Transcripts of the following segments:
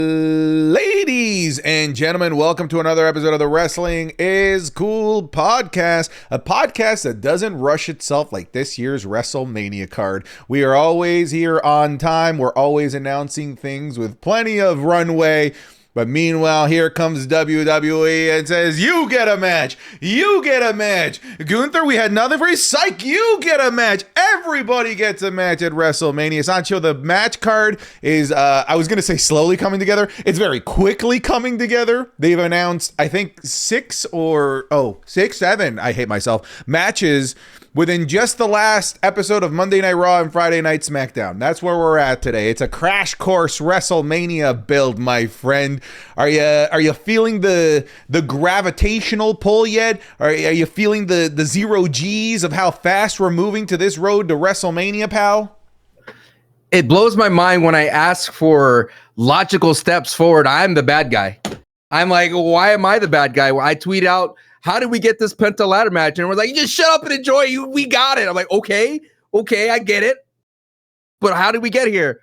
Ladies and gentlemen, welcome to another episode of the Wrestling is Cool podcast, a podcast that doesn't rush itself like this year's WrestleMania card. We are always here on time. We're always announcing things with plenty of runway. But meanwhile, here comes WWE and says, you get a match. You get a match. Gunther, we had nothing for you. Psych, you get a match. Everybody gets a match at WrestleMania. Sancho, the match card is, I was going to say slowly coming together. It's very quickly coming together. They've announced, I think, six, seven, I hate myself, matches within just the last episode of Monday Night Raw and Friday Night SmackDown. That's where we're at today. It's a crash course WrestleMania build, my friend. Are you feeling the gravitational pull yet? Are you feeling the zero G's of how fast we're moving to this road to WrestleMania, pal? It blows my mind when I ask for logical steps forward. I'm the bad guy. I'm like, why am I the bad guy? I tweet out, how did we get this Penta ladder match? And we're like, just shut up and enjoy it. We got it. I'm like, okay, I get it. But how did we get here?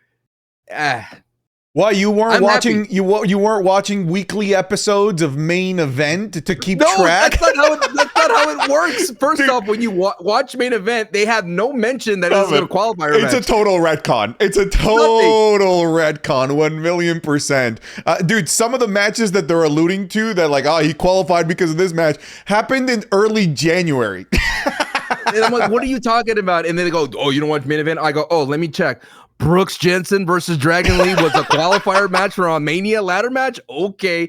Well, you weren't watching. You weren't watching weekly episodes of Main Event to keep track. That's not how it works. First off, when you watch Main Event, they have no mention that it's going to qualify. It's a total retcon. It's a total retcon. 1,000,000%, dude. Some of the matches that they're alluding to, that like, oh, he qualified because of this match, happened in early January. And I'm like, what are you talking about? And then they go, oh, you don't watch Main Event? I go, oh, let me check. Brooks Jensen versus Dragon Lee was a qualifier match for a Mania ladder match. Okay.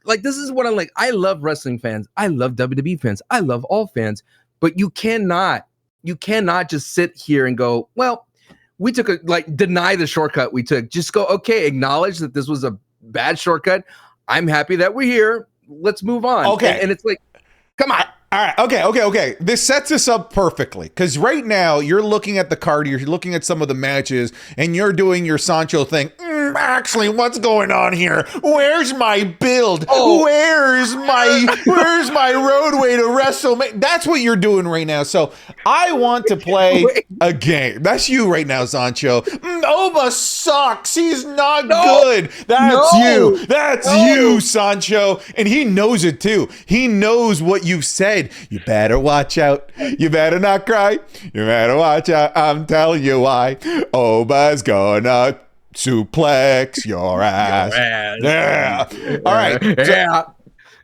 Like, this is what I'm like. I love wrestling fans. I love WWE fans. I love all fans, but you cannot just sit here and go, well, we took deny the shortcut we took. Just go, okay, acknowledge that this was a bad shortcut. I'm happy that we're here. Let's move on. Okay. And it's like, come on. All right. Okay. This sets us up perfectly, because right now you're looking at the card, you're looking at some of the matches, and you're doing your Sancho thing. Actually, what's going on here? Where's my build? Oh. Where's my roadway to WrestleMania? That's what you're doing right now. So I want to play a game. That's you right now, Sancho. Oba sucks. He's not good. That's you. That's you, Sancho. And he knows it too. He knows what you've said. You better watch out. You better not cry. You better watch out. I'm telling you why. Oba's gonna suplex your ass. Yeah. All right. Yeah. So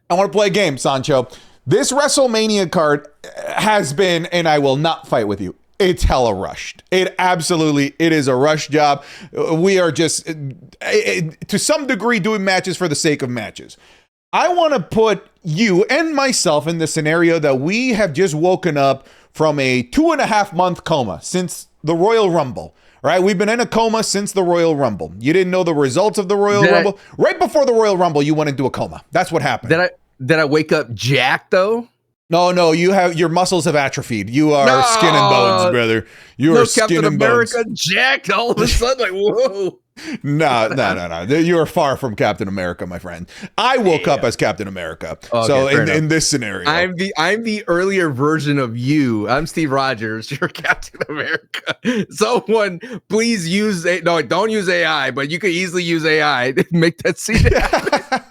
I want to play a game, Sancho. This WrestleMania card has been, and I will not fight with you, it's hella rushed. It is a rush job. We are just, to some degree, doing matches for the sake of matches. I want to put you and myself in the scenario that we have just woken up from a 2.5-month coma since the Royal Rumble. Right, we've been in a coma since the Royal Rumble. You didn't know the results of the Royal Rumble. Right before the Royal Rumble, you went into a coma. That's what happened. Did I wake up jacked though? No, your muscles have atrophied. You are skin and bones, brother. You are skin Captain and America bones. jacked all of a sudden, like, whoa. No. You are far from Captain America, my friend. I woke up as Captain America. Okay, so in this scenario, I'm the earlier version of you. I'm Steve Rogers. You're Captain America. Someone please don't use AI, but you could easily use AI to make that scene happen.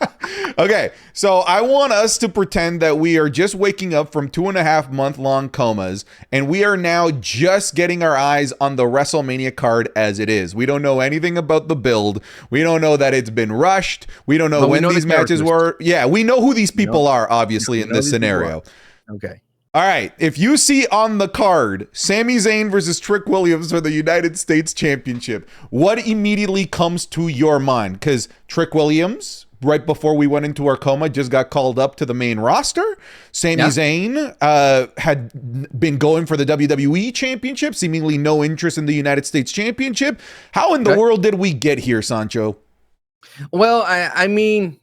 Okay, so I want us to pretend that we are just waking up from 2.5-month-long comas, and we are now just getting our eyes on the WrestleMania card as it is. We don't know anything about the build. We don't know that it's been rushed. We don't know when these matches were. Yeah, we know who these people are, obviously, in this scenario. Okay. All right, if you see on the card Sami Zayn versus Trick Williams for the United States Championship, what immediately comes to your mind? Because Trick Williams, right before we went into our coma, just got called up to the main roster. Sami Zayn had been going for the WWE Championship, seemingly no interest in the United States Championship. How in the world did we get here, Sancho? Well, I mean,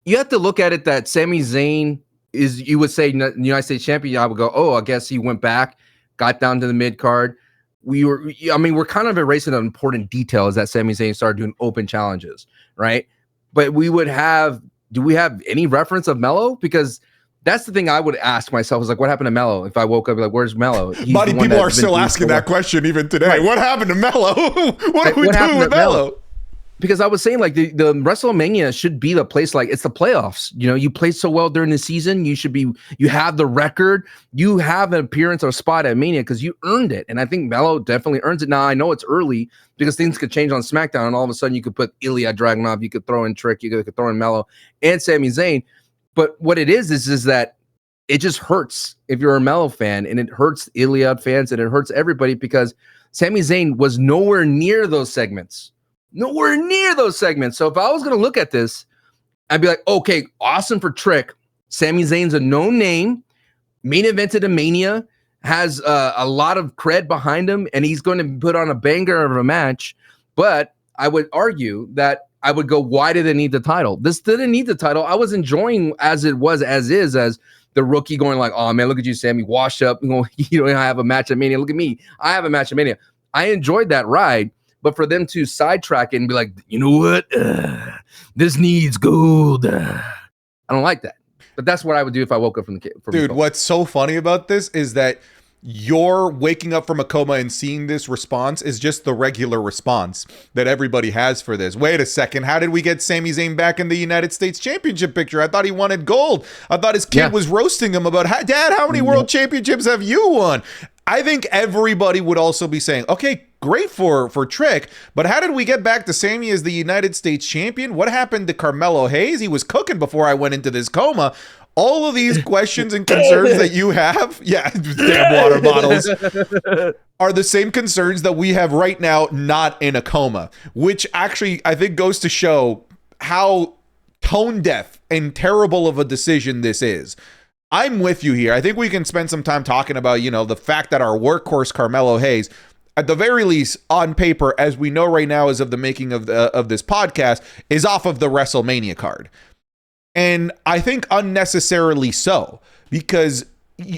you have to look at it that Sami Zayn is, you would say, United States champion. I would go, oh, I guess he went back, got down to the mid card. We're kind of erasing an important detail, is that Sami Zayn started doing open challenges, right? But do we have any reference of Mello? Because that's the thing I would ask myself, is like, what happened to Mello? If I woke up, like, where's Mello? Buddy, people are still asking that question even today. Right. What happened to Mello? What do we do with Mello? Because I was saying, like, the WrestleMania should be the place, like, it's the playoffs. You know, you played so well during the season. You have the record. You have an appearance or a spot at Mania because you earned it. And I think Melo definitely earns it. Now, I know it's early because things could change on SmackDown, and all of a sudden you could put Ilya Dragunov, you could throw in Trick, you could throw in Melo and Sami Zayn. But what it is that it just hurts if you're a Melo fan, and it hurts Iliad fans, and it hurts everybody because Sami Zayn was nowhere near those segments. Nowhere near those segments. So if I was going to look at this, I'd be like, okay, awesome for Trick. Sami Zayn's a known name, main evented a Mania, has a lot of cred behind him, and he's going to put on a banger of a match. But I would argue that I would go, why did it need the title? This didn't need the title. I was enjoying as it was, as the rookie going like, oh man, look at you, Sammy, washed up. You don't have a match at Mania. Look at me. I have a match at Mania. I enjoyed that ride. But for them to sidetrack it and be like, you know what? This needs gold. I don't like that. But that's what I would do if I woke up from Dude, what's so funny about this is that your waking up from a coma and seeing this response is just the regular response that everybody has for this. Wait a second. How did we get Sami Zayn back in the United States Championship picture? I thought he wanted gold. I thought his kid was roasting him about, Dad, how many world championships have you won? I think everybody would also be saying, okay, great for Trick, but how did we get back to Sami as the United States champion? What happened to Carmelo Hayes? He was cooking before I went into this coma. All of these questions and concerns that you have, damn water bottles, are the same concerns that we have right now, not in a coma, which actually I think goes to show how tone deaf and terrible of a decision this is. I'm with you here. I think we can spend some time talking about, the fact that our workhorse Carmelo Hayes, at the very least, on paper, as we know right now as of the making of this podcast, is off of the WrestleMania card. And I think unnecessarily so, because,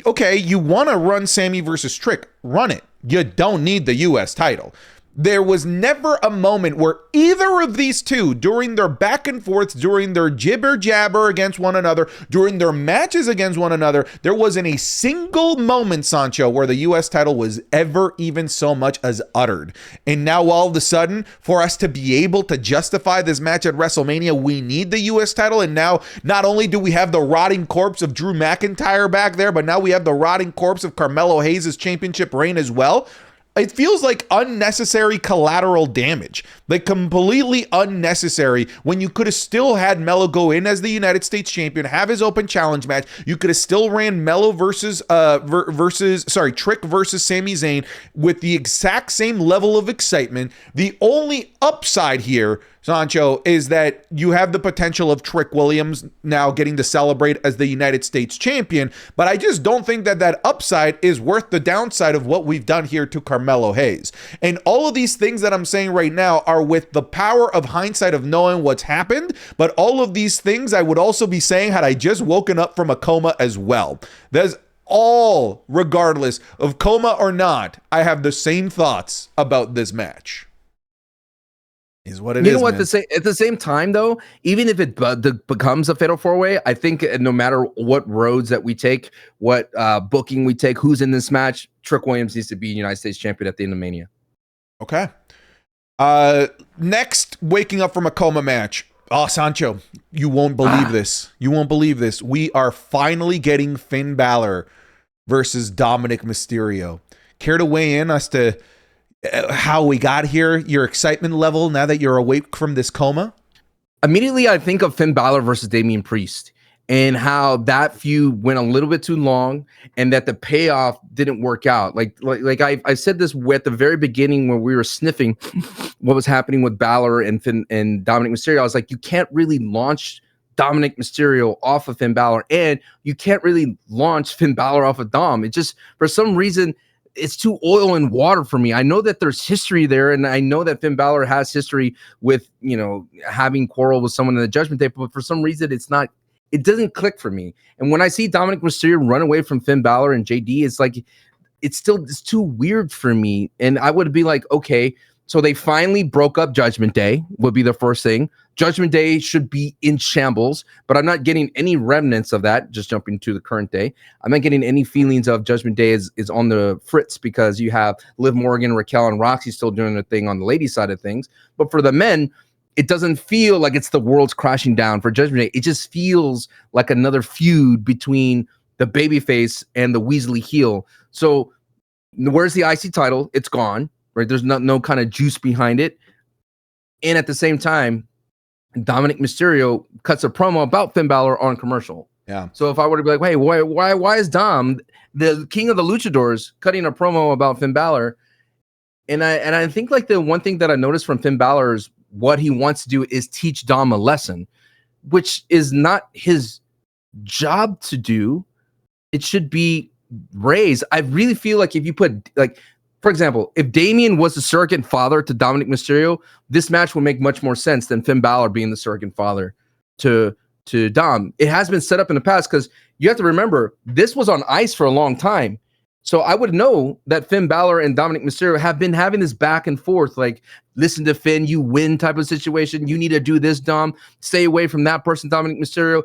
okay, you want to run Sami versus Trick, run it. You don't need the U.S. title. There was never a moment where either of these two, during their back and forths, during their jibber jabber against one another, during their matches against one another, there wasn't a single moment, Sancho, where the U.S. title was ever even so much as uttered. And now all of a sudden, for us to be able to justify this match at WrestleMania, we need the U.S. title. And now not only do we have the rotting corpse of Drew McIntyre back there, but now we have the rotting corpse of Carmelo Hayes' championship reign as well. It feels like unnecessary collateral damage, like completely unnecessary, when you could have still had Melo go in as the United States champion, have his open challenge match. You could have still ran Melo Trick versus Sami Zayn with the exact same level of excitement. The only upside here, Sancho, is that you have the potential of Trick Williams now getting to celebrate as the United States champion, but I just don't think that upside is worth the downside of what we've done here to Carmelo Hayes. And all of these things that I'm saying right now are with the power of hindsight of knowing what's happened, but all of these things I would also be saying had I just woken up from a coma as well. There's all, regardless of coma or not, I have the same thoughts about this match. Is what it is. You know what? At the same time, though, even if it becomes a fatal four-way, I think no matter what roads that we take, what booking we take, who's in this match, Trick Williams needs to be United States champion at the end of Mania. Okay. Next, waking up from a coma match. Oh, Sancho, you won't believe this. You won't believe this. We are finally getting Finn Balor versus Dominic Mysterio. Care to weigh in as to how we got here, your excitement level now that you're awake from this coma? Immediately, I think of Finn Balor versus Damian Priest and how that feud went a little bit too long and that the payoff didn't work out. Like I said this at the very beginning when we were sniffing what was happening with Balor and Finn and Dominic Mysterio. I was like, you can't really launch Dominic Mysterio off of Finn Balor, and you can't really launch Finn Balor off of Dom. It just, for some reason, it's too oil and water for me. I know that there's history there, and I know that Finn Balor has history with, having quarrel with someone in the Judgment Day, but for some reason it doesn't click for me. And when I see Dominic Mysterio run away from Finn Balor and JD, it's like, it's too weird for me. And I would be like, okay, so they finally broke up Judgment Day would be the first thing. Judgment Day should be in shambles, but I'm not getting any remnants of that. Just jumping to the current day, I'm not getting any feelings of Judgment Day is on the fritz, because you have Liv Morgan, Raquel, and Roxy still doing their thing on the ladies' side of things. But for the men, it doesn't feel like it's the world's crashing down for Judgment Day. It just feels like another feud between the babyface and the Weasley heel. So where's the IC title? It's gone, right? There's no kind of juice behind it. And at the same time, Dominic Mysterio cuts a promo about Finn Balor on commercial. Yeah. So if I were to be like, hey, why is Dom, the king of the luchadors, cutting a promo about Finn Balor? And I think like the one thing that I noticed from Finn Balor is what he wants to do is teach Dom a lesson, which is not his job to do. It should be Ray's. I really feel like if you put, like, for example, if Damian was the surrogate father to Dominic Mysterio, this match would make much more sense than Finn Balor being the surrogate father to Dom. It has been set up in the past because you have to remember this was on ice for a long time. So I would know that Finn Balor and Dominic Mysterio have been having this back and forth, like, listen to Finn, you win type of situation. You need to do this, Dom. Stay away from that person, Dominic Mysterio.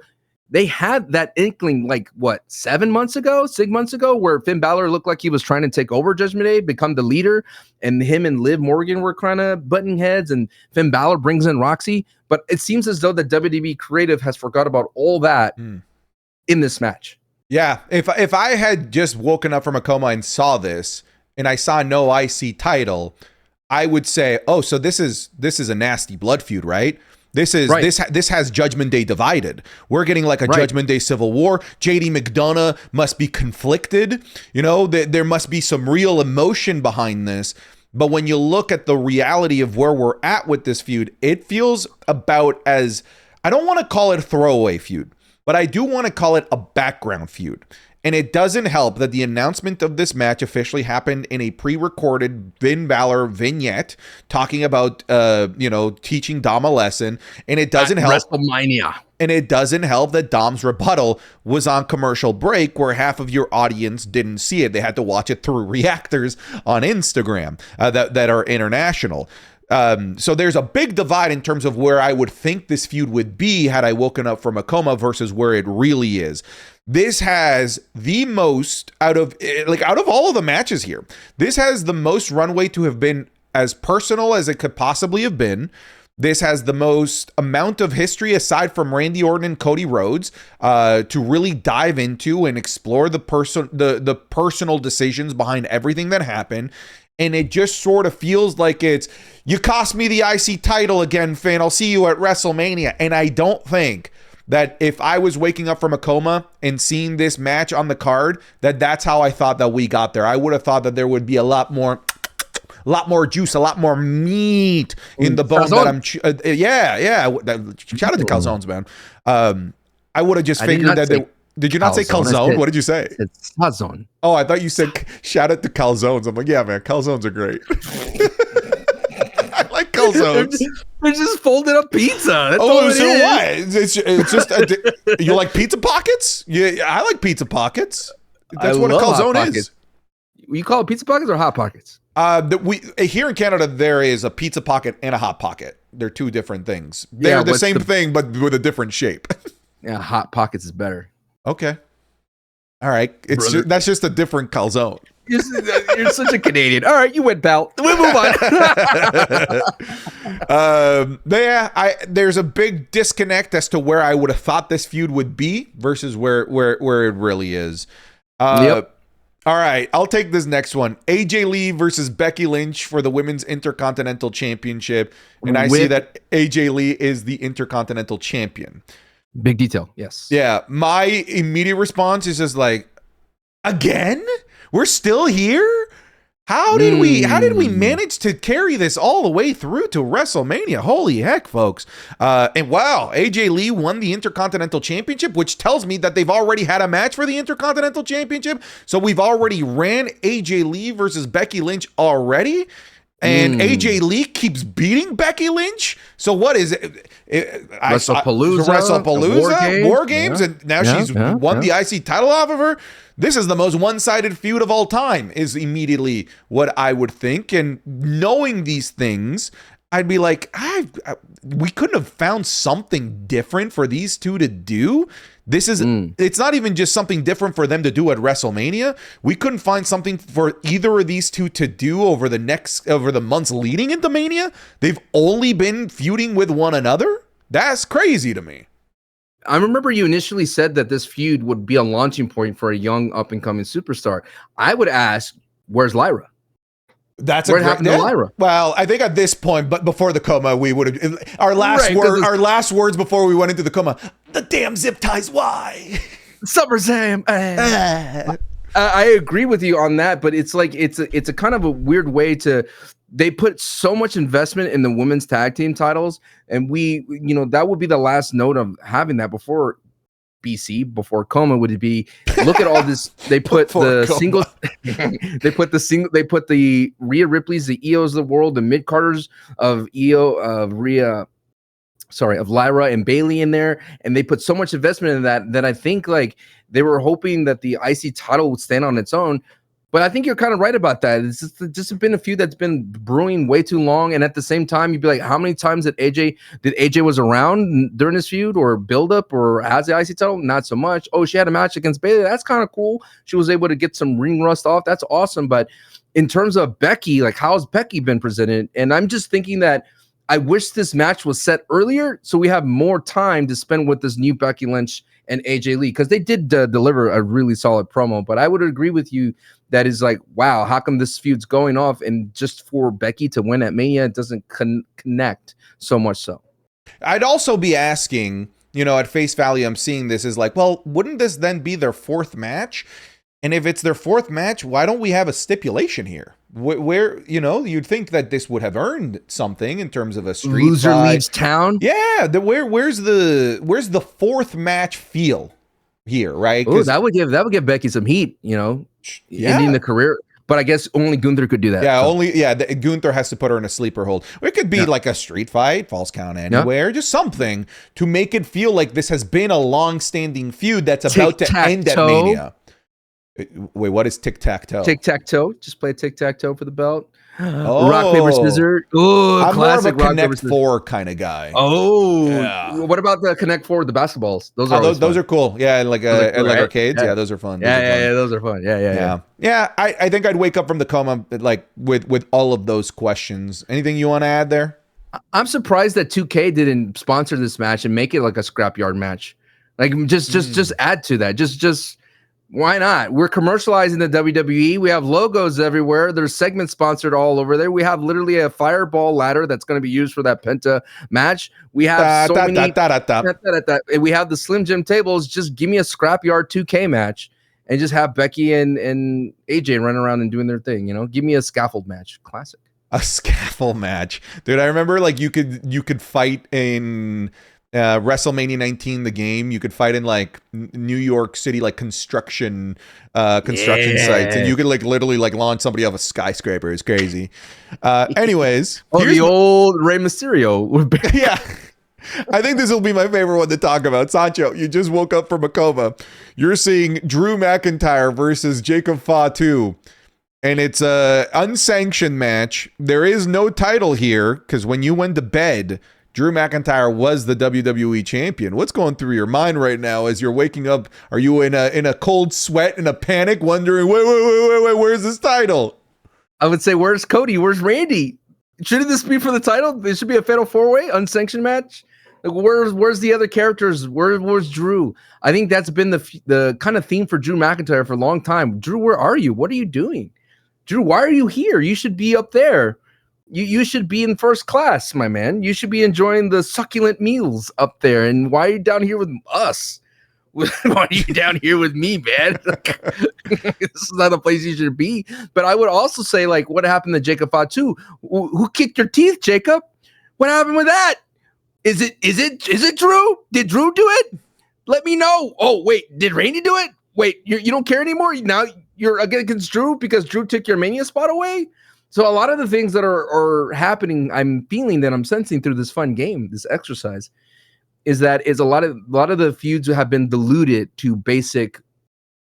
They had that inkling, like, what, 6 months ago, where Finn Balor looked like he was trying to take over Judgment Day, become the leader, and him and Liv Morgan were kind of butting heads, and Finn Balor brings in Roxy. But it seems as though the WWE creative has forgot about all that in this match. Yeah, if I had just woken up from a coma and saw this, and I saw no IC title, I would say, oh, so this is a nasty blood feud, right? This is right. This has Judgment Day divided. We're getting like a right. Judgment Day Civil War. JD McDonough must be conflicted. You know, there must be some real emotion behind this. But when you look at the reality of where we're at with this feud, it feels about as, I don't want to call it a throwaway feud, but I do want to call it a background feud. And it doesn't help that the announcement of this match officially happened in a pre-recorded Finn Balor vignette talking about, teaching Dom a lesson. And it doesn't help. WrestleMania. And it doesn't help that Dom's rebuttal was on commercial break where half of your audience didn't see it. They had to watch it through reactors on Instagram that are international. So there's a big divide in terms of where I would think this feud would be had I woken up from a coma versus where it really is. This has the most out of all of the matches here. This has the most runway to have been as personal as it could possibly have been. This has the most amount of history aside from Randy Orton and Cody Rhodes to really dive into and explore the personal decisions behind everything that happened. And it just sort of feels like it's, you cost me the IC title again, Finn. I'll see you at WrestleMania. And I don't think that if I was waking up from a coma and seeing this match on the card, that's how I thought that we got there. I would have thought that there would be a lot more juice, a lot more meat in the bone that I'm. Shout out to calzones, man. I would have just figured that. Did you not say calzone? What did you say? It's calzone. Oh, I thought you said shout out to calzones. I'm like, yeah, man, calzones are great. I like calzones. They're just folded up pizza. That's what? It's just you like pizza pockets? Yeah, I like pizza pockets. That's what a calzone is. You call it pizza pockets or hot pockets? We here in Canada there is a pizza pocket and a hot pocket. They're two different things. They're the same thing, but with a different shape. Yeah, hot pockets is better. Okay. All right. That's just a different calzone. You're such a Canadian. All right, you went, pal. We move on. There's a big disconnect as to where I would have thought this feud would be versus where it really is. Yep. All right, I'll take this next one. AJ Lee versus Becky Lynch for the Women's Intercontinental Championship. And I see that AJ Lee is the Intercontinental Champion. Big detail, yes. Yeah, my immediate response is just like, again? We're still here? How did we manage to carry this all the way through to WrestleMania? Holy heck, folks. And wow, AJ Lee won the Intercontinental Championship, which tells me that they've already had a match for the Intercontinental Championship. So we've already ran AJ Lee versus Becky Lynch already. And AJ Lee keeps beating Becky Lynch. So what is it? WrestlePalooza, War Games, and now she's won the IC title off of her. This is the most one-sided feud of all time, is immediately what I would think. And knowing these things, I'd be like, we couldn't have found something different for these two to do. This is, it's not even just something different for them to do at WrestleMania. We couldn't find something for either of these two to do over the months leading into Mania. They've only been feuding with one another. That's crazy to me. I remember you initially said that this feud would be a launching point for a young up and coming superstar. I would ask, where's Lyra? That's what happened to Lyra? Well, I think at this point, but before the coma, we would have our last words before we went into the coma. The damn zip ties. Why? SummerSlam. I agree with you on that, but it's like it's a kind of a weird way to. They put so much investment in the women's tag team titles, and that would be the last note of having that before. BC before coma would be look at all this. They put the single they put the Rhea Ripley's, the EOs of the world, the mid Carters of Lyra and Bailey in there, and they put so much investment in that I think like they were hoping that the IC title would stand on its own. But I think you're kind of right about that. It's just been a feud that's been brewing way too long. And at the same time, you'd be like, how many times did AJ was around during this feud or build up or has the IC title? Not so much. Oh, she had a match against Bailey. That's kind of cool. She was able to get some ring rust off. That's awesome. But in terms of Becky, like how's Becky been presented? And I'm just thinking that I wish this match was set earlier so we have more time to spend with this new Becky Lynch and AJ Lee, because they did deliver a really solid promo. But I would agree with you that is like, wow, how come this feud's going off and just for Becky to win at Mania, it doesn't connect so much so. I'd also be asking, at face value, I'm seeing this as like, well, wouldn't this then be their fourth match? And if it's their fourth match, why don't we have a stipulation here? Where you'd think that this would have earned something in terms of a street loser fight. Leaves town. Yeah, where's the fourth match feel here, right? Oh, that would give Becky some heat, ending the career. But I guess only Gunther could do that. Yeah, Gunther has to put her in a sleeper hold. It could be like a street fight, false count anywhere, just something to make it feel like this has been a long-standing feud that's about to end at Mania. Wait, what is tic-tac-toe? Tic-tac-toe. Just play tic-tac-toe for the belt. Rock, paper, scissors. Oh, I'm classic more of a Connect Four kind of guy. Oh, yeah. What about the Connect Four, the basketballs? Those are cool. Yeah, like arcades. Yeah, those are fun. Those are fun. Yeah. I think I'd wake up from the coma like with all of those questions. Anything you want to add there? I'm surprised that 2K didn't sponsor this match and make it like a scrapyard match. Like just add to that. Just. Why not? We're commercializing the WWE. We have logos everywhere. There's segments sponsored all over there. We have literally a fireball ladder that's going to be used for that Penta match. We have we have the Slim Jim tables. Just give me a scrapyard 2K match and just have Becky and AJ running around and doing their thing. Give me a scaffold match. Classic. A scaffold match, dude. I remember like you could fight in WrestleMania 19, the game. You could fight in like New York City, like construction sites, and you could like literally like launch somebody off a skyscraper. It's crazy. Anyways, the old Rey Mysterio. Yeah, I think this will be my favorite one to talk about. Sancho, you just woke up from a coma. You're seeing Drew McIntyre versus Jacob Fatu. And it's a unsanctioned match. There is no title here because when you went to bed, Drew McIntyre was the WWE champion. What's going through your mind right now as you're waking up? Are you in a cold sweat and a panic, wondering, wait, where's this title? I would say, where's Cody? Where's Randy? Shouldn't this be for the title? It should be a fatal four-way unsanctioned match. Like, where's the other characters? Where's Drew? I think that's been the kind of theme for Drew McIntyre for a long time. Drew, where are you? What are you doing? Drew, why are you here? You should be up there. You should be in first class, my man. You should be enjoying the succulent meals up there. And why are you down here with us? Why are you down here with me, man? This is not a place you should be. But I would also say, like, what happened to Jacob Fatu? Who kicked your teeth, Jacob? What happened with that? Is it Drew? Did Drew do it? Let me know. Oh, wait, did Randy do it? Wait, you don't care anymore? Now you're against Drew because Drew took your Mania spot away? So a lot of the things that are happening, I'm feeling that I'm sensing through this fun game, this exercise, is a lot of the feuds have been diluted to basic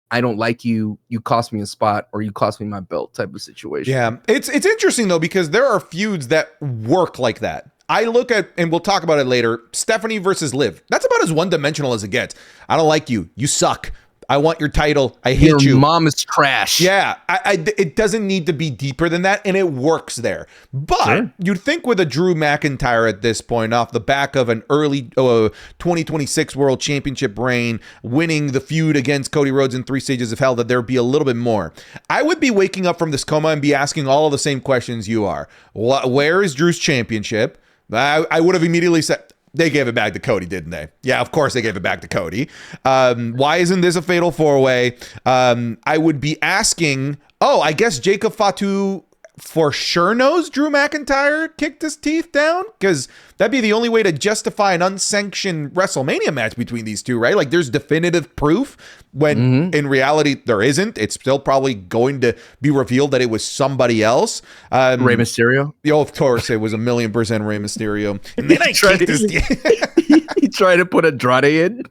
I don't like you, you cost me a spot, or you cost me my belt type of situation. Yeah, it's interesting though, because there are feuds that work like that. I look at, and we'll talk about it later, Stephanie versus Liv. That's about as one-dimensional as it gets. I don't like you. You suck. I want your title. I hate you. Your mom is trash. Yeah, it doesn't need to be deeper than that, and it works there. But you'd think with a Drew McIntyre at this point, off the back of an early 2026 World Championship reign, winning the feud against Cody Rhodes in 3 Stages of Hell, that there'd be a little bit more. I would be waking up from this coma and be asking all of the same questions you are. Where is Drew's championship? I would have immediately said, they gave it back to Cody, didn't they? Yeah, of course they gave it back to Cody. Why isn't this a fatal 4-way? I would be asking, I guess Jacob Fatu for sure knows Drew McIntyre kicked his teeth down, because that'd be the only way to justify an unsanctioned WrestleMania match between these two, right? Like, there's definitive proof, when in reality there isn't. It's still probably going to be revealed that it was somebody else. Rey Mysterio? Of course, it was 1,000,000% Rey Mysterio. And then I kicked his teeth. He tried to put Andrade in.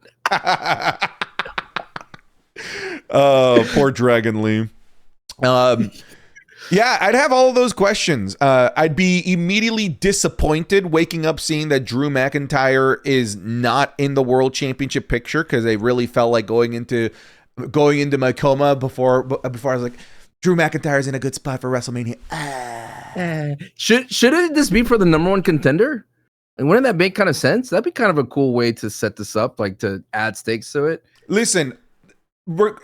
Oh, poor Dragon Lee. Yeah, I'd have all of those questions. I'd be immediately disappointed waking up seeing that Drew McIntyre is not in the World Championship picture, because I really felt like going into my coma before I was like, Drew McIntyre's in a good spot for WrestleMania. Shouldn't this be for the number 1 contender? And wouldn't that make kind of sense? That'd be kind of a cool way to set this up, like to add stakes to it. Listen,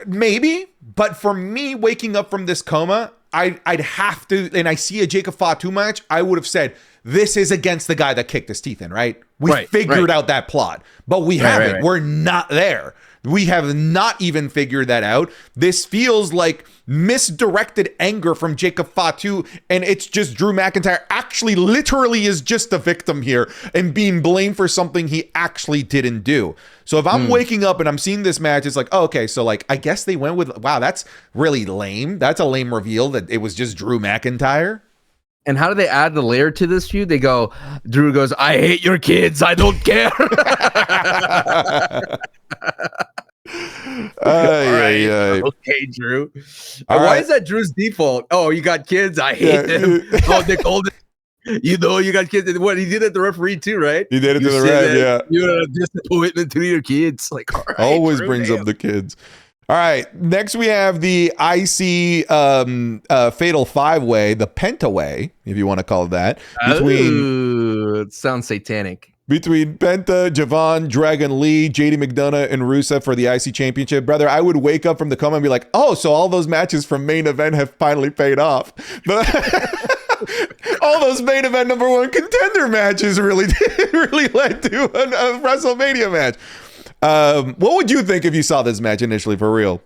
maybe, but for me, waking up from this coma, I'd have to, and I see a Jacob Fatu match, I would have said, this is against the guy that kicked his teeth in, right? We figured out that plot, but we haven't. We're not there. We have not even figured that out. This feels like misdirected anger from Jacob Fatu, and it's just Drew McIntyre actually literally is just a victim here and being blamed for something he actually didn't do. So if I'm waking up and I'm seeing this match, it's like, oh, okay, so like, I guess they went with, wow, that's really lame. That's a lame reveal that it was just Drew McIntyre. And how do they add the layer to this feud? They go, Drew goes, I hate your kids. I don't care. Okay, Drew. Why is that Drew's default? Oh, you got kids? I hate them. Oh, Nick Holden. You know you got kids. What, he did it to the referee too, right? He did it to the ref, yeah. You're a disappointment to your kids. Like, all right, always Drew, brings up the kids. All right, next we have the IC Fatal 5-Way, the Penta-Way, if you want to call it that. It sounds satanic. Between Penta, Javon, Dragon Lee, JD McDonough, and Rusev for the IC Championship. Brother, I would wake up from the coma and be like, oh, so all those matches from main event have finally paid off. But all those main event number 1 contender matches really led to a WrestleMania match. What would you think if you saw this match initially, for real?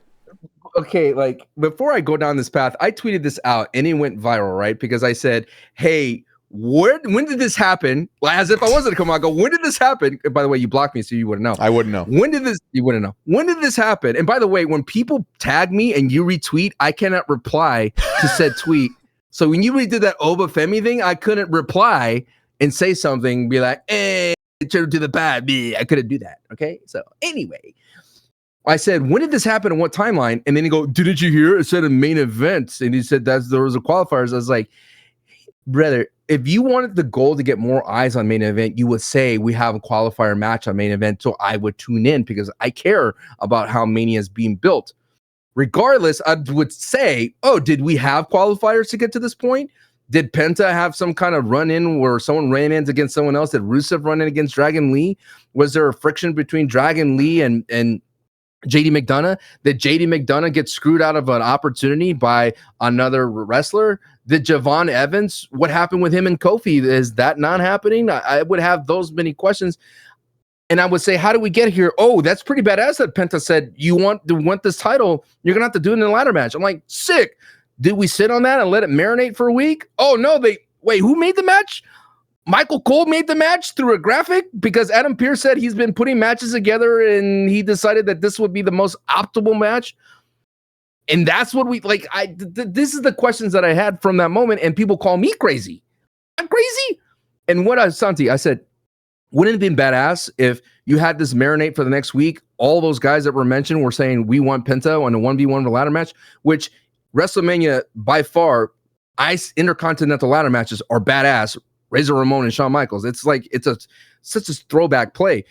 Okay, like, before I go down this path, I tweeted this out and it went viral, right? Because I said, hey, when did this happen? As if I wasn't to come out, I go, when did this happen? And by the way, you blocked me, so you wouldn't know. I wouldn't know. You wouldn't know. When did this happen? And by the way, when people tag me and you retweet, I cannot reply to said tweet. So when you redid that Oba Femi thing, I couldn't reply and say something, be like, hey, to the bad. I couldn't do that. Okay. So anyway, I said, when did this happen and what timeline? And then he go, didn't you hear? It said a main event. And he said there was a qualifiers. I was like, brother, if you wanted the goal to get more eyes on main event, you would say we have a qualifier match on main event. So I would tune in because I care about how Mania is being built. Regardless, I would say, oh, did we have qualifiers to get to this point? Did Penta have some kind of run-in where someone ran in against someone else? Did Rusev run in against Dragon Lee? Was there a friction between Dragon Lee and JD McDonough? Did JD McDonough get screwed out of an opportunity by another wrestler? Did Javon Evans, what happened with him and Kofi? Is that not happening? I would have those many questions. And I would say, how do we get here? Oh, that's pretty badass that Penta said, you want this title, you're going to have to do it in a ladder match. I'm like, sick. Did we sit on that and let it marinate for a week? Oh, no, wait, who made the match? Michael Cole made the match through a graphic because Adam Pearce said he's been putting matches together and he decided that this would be the most optimal match. And that's what we like. This is the questions that I had from that moment, and people call me crazy. I'm crazy. And what Santi, I said, Wouldn't it have been badass if you had this marinate for the next week? All those guys that were mentioned were saying we want Penta on a 1v1 the ladder match, which WrestleMania by far, Intercontinental ladder matches are badass. Razor Ramon and Shawn Michaels. It's like such a throwback play.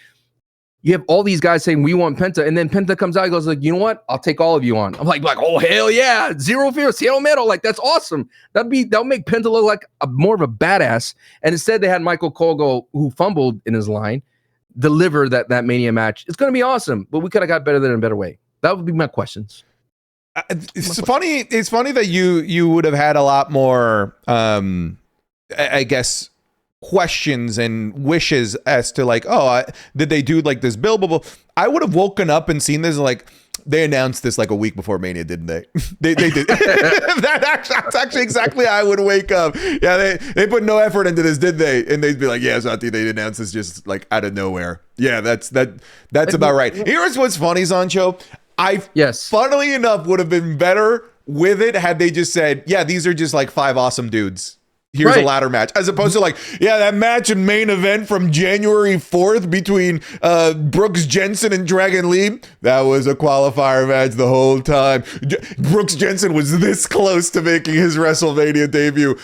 You have all these guys saying we want Penta, and then Penta comes out and goes like, you know what? I'll take all of you on. I'm like, oh hell yeah, zero fear, Seattle Metal, like that's awesome. That'll make Penta look like more of a badass. And instead, they had Michael Cole who fumbled in his line, deliver that Mania match. It's gonna be awesome, but we could have got better there in a better way. That would be my questions. It's funny. It's funny that you would have had a lot more, I guess, questions and wishes as to like, did they do like this billable? I would have woken up and seen this like they announced this like a week before Mania, didn't they? They did. That's actually exactly how I would wake up. Yeah, they put no effort into this, did they? And they'd be like, yeah, Santi, they announced this just like out of nowhere. Yeah, that's about right. Here's what's funny, Sancho. Funnily enough, would have been better with it had they just said, yeah, these are just like 5 awesome dudes. Here's a ladder match, as opposed to like, yeah, that match and main event from January 4th between Brooks Jensen and Dragon Lee. That was a qualifier match the whole time. Brooks Jensen was this close to making his WrestleMania debut.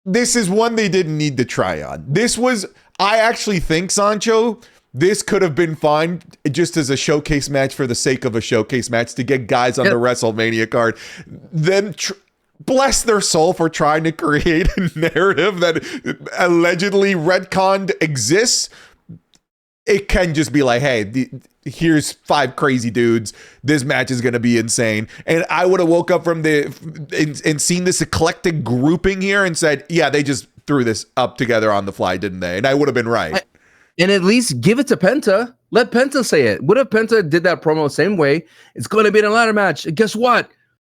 This is one they didn't need to try on. I actually think, Sancho, this could have been fine just as a showcase match for the sake of a showcase match to get guys on the WrestleMania card. Then bless their soul for trying to create a narrative that allegedly retconned exists. It can just be like, hey, here's 5 crazy dudes. This match is going to be insane. And I would have woke up from and seen this eclectic grouping here and said, yeah, they just threw this up together on the fly, didn't they? And I would have been right. And at least give it to Penta. Let Penta say it. What if Penta did that promo the same way? It's going to be in a ladder match. And guess what?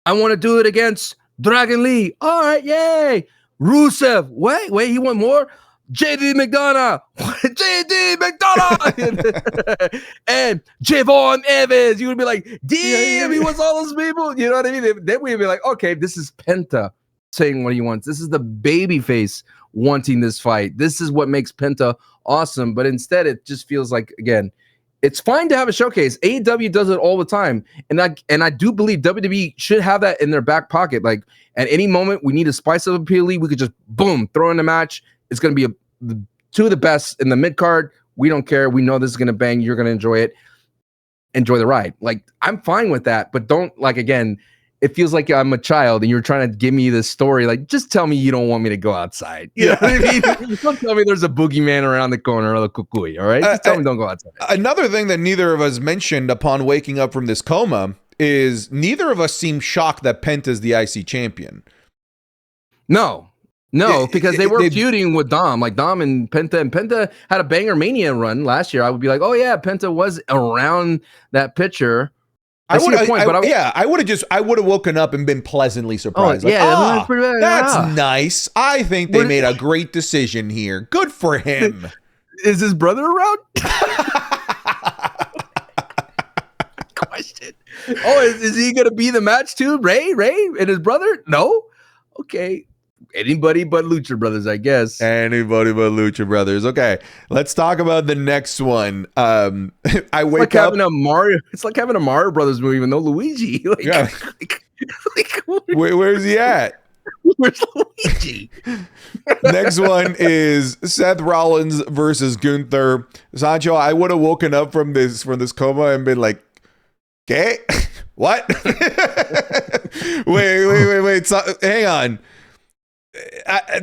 I want to do it against Dragon Lee. All right, yay. Rusev. Wait, he want more? JD McDonough. JD McDonough. And Javon Evans. You would be like, damn, he wants all those people. You know what I mean? Then we'd be like, okay, this is Penta saying what he wants. This is the babyface wanting this fight. This is what makes Penta awesome. But instead, it just feels like, again, it's fine to have a showcase. AEW does it all the time. And I do believe WWE should have that in their back pocket. Like at any moment we need a spice up a PLE, we could just boom, throw in a match. It's going to be two of the best in the mid card. We don't care. We know this is going to bang. You're going to enjoy it. Enjoy the ride. Like I'm fine with that, but don't like, again, it feels like I'm a child and you're trying to give me this story. Like, just tell me you don't want me to go outside. You know what I mean? Don't tell me there's a boogeyman around the corner or the kukui. All right. Just tell me don't go outside. Another thing that neither of us mentioned upon waking up from this coma is neither of us seem shocked that Penta's the IC champion. No, because they were feuding with Dom, like Dom and Penta had a banger Mania run last year. I would be like, oh yeah, Penta was around that picture. I would have woken up and been pleasantly surprised. That's nice. I think they made a great decision here. Good for him. Is his brother around? Question. Oh, is he going to be the match too? Ray and his brother? No? Okay. Anybody but Lucha Brothers, I guess. Anybody but Lucha Brothers. Okay, let's talk about the next one. I wake up. It's like having a Mario Brothers movie with no Luigi. Where's he at? Where's Luigi? Next one is Seth Rollins versus Gunther. Sancho, I would have woken up from this coma and been like, okay, what? wait. So, hang on.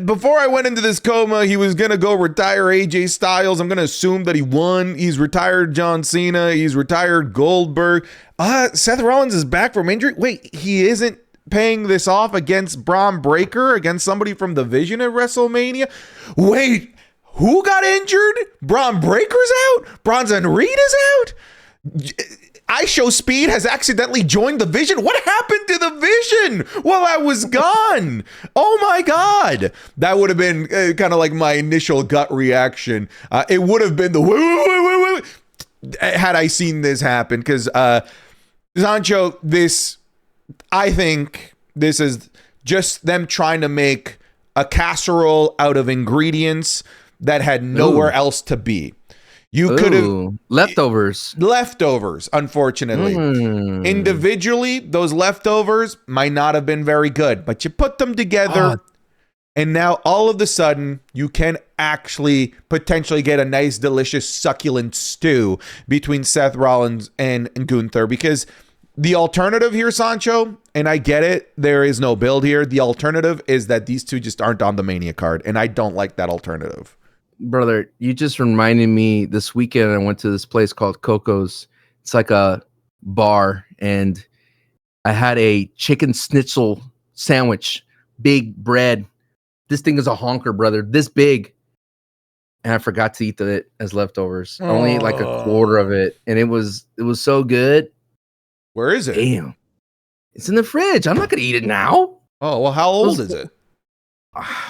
Before I went into this coma, he was going to go retire AJ Styles. I'm going to assume that he won. He's retired John Cena. He's retired Goldberg. Seth Rollins is back from injury. Wait, he isn't paying this off against Braun Breaker, against somebody from the Vision at WrestleMania? Wait, who got injured? Braun Breaker's out? Bronson Reed is out? I Show Speed has accidentally joined the Vision. What happened to the Vision while I was gone? Oh my God. That would have been kind of like my initial gut reaction. It would have been the wait, had I seen this happen. Because Sancho, I think this is just them trying to make a casserole out of ingredients that had nowhere else to be. You could have leftovers, unfortunately. Individually, those leftovers might not have been very good, but you put them together, and now all of a sudden, you can actually potentially get a nice, delicious, succulent stew between Seth Rollins and Gunther, because the alternative here, Sancho, and I get it, there is no build here. The alternative is that these two just aren't on the Mania card, and I don't like that alternative. Brother, you just reminded me, this weekend I went to this place called Coco's. It's like a bar, and I had a chicken schnitzel sandwich, big bread. This thing is a honker, brother, this big. And I forgot to eat it as leftovers. I only ate like a quarter of it, and it was so good. Where is it? Damn. It's in the fridge. I'm not going to eat it now. Oh, well, how old is it?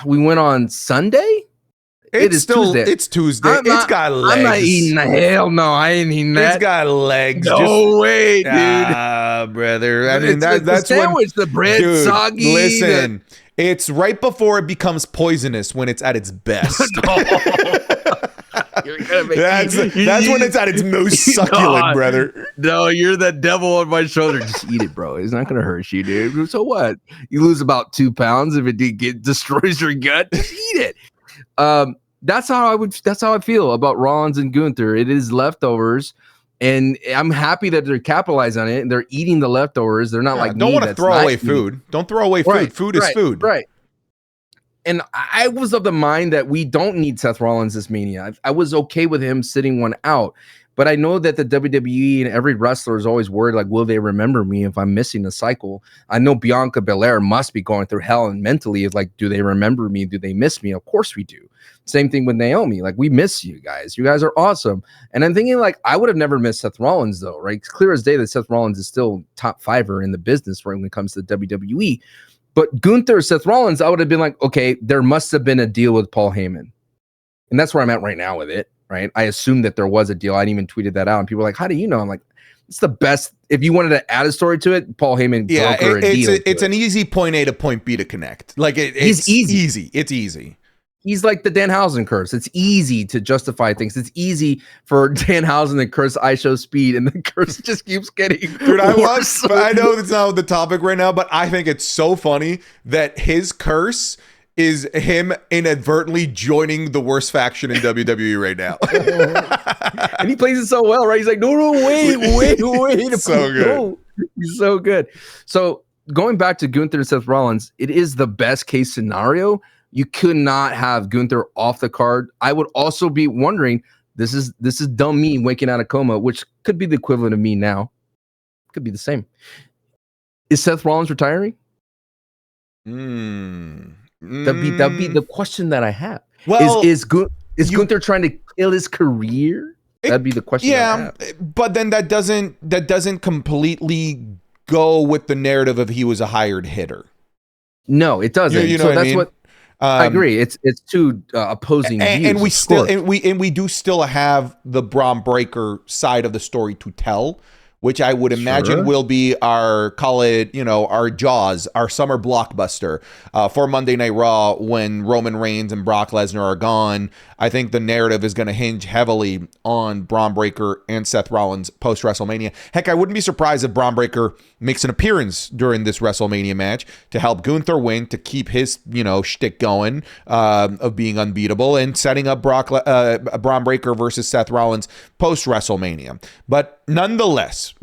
We went on Sunday. It is still Tuesday. It's Tuesday. It's got legs. I'm not eating that. Hell no, I ain't eating that. It's got legs. No way, dude. Brother. I mean, that's the sandwich, the bread, dude, soggy. Listen, it's right before it becomes poisonous when it's at its best. That's when it's at its most succulent, brother. No, you're the devil on my shoulder. Just eat it, bro. It's not gonna hurt you, dude. So what? You lose about 2 pounds if it destroys your gut. Just eat it. That's how I feel about Rollins and Gunther. It is leftovers, and I'm happy that they're capitalizing on it and they're eating the leftovers. They're not like don't want to throw away food. Don't throw away food. Right, food is food. Right. And I was of the mind that we don't need Seth Rollins this Mania. I was okay with him sitting one out. But I know that the WWE and every wrestler is always worried, like, will they remember me if I'm missing a cycle? I know Bianca Belair must be going through hell, and mentally, it's like, do they remember me? Do they miss me? Of course we do. Same thing with Naomi. Like, we miss you guys. You guys are awesome. And I'm thinking, like, I would have never missed Seth Rollins, though, right? It's clear as day that Seth Rollins is still top fiver in the business right, when it comes to the WWE. But Gunther, Seth Rollins, I would have been like, okay, there must have been a deal with Paul Heyman. And that's where I'm at right now with it. Right. I assumed that there was a deal. I didn't even tweeted that out. And people were like, how do you know? I'm like, it's the best. If you wanted to add a story to it, Paul Heyman. It's an easy point A to point B to connect. Like it's easy. It's easy. He's like the Danhausen curse. It's easy to justify things. It's easy for Danhausen to curse I Show Speed, and the curse just keeps getting Dude, I know that's not the topic right now, but I think it's so funny that his curse is him inadvertently joining the worst faction in WWE right now. And he plays it so well, right? He's like, no, wait. So good. No. He's so good. So going back to Gunther and Seth Rollins, it is the best case scenario. You could not have Gunther off the card. I would also be wondering, this is dumb me waking out of coma, which could be the equivalent of me now. Could be the same. Is Seth Rollins retiring? That'd be the question that I have. Well, is Gunther trying to kill his career? That'd be the question. Yeah, but then that doesn't completely go with the narrative of he was a hired hitter. No, it doesn't. You know so what that's I mean? What I agree. It's two opposing views. And we do still have the Braun Breaker side of the story to tell, which I would imagine will be our Jaws, our summer blockbuster for Monday Night Raw when Roman Reigns and Brock Lesnar are gone. I think the narrative is going to hinge heavily on Braun Breaker and Seth Rollins post WrestleMania. Heck, I wouldn't be surprised if Braun Breaker makes an appearance during this WrestleMania match to help Gunther win, to keep his shtick going of being unbeatable and setting up Braun Breaker versus Seth Rollins post WrestleMania. But nonetheless,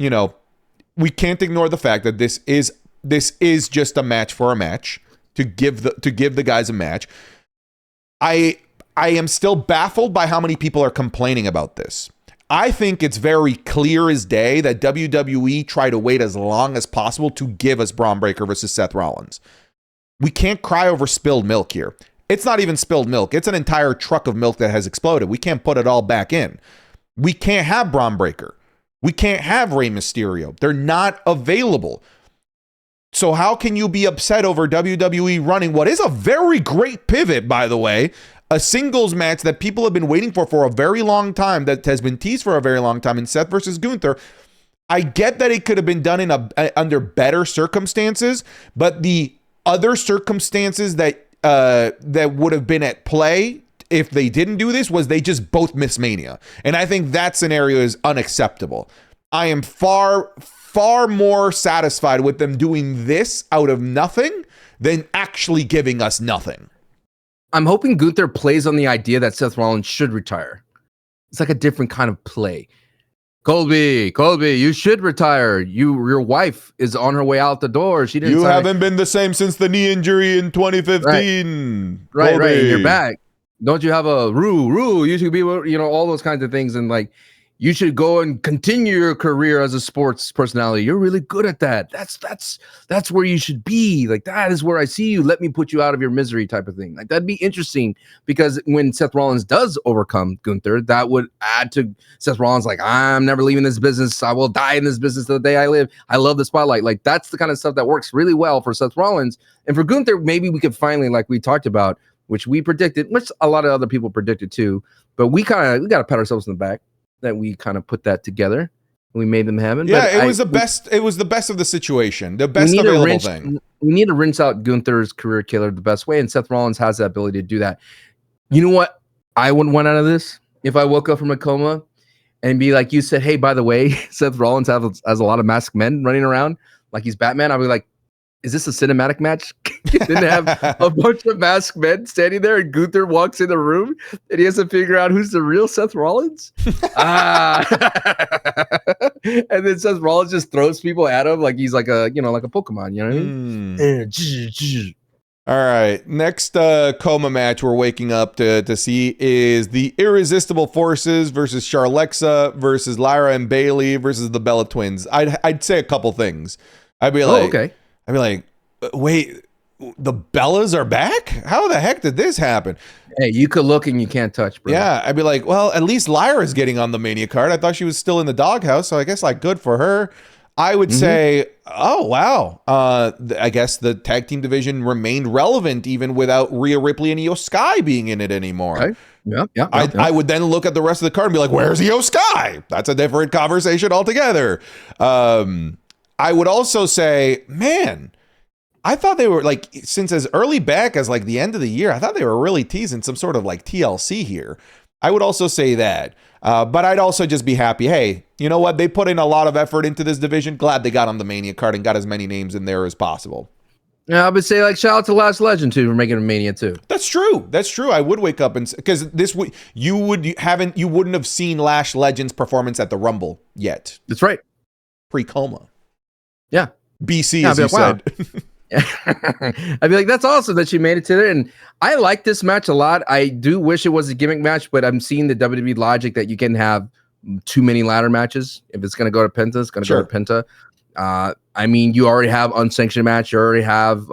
we can't ignore the fact that this is just a match for a match to give the guys a match. I am still baffled by how many people are complaining about this. I think it's very clear as day that WWE tried to wait as long as possible to give us Braun Breaker versus Seth Rollins. We can't cry over spilled milk here. It's not even spilled milk. It's an entire truck of milk that has exploded. We can't put it all back in. We can't have Braun Breaker. We can't have Rey Mysterio. They're not available. So how can you be upset over WWE running what is a very great pivot, by the way, a singles match that people have been waiting for a very long time, that has been teased for a very long time, in Seth versus Gunther? I get that it could have been done under better circumstances, but the other circumstances that would have been at play if they didn't do this was they just both miss Mania. And I think that scenario is unacceptable. I am far more satisfied with them doing this out of nothing than actually giving us nothing. I'm hoping Gunther plays on the idea that Seth Rollins should retire. It's like a different kind of play. Colby, you should retire. Your wife is on her way out the door. She didn't. You haven't been the same since the knee injury in 2015. Right. Colby. And you're back. Don't you have a Rue? You should be, all those kinds of things, and like, you should go and continue your career as a sports personality. You're really good at that. That's where you should be. Like, that is where I see you. Let me put you out of your misery, type of thing. Like, that'd be interesting, because when Seth Rollins does overcome Gunther, that would add to Seth Rollins. Like, I'm never leaving this business. I will die in this business the day I live. I love the spotlight. Like, that's the kind of stuff that works really well for Seth Rollins. And for Gunther, maybe we could finally, like we talked about, which we predicted, which a lot of other people predicted too, but we got to pat ourselves in the back that we kind of put that together. We made them happen. Yeah, it was the best of the situation. The best available thing. We need to rinse out Gunther's career killer the best way, and Seth Rollins has the ability to do that. You know what I wouldn't want out of this? If I woke up from a coma and be like, you said, hey, by the way, Seth Rollins has a lot of masked men running around like he's Batman. I'd be like, is this a cinematic match? Then have a bunch of masked men standing there, and Gunther walks in the room, and he has to figure out who's the real Seth Rollins. And then Seth Rollins just throws people at him like he's like a Pokemon. You know what I mean? All right. Next coma match we're waking up to see is the Irresistible Forces versus Charlexa versus Lyra and Bailey versus the Bella Twins. I'd say a couple things. I'd be like, wait, the Bellas are back? How the heck did this happen? Hey, you could look and you can't touch, bro. Yeah, I'd be like, well, at least Lyra's getting on the Mania card. I thought she was still in the doghouse, so I guess like good for her. I would say, oh, wow. I guess the tag team division remained relevant even without Rhea Ripley and Io Sky being in it anymore. Okay. Yeah. I would then look at the rest of the card and be like, where's Io Sky? That's a different conversation altogether. I would also say, man, I thought they were like, since as early back as like the end of the year, I thought they were really teasing some sort of like TLC here. I would also say that. But I'd also just be happy. Hey, you know what? They put in a lot of effort into this division. Glad they got on the Mania card and got as many names in there as possible. Yeah, I would say like shout out to Last Legend too for making a Mania too. That's true. I would wake up and because this week you wouldn't have seen Lash Legend's performance at the Rumble yet. That's right. Pre-coma. Yeah. BC, as you said. I'd be like, that's awesome that she made it to there. And I like this match a lot. I do wish it was a gimmick match, but I'm seeing the WWE logic that you can have too many ladder matches. If it's going to go to Penta, it's going to go to Penta. I mean, you already have unsanctioned match. You already have,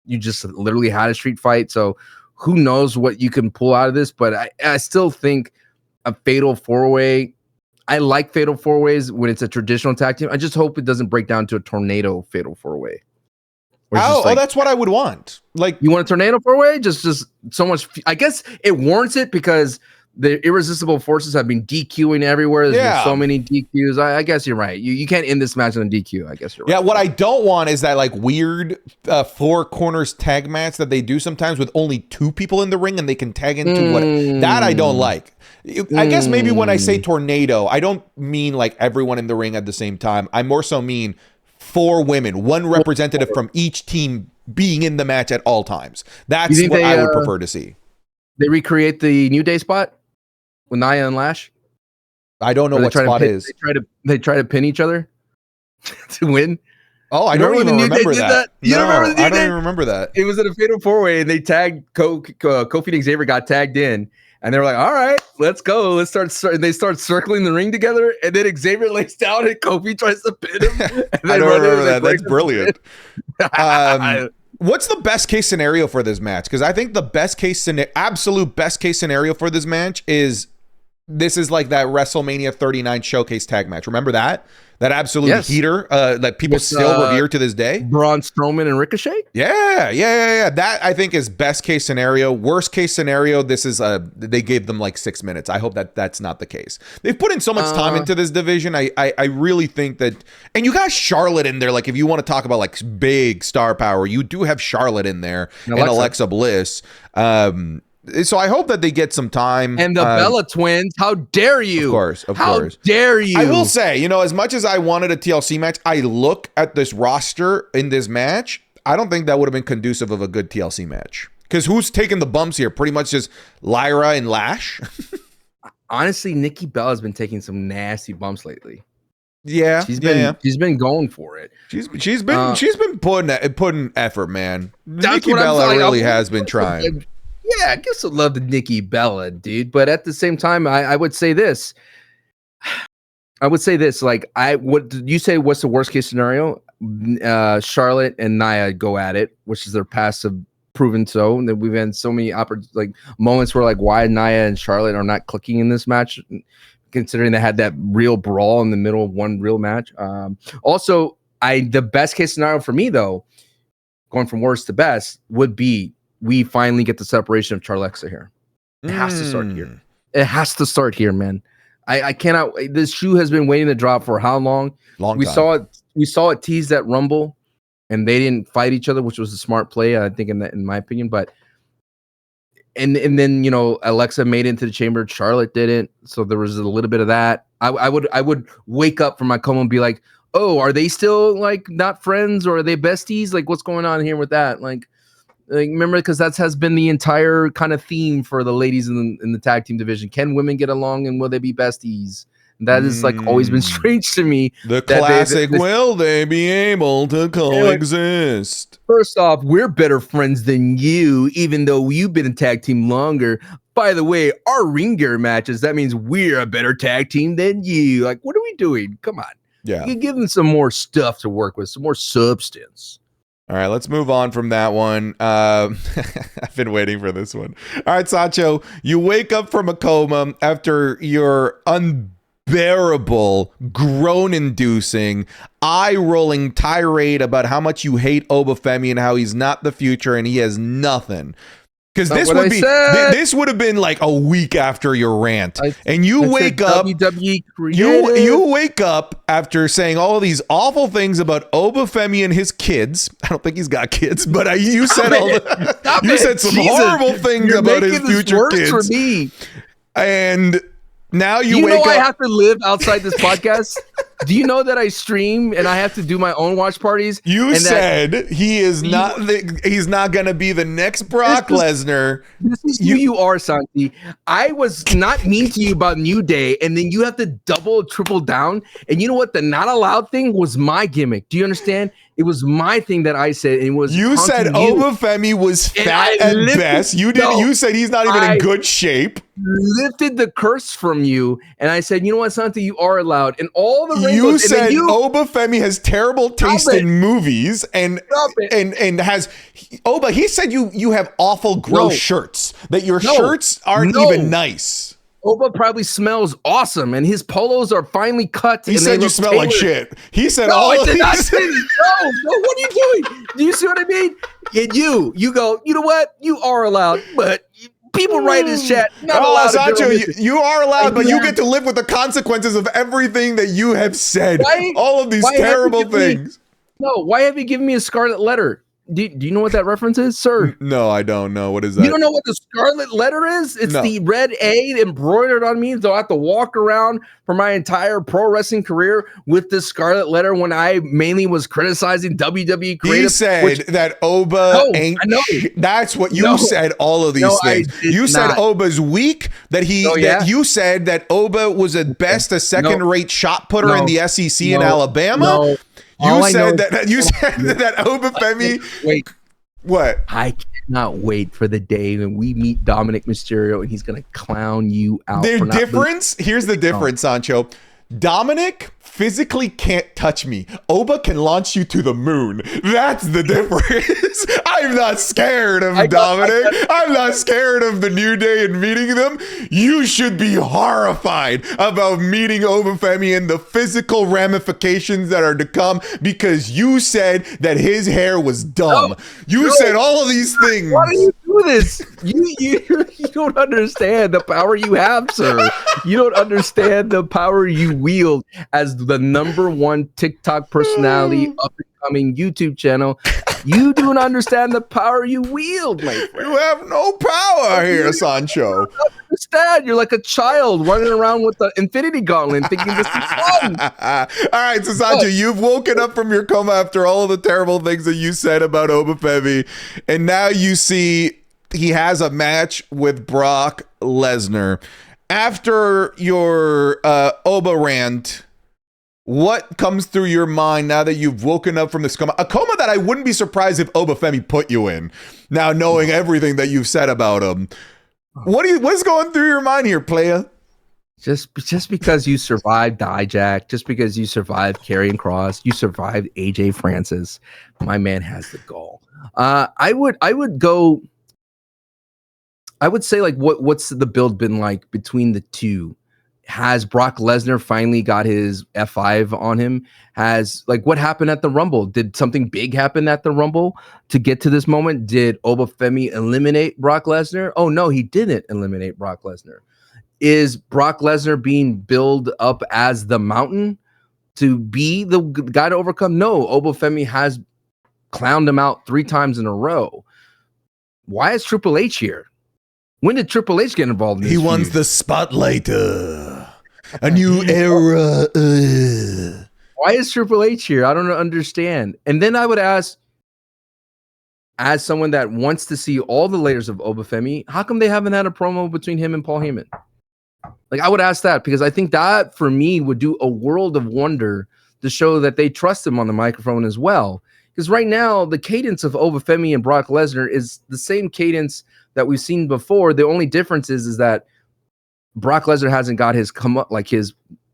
you just literally had a street fight. So who knows what you can pull out of this? But I still think a fatal four-way. I like fatal four-ways when it's a traditional tag team. I just hope it doesn't break down to a tornado fatal four-way. That's what I would want. Like, you want a tornado four-way? Just so much. I guess it warrants it because the Irresistible Forces have been DQing everywhere. There's been so many DQs. I guess you're right. You can't end this match on a DQ. I guess you're right. Yeah, what I don't want is that like weird four corners tag match that they do sometimes with only two people in the ring and they can tag into what that I don't like. I guess maybe when I say tornado, I don't mean like everyone in the ring at the same time. I more so mean 4 women, one representative from each team being in the match at all times. That's what I would prefer to see. They recreate the New Day spot with Nia and Lash. I don't know what spot is. They try to pin each other to win. Oh, I don't even remember that. You don't remember the New Day? I don't even remember that. It was in a fatal four-way, and they tagged Kofi and Xavier got tagged in. And they were like, all right, let's go. Let's start. And they start circling the ring together. And then Xavier lays down and Kofi tries to pin him. I don't remember that. That's brilliant. What's the best case scenario for this match? Because I think the absolute best case scenario for this match is this is like that WrestleMania 39 showcase tag match. Remember that? That absolute heater that people still revere to this day. Braun Strowman and Ricochet? Yeah. That I think is best case scenario. Worst case scenario, this is they gave them like 6 minutes. I hope that that's not the case. They've put in so much time into this division. I really think that, and you got Charlotte in there. Like if you want to talk about like big star power, you do have Charlotte in there and Alexa Bliss. So I hope that they get some time. And the Bella twins, how dare you? Of course. How dare you? I will say, as much as I wanted a TLC match, I look at this roster in this match. I don't think that would have been conducive of a good TLC match. Because who's taking the bumps here? Pretty much just Lyra and Lash. Honestly, Nikki Bella's been taking some nasty bumps lately. Yeah, she's been going for it. She's been putting effort, man. Nikki Bella really has been trying. Yeah, give some love to Nikki Bella, dude. But at the same time, I would say this. Like, what you say? What's the worst case scenario? Charlotte and Nia go at it, which is their past have proven so. And that we've had so many moments where why Nia and Charlotte are not clicking in this match, considering they had that real brawl in the middle of one real match. Also, the best case scenario for me, though, going from worst to best, would be we finally get the separation of Charlexa here. It has to start here. It has to start here, man. I cannot. This shoe has been waiting to drop for how long? We time. saw it teased at Rumble, and they didn't fight each other, which was a smart play, I think, in my opinion. But and then Alexa made it into the chamber. Charlotte didn't, so there was a little bit of that. I would wake up from my coma and be like, oh, are they still not friends, or are they besties? What's going on here with that? Remember, because that has been the entire kind of theme for the ladies in the tag team division. Can women get along, and will they be besties? That is always been strange to me. The classic, will they be able to coexist? First off, we're better friends than you, even though you've been a tag team longer. By the way, our ring gear matches, that means we're a better tag team than you. What are we doing? Come on. Yeah. You give them some more stuff to work with, some more substance. All right, let's move on from that one. I've been waiting for this one. All right, Sancho, you wake up from a coma after your unbearable, groan-inducing, eye-rolling tirade about how much you hate Obafemi and how he's not the future and he has nothing. Because this would have been a week after your rant, and you wake up. You wake up after saying all of these awful things about Obafemi and his kids. I don't think he's got kids, but you said some horrible things about his future kids. For me. And now you wake up. I have to live outside this podcast. Do you know that I stream and I have to do my own watch parties? You said he's not going to be the next Brock Lesnar. This is who you are, Santi. I was not mean to you about New Day, and then you have to double, triple down. And you know what? The not allowed thing was my gimmick. Do you understand? It was my thing that I said. It was you said Obafemi was fat at best. You did. You said he's not even in good shape. Lifted the curse from you, and I said, you know what, Santi, you are allowed. And all the you said Obafemi has terrible taste in movies, and has Oba. He said you have awful gross shirts. That your shirts aren't even nice. Oba probably smells awesome, and his polos are finally cut. He said you smell like shit. He said all of these. No, what are you doing? Do you see what I mean? And you go, you know what? You are allowed, but people write in chat. Not allowed. Sancho, you are allowed, but you get to live with the consequences of everything that you have said. All of these terrible things. Why have you given me a scarlet letter? Do you know what that reference is, sir? No, I don't know. What is that? You don't know what the scarlet letter is? It's the red A embroidered on me. So I have to walk around for my entire pro wrestling career with this scarlet letter when I mainly was criticizing WWE creative. He said that Oba ain't that's what you said, all of these things. You said Oba's weak, that you said that Oba was at best a second-rate shot putter in the SEC in Alabama. You said that Obafemi. Wait, what? I cannot wait for the day when we meet Dominic Mysterio and he's gonna clown you out. Here's the difference, Sancho. Dominic physically can't touch me. Oba can launch you to the moon. That's the difference. I'm not scared of Dominic. I'm not scared of the New Day and meeting them. You should be horrified about meeting Obafemi and the physical ramifications that are to come because you said that his hair was dumb. You said all of these things. Why do you do this? You don't understand the power you have, sir. You don't understand the power you wield as the #1 TikTok personality, up and coming YouTube channel. You do not understand the power you wield, my friend. You have no power here, Sancho. Understand? You're like a child running around with the Infinity Gauntlet thinking this is fun. All right, so Sancho, you've woken up from your coma after all of the terrible things that you said about Obafemi, and now you see he has a match with Brock Lesnar. After your Oba rant, what comes through your mind now that you've woken up from this coma? A coma that I wouldn't be surprised if Obafemi put you in, now knowing everything that you've said about him. What's going through your mind here, playa? Just because you survived Dijak, just because you survived Karrion Kross, you survived AJ Francis, my man has the gall. I would go. I would say, like, what's the build been like between the two? Has Brock Lesnar finally got his F5 on him? What happened at the Rumble? Did something big happen at the Rumble to get to this moment? Did Obafemi eliminate Brock Lesnar? Oh, no, he didn't eliminate Brock Lesnar. Is Brock Lesnar being billed up as the mountain to be the guy to overcome? No, Obafemi has clowned him out 3 times in a row. Why is Triple H here? When did Triple H get involved in this? He wants the spotlight. A new era. Why is Triple H here? I don't understand. And then I would ask, as someone that wants to see all the layers of Obafemi, how come they haven't had a promo between him and Paul Heyman? Like, I would ask that, because I think that for me would do a world of wonder to show that they trust him on the microphone as well. Because right now, the cadence of Obafemi and Brock Lesnar is the same cadence that we've seen before. The only difference is that Brock Lesnar hasn't got his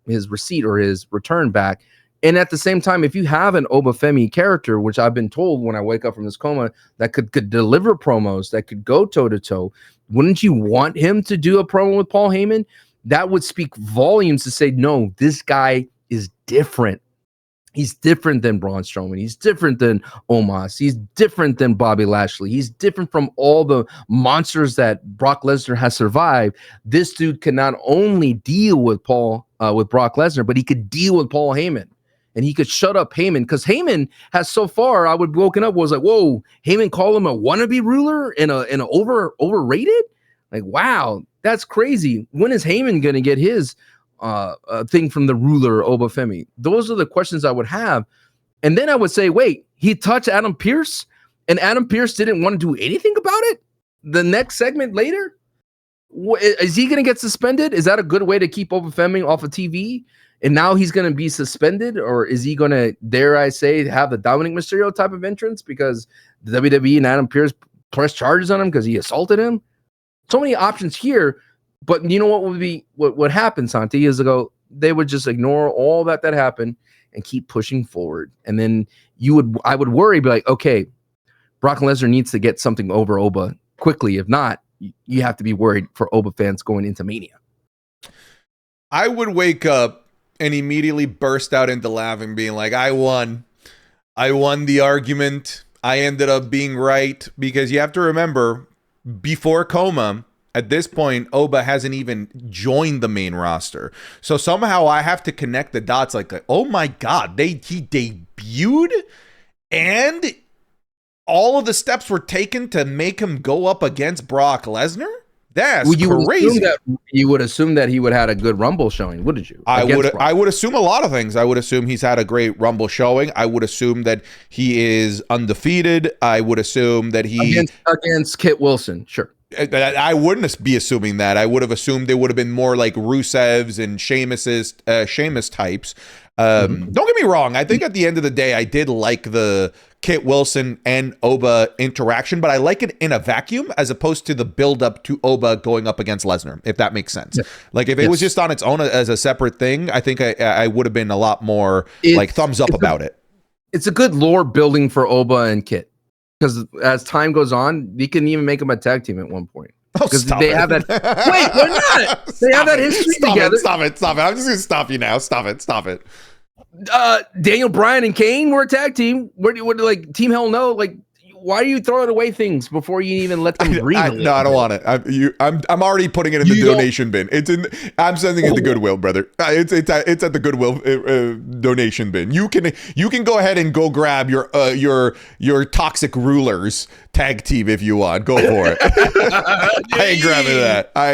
his receipt or his return back. And at the same time, if you have an Obafemi character, which I've been told when I wake up from this coma, that could deliver promos, that could go toe-to-toe, wouldn't you want him to do a promo with Paul Heyman? That would speak volumes to say, no, this guy is different. He's different than Braun Strowman. He's different than Omos. He's different than Bobby Lashley. He's different from all the monsters that Brock Lesnar has survived. This dude can not only deal with Brock Lesnar, but he could deal with Paul Heyman. And he could shut up Heyman, because Heyman has so far, I would woken up, was like, whoa, Heyman called him a wannabe ruler and a overrated? Like, wow, that's crazy. When is Heyman going to get his thing from the ruler Obafemi? Those are the questions I would have. And then I would say, wait, he touched Adam Pearce and Adam Pearce didn't want to do anything about it? The next segment later? Is he going to get suspended? Is that a good way to keep Obafemi off of TV? And now he's going to be suspended? Or is he going to, dare I say, have the Dominic Mysterio type of entrance because the WWE and Adam Pearce pressed charges on him because he assaulted him? So many options here. But you know what would be what happened, Santi, is they would just ignore all that happened and keep pushing forward. And then I would worry, be like, okay, Brock Lesnar needs to get something over Oba quickly. If not, you have to be worried for Oba fans going into Mania. I would wake up and immediately burst out into laughing, being like, I won the argument. I ended up being right, because you have to remember, before coma, at this point, Oba hasn't even joined the main roster. So somehow I have to connect the dots like oh my God, he debuted and all of the steps were taken to make him go up against Brock Lesnar? That's crazy. You would assume that he would have had a good Rumble showing, wouldn't you? I would assume a lot of things. I would assume he's had a great Rumble showing. I would assume that he is undefeated. I would assume that he against Kit Wilson, sure. I wouldn't be assuming that. I would have assumed they would have been more like Rusev's and Sheamus types. Don't get me wrong. I think at the end of the day, I did like the Kit Wilson and Oba interaction, but I like it in a vacuum as opposed to the build up to Oba going up against Lesnar, if that makes sense. Yeah. Like if it was just on its own as a separate thing, I think I would have been a lot more like thumbs up about it. It's a good lore building for Oba and Kit. Because as time goes on, you can even make them a tag team at one point. Because they have that. Wait, why not? They have that history together. Stop it. I'm just going to stop you now. Stop it. Daniel Bryan and Kane were a tag team. Where like Team Hell No? Like, Why are you throwing away things before you even let them breathe? No, I don't want it. I'm already putting it in the donation bin. I'm sending it to Goodwill, brother. It's at the Goodwill donation bin. You can go ahead and go grab your toxic rulers tag team if you want. Go for it. I ain't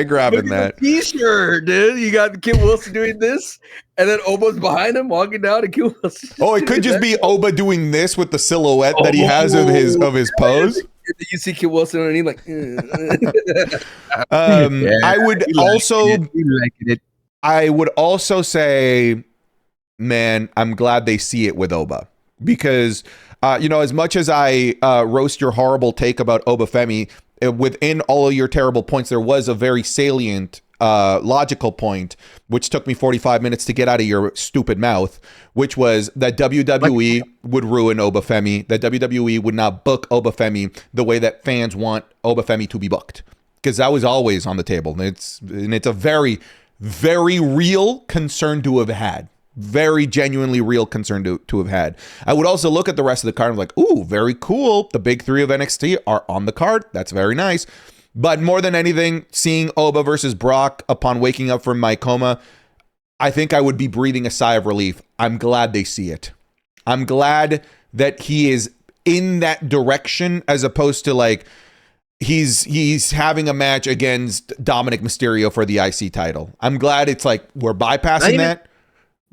grabbing that. T-shirt, dude. You got Kid Wilson doing this, and then Oba's behind him walking down, and Kid Wilson. Oh, it could just be Oba doing this with the silhouette that he has of his pose. You see Kid Wilson underneath, like. I would also say, man, I'm glad they see it with Oba because. As much as I roast your horrible take about Obafemi, within all of your terrible points, there was a very salient logical point, which took me 45 minutes to get out of your stupid mouth, which was that WWE would ruin Obafemi, that WWE would not book Obafemi the way that fans want Obafemi to be booked. Because that was always on the table. And it's a very, very real concern to have had. Very genuinely real concern to have had. I would also look at the rest of the card and be like, ooh, very cool. The big three of NXT are on the card. That's very nice. But more than anything, seeing Oba versus Brock upon waking up from my coma, I think I would be breathing a sigh of relief. I'm glad they see it. I'm glad that he is in that direction as opposed to like he's having a match against Dominic Mysterio for the IC title. I'm glad it's like we're bypassing that.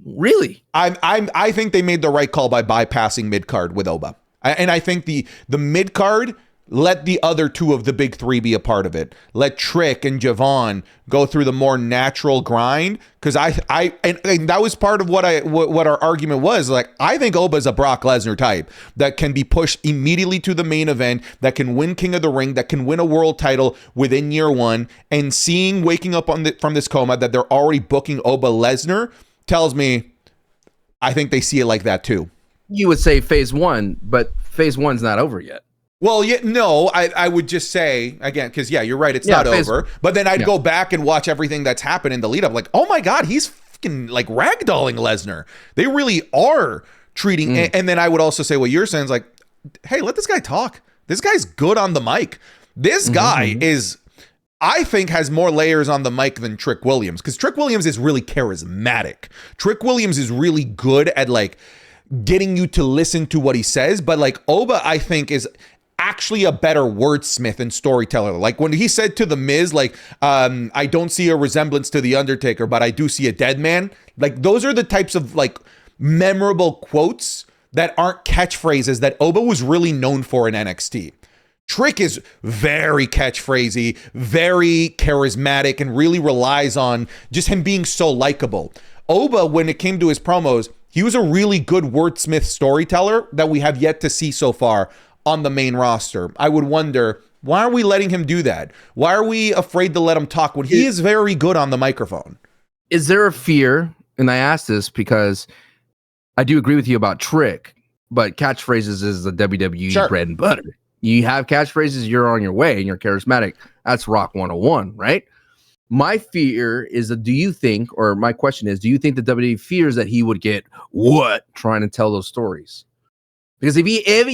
Really? I think they made the right call by bypassing mid-card with Oba. And I think the mid-card, let the other two of the big three be a part of it. Let Trick and Javon go through the more natural grind. Because and that was part of what our argument was. Like, I think Oba's a Brock Lesnar type that can be pushed immediately to the main event, that can win King of the Ring, that can win a world title within year one. And waking up from this coma that they're already booking Oba Lesnar tells me I think they see it like that too. You would say phase one, but phase one's not over yet. Well, yeah, no, I would just say, again, because, yeah, you're right, it's not over. But then I'd go back and watch everything that's happened in the lead up. Like, oh my God, he's fucking like ragdolling Lesnar. They really are treating. And then I would also say what you're saying is like, hey, let this guy talk. This guy's good on the mic. This guy is, I think, has more layers on the mic than Trick Williams, because Trick Williams is really charismatic. Trick Williams is really good at like getting you to listen to what he says. But like Oba, I think, is actually a better wordsmith and storyteller. Like when he said to The Miz, like, I don't see a resemblance to The Undertaker, but I do see a dead man. Like those are the types of like memorable quotes that aren't catchphrases that Oba was really known for in NXT. Trick is very catchphrasy, very charismatic, and really relies on just him being so likable. Oba, when it came to his promos, he was a really good wordsmith storyteller that we have yet to see so far on the main roster. I would wonder, why are we letting him do that? Why are we afraid to let him talk when he is very good on the microphone? Is there a fear? And I ask this because I do agree with you about Trick, but catchphrases is the WWE bread and butter. You have catchphrases, you're on your way, and you're charismatic. That's Rock 101, right? My fear is that my question is, do you think the WWE fears that he would get what trying to tell those stories? Because if he's a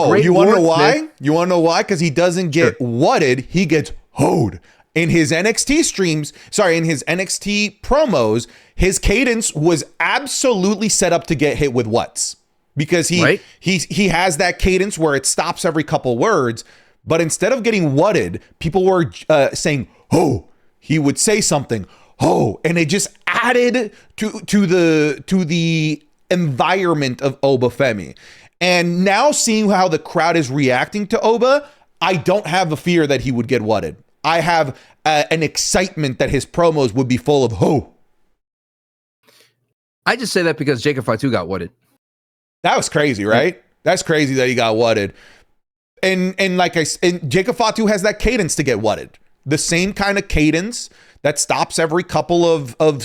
great you want to know why? You want to know why? Because he doesn't get whatted, he gets hoed. In his NXT in his NXT promos, his cadence was absolutely set up to get hit with whats. Because he has that cadence where it stops every couple words, but instead of getting whatted, people were saying, "Oh," he would say something, "Oh," and it just added to the environment of Obafemi. And now seeing how the crowd is reacting to Oba, I don't have a fear that he would get whatted. I have an excitement that his promos would be full of "Oh." I just say that because Jacob Fatu got whatted. That was crazy, right? That's crazy that he got whatted. And Jacob Fatu has that cadence to get whatted. The same kind of cadence that stops every couple of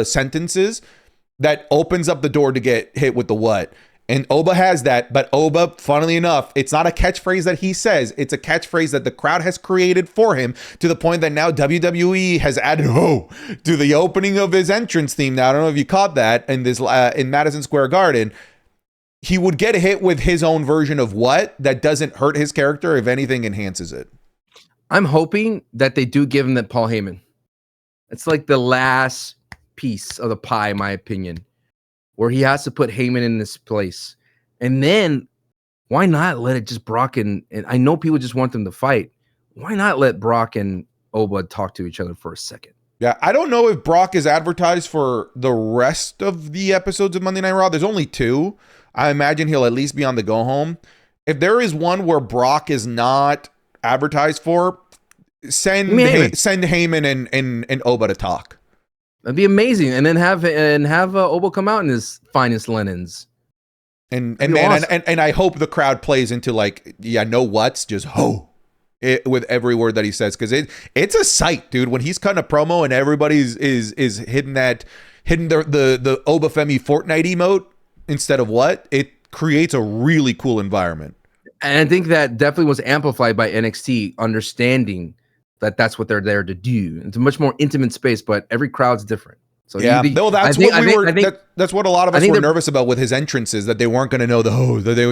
sentences that opens up the door to get hit with the what. And Oba has that, but Oba, funnily enough, it's not a catchphrase that he says. It's a catchphrase that the crowd has created for him, to the point that now WWE has added "ho" to the opening of his entrance theme. Now, I don't know if you caught that in Madison Square Garden. he would get hit with his own version of what that doesn't hurt his character. If anything, enhances it. I'm hoping that they do give him that Paul Heyman. It's like the last piece of the pie, in my opinion, where he has to put Heyman in this place. And then why not let it just Brock and I know people just want them to fight. Why not let Brock and Oba talk to each other for a second? Yeah, I don't know if Brock is advertised for the rest of the episodes of Monday Night Raw. There's only 2. I imagine he'll at least be on the go home. If there is one where Brock is not advertised for, send Heyman and Oba to talk. That'd be amazing. And then have Oba come out in his finest linens. And man, awesome. and I hope the crowd plays into like, no what's, just ho. With every word that he says, because it's a sight, dude. When he's cutting a promo and everybody's is hitting the Oba Femi Fortnite emote instead of what, it creates a really cool environment. And I think that definitely was amplified by NXT understanding that that's what they're there to do. It's a much more intimate space, but every crowd's different. So yeah, that's what a lot of us were nervous about with his entrances, that they weren't going to know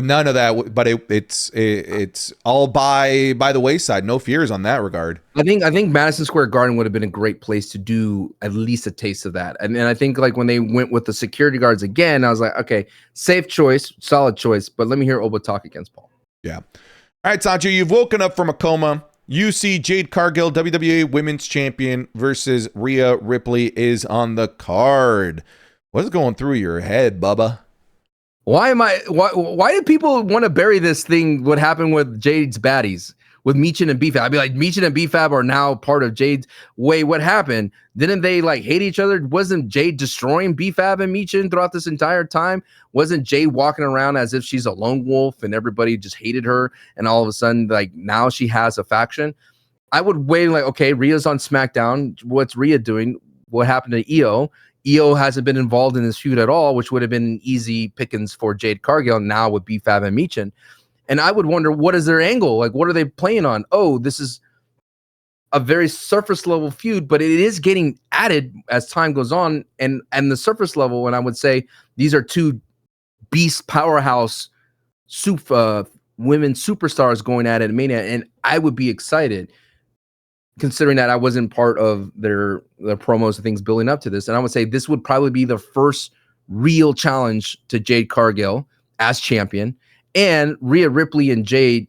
none of that. But it's all by the wayside. No fears on that regard. I think Madison Square Garden would have been a great place to do at least a taste of that. And I think like when they went with the security guards again, I was like, okay, safe choice, solid choice. But let me hear Oba talk against Paul. Yeah. All right, Sancho, you've woken up from a coma. You see Jade Cargill, WWE Women's Champion versus Rhea Ripley is on the card. What's going through your head, Bubba? Why do people want to bury this thing? What happened with Jade's baddies with Michin and BFAB? I'd be like, Michin and BFAB are now part of Jade's. Wait, what happened? Didn't they like hate each other? Wasn't Jade destroying BFAB and Michin throughout this entire time? Wasn't Jade walking around as if she's a lone wolf and everybody just hated her? And all of a sudden, like now she has a faction. I would wait like, okay, Rhea's on SmackDown. What's Rhea doing? What happened to Io? Io hasn't been involved in this feud at all, which would have been easy pickings for Jade Cargill now with BFAB and Michin. And I would wonder, what is their angle? Like, what are they playing on? Oh, this is a very surface level feud, but it is getting added as time goes on. And the surface level, and I would say these are 2 beast powerhouse women superstars going at it in Mania. And I would be excited considering that I wasn't part of their promos and things building up to this. And I would say this would probably be the first real challenge to Jade Cargill as champion. And Rhea Ripley and Jade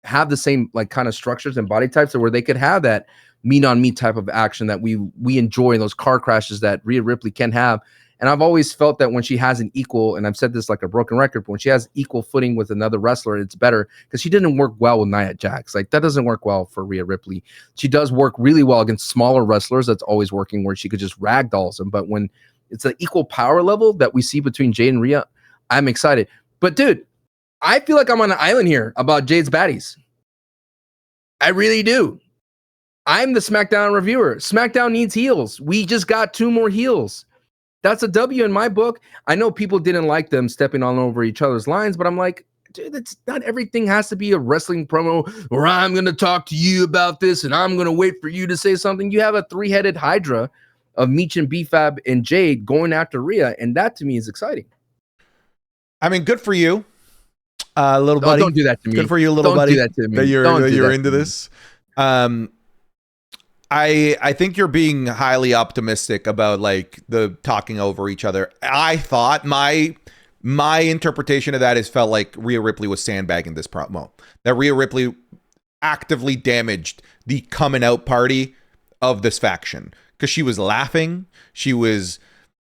have the same like kind of structures and body types, so where they could have that meat on meat type of action that we enjoy in those car crashes that Rhea Ripley can have. And I've always felt that when she has an equal, and I've said this like a broken record, but when she has equal footing with another wrestler, it's better, because she didn't work well with Nia Jax. Like that doesn't work well for Rhea Ripley. She does work really well against smaller wrestlers. That's always working, where she could just ragdoll them. But when it's an equal power level that we see between Jade and Rhea, I'm excited. But dude, I feel like I'm on an island here about Jade's baddies. I really do. I'm the SmackDown reviewer. SmackDown needs heels. We just got 2 more heels. That's a W in my book. I know people didn't like them stepping all over each other's lines, but I'm like, dude, it's not everything has to be a wrestling promo where I'm going to talk to you about this and I'm going to wait for you to say something. You have a 3-headed hydra of Michin, BFAB, and Jade going after Rhea, and that to me is exciting. I mean, good for you. Little buddy. Don't do that to me. Good for you, little buddy. Don't do that to me. That you're into this. I think you're being highly optimistic about like the talking over each other. I thought my interpretation of that is felt like Rhea Ripley was sandbagging this promo. That Rhea Ripley actively damaged the coming out party of this faction because she was laughing. She was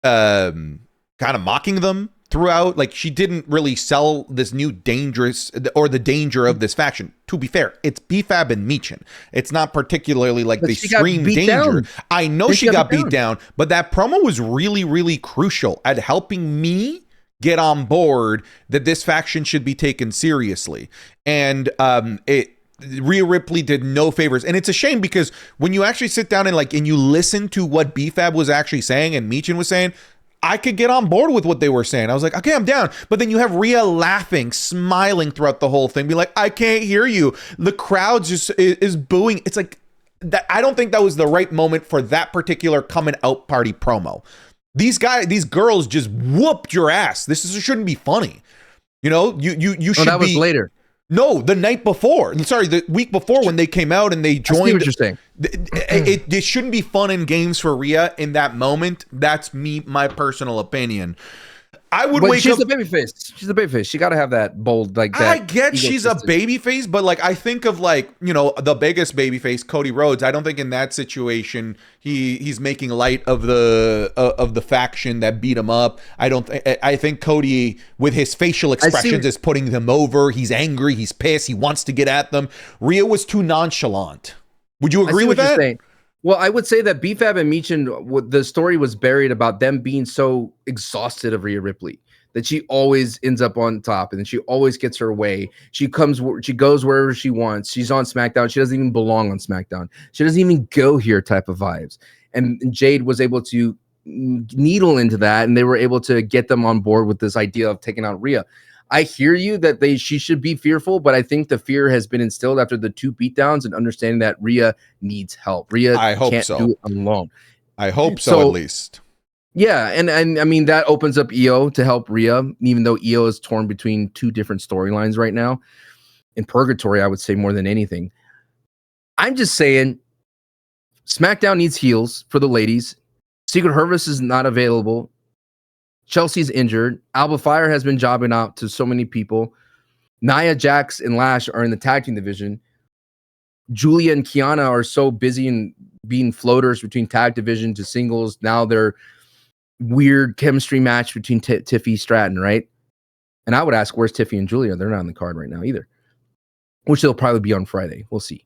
kind of mocking them throughout. Like she didn't really sell this new dangerous or the danger of this faction. To be fair, it's BFAB and Michin. It's not particularly like they scream danger. I know she got beat down, but that promo was really, really crucial at helping me get on board that this faction should be taken seriously. And Rhea Ripley did no favors. And it's a shame because when you actually sit down and you listen to what BFAB was actually saying and Michin was saying, I could get on board with what they were saying. I was like, okay, I'm down. But then you have Rhea laughing, smiling throughout the whole thing, be like, I can't hear you. The crowd just is booing. It's like that. I don't think that was the right moment for that particular coming out party promo. These girls just whooped your ass. This shouldn't be funny. You know, you should that was later. No, the night before. Sorry, the week before when they came out and they joined. I see what you're saying. It shouldn't be fun and games for Rhea in that moment. That's my personal opinion. I would wake she's up. a babyface. She's a babyface. She got to have that bold, like that. I get she's a babyface, but like I think of like, you know, the biggest babyface, Cody Rhodes. I don't think in that situation he's making light of the faction that beat him up. I think Cody with his facial expressions is putting them over. He's angry. He's pissed. He wants to get at them. Rhea was too nonchalant. Would you agree with that? Well, I would say that BFAB and Michin, the story was buried about them being so exhausted of Rhea Ripley that she always ends up on top and then she always gets her way. She goes wherever she wants. She's on SmackDown. She doesn't even belong on SmackDown. She doesn't even go here type of vibes. And Jade was able to needle into that, and they were able to get them on board with this idea of taking out Rhea. I hear you that she should be fearful, but I think the fear has been instilled after the 2 beatdowns and understanding that Rhea needs help. Rhea can't do it alone. I hope so, at least. Yeah, and I mean that opens up EO to help Rhea, even though EO is torn between 2 different storylines right now. In purgatory, I would say more than anything. I'm just saying SmackDown needs heels for the ladies. Secret Service is not available. Chelsea's injured. Alba Fire has been jobbing out to so many people. Nia, Jax, and Lash are in the tag team division. Julia and Kiana are so busy in being floaters between tag division to singles. Now they're weird chemistry match between Tiffy Stratton, right? And I would ask, where's Tiffy and Julia? They're not on the card right now either. Which they'll probably be on Friday. We'll see.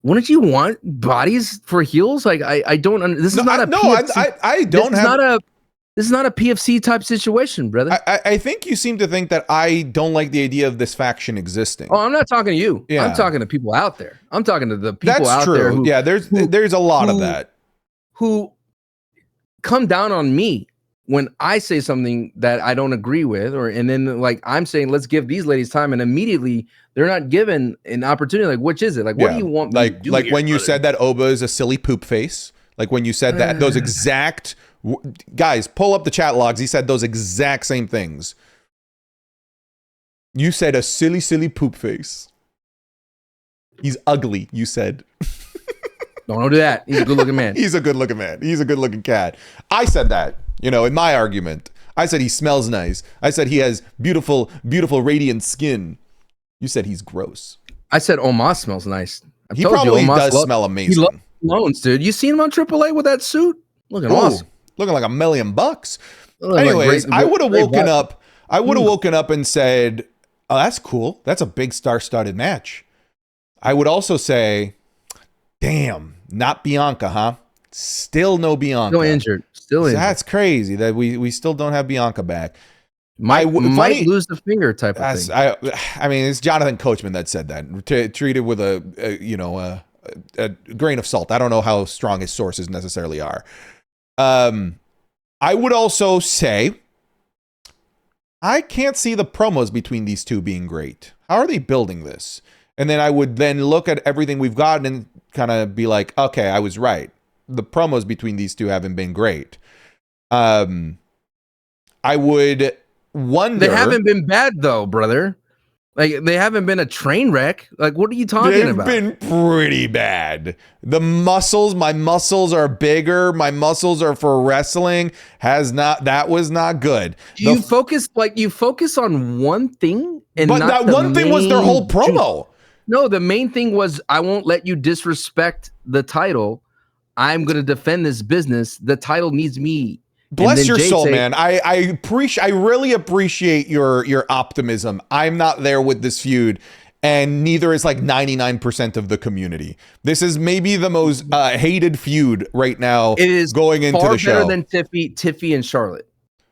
Wouldn't you want bodies for heels? Like I don't. This is not a. No, PFC. I don't have. This is not a PFC type situation, brother. I think you seem to think that I don't like the idea of this faction existing. Oh, I'm not talking to you. Yeah. I'm talking to people out there. I'm talking to the people That's out true. there. Yeah, there's a lot of that. Who come down on me when I say something that I don't agree with, and then like I'm saying, let's give these ladies time, and immediately they're not given an opportunity. Like, which is it? Like, what do you want me to do like here, when you brother? said that Oba is a silly poop face. Like when you said that, those exact guys, pull up the chat logs. He said those exact same things. You said a silly poop face. He's ugly, you said. Don't do that. He's a good looking man. He's a good looking man. He's a good looking cat. I said that, you know, in my argument. I said he smells nice. I said he has beautiful, radiant skin. You said he's gross. I said Omos smells nice. He probably does smell amazing. He loves colognes, dude. You seen him on AAA with that suit? Looking awesome. Looking like $1 million. Anyways, I would have woken up. I would have woken up and said, "Oh, that's cool. That's a big star-studded match." I would also say, "Damn, not Bianca, huh? Still no Bianca. Still injured. That's crazy that we still don't have Bianca back. Might lose the finger type of thing. I mean, it's Jonathan Coachman that said that. Treated with a grain of salt. I don't know how strong his sources necessarily are. I would also say I can't see the promos between these two being great. How are they building this? And then I would then look at everything we've gotten and kind of be like, okay, I was right. The promos between these two haven't been great. I would wonder. They haven't been bad though, brother. Like they haven't been a train wreck. Like what are you talking about? They've been pretty bad. My muscles are bigger. My muscles are for wrestling. That was not good. You focus on one thing, but that one thing was their whole promo. No, the main thing was I won't let you disrespect the title. I'm going to defend this business. The title needs me. Bless your soul, man. I really appreciate your optimism. I'm not there with this feud, and neither is like 99% of the community. This is maybe the most hated feud right now. It is going into the show. Far better than Tiffy and Charlotte.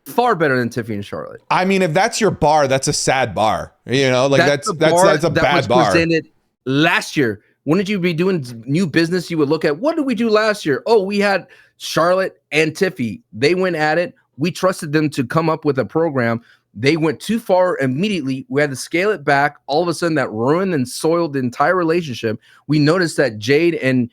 Far better than Tiffy and Charlotte. I mean, if that's your bar, that's a sad bar. You know, like that's a bad bar. Presented last year. Wouldn't you be doing new business? You would look at what did we do last year? Oh, we had Charlotte and Tiffy. They went at it. We trusted them to come up with a program. They went too far immediately. We had to scale it back. All of a sudden, that ruined and soiled the entire relationship. We noticed that Jade and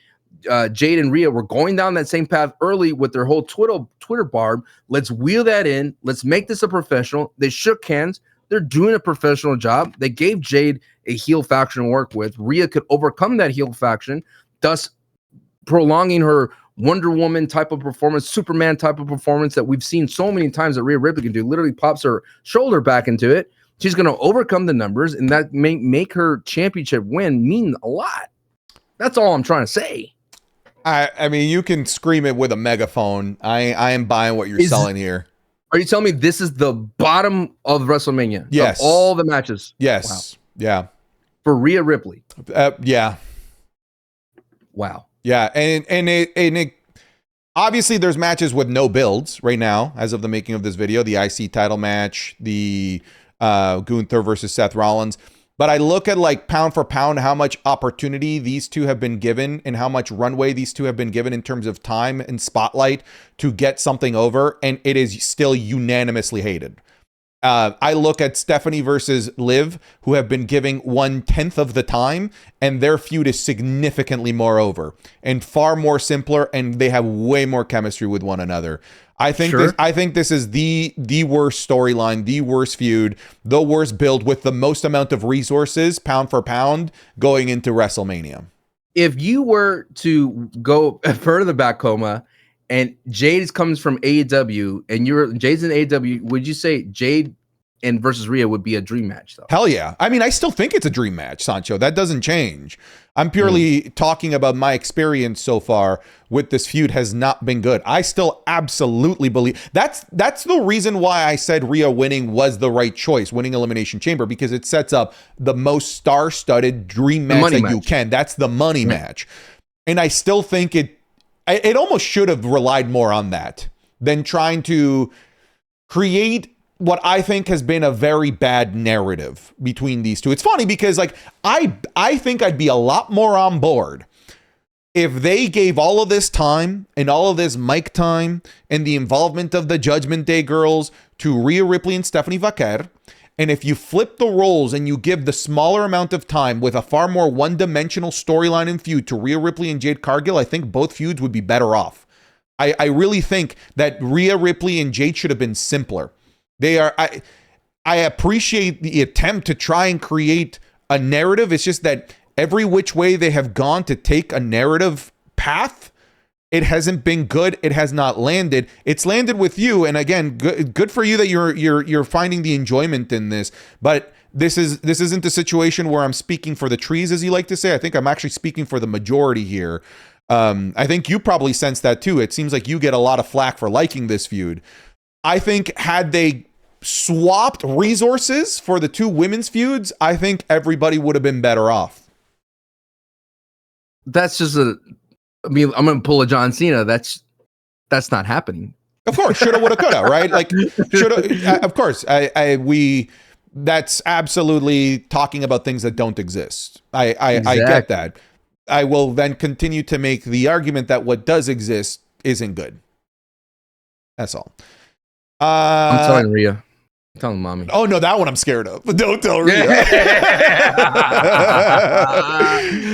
Jade and Rhea were going down that same path early with their whole Twitter barb. Let's wheel that in. Let's make this a professional. They shook hands. They're doing a professional job. They gave Jade a heel faction to work with. Rhea could overcome that heel faction, thus prolonging her Wonder Woman type of performance, Superman type of performance that we've seen so many times that Rhea Ripley can do. Literally pops her shoulder back into it. She's going to overcome the numbers, and that may make her championship win mean a lot. That's all I'm trying to say. I mean, you can scream it with a megaphone. I am buying what you're selling here. Are you telling me this is the bottom of WrestleMania? Yes. Of all the matches? Yes. Wow. Yeah. For Rhea Ripley? Yeah. Wow. Yeah. And it obviously there's matches with no builds right now as of the making of this video. The IC title match, the Gunther versus Seth Rollins. But I look at like pound for pound, how much opportunity these two have been given and how much runway these two have been given in terms of time and spotlight to get something over. And it is still unanimously hated. I look at Stephanie versus Liv, who have been giving 1/10 of the time, and their feud is significantly more over and far more simpler, and they have way more chemistry with one another. I think this is the worst storyline, the worst feud, the worst build with the most amount of resources, pound for pound, going into WrestleMania. If you were to go further back, Coma, and Jade comes from AEW, and Jade's in AEW, would you say Jade and versus Rhea would be a dream match, though? Hell yeah. I mean, I still think it's a dream match, Sancho. That doesn't change. I'm purely talking about my experience so far with this feud has not been good. I still absolutely believe that's the reason why I said Rhea winning was the right choice, winning Elimination Chamber, because it sets up the most star-studded dream match that you can. That's the money match. And I still think it almost should have relied more on that than trying to create what I think has been a very bad narrative between these two. It's funny because like I think I'd be a lot more on board if they gave all of this time and all of this mic time and the involvement of the Judgment Day girls to Rhea Ripley and Stephanie Vaquer. And if you flip the roles and you give the smaller amount of time with a far more one-dimensional storyline and feud to Rhea Ripley and Jade Cargill, I think both feuds would be better off. I really think that Rhea Ripley and Jade should have been simpler. They are. I appreciate the attempt to try and create a narrative. It's just that every which way they have gone to take a narrative path, it hasn't been good. It has not landed. It's landed with you, and again, good for you that you're finding the enjoyment in this. But this isn't a situation where I'm speaking for the trees, as you like to say. I think I'm actually speaking for the majority here. I think you probably sense that too. It seems like you get a lot of flack for liking this feud. I think had they swapped resources for the two women's feuds, I think everybody would have been better off. That's just I'm going to pull a John Cena. That's not happening. Of course, shoulda, woulda, coulda, right? Like, shoulda. Of course, that's absolutely talking about things that don't exist. I get that. I will then continue to make the argument that what does exist isn't good. That's all. I'm telling Rhea. I'm telling mommy. Oh no, that one I'm scared of. But don't tell Rhea.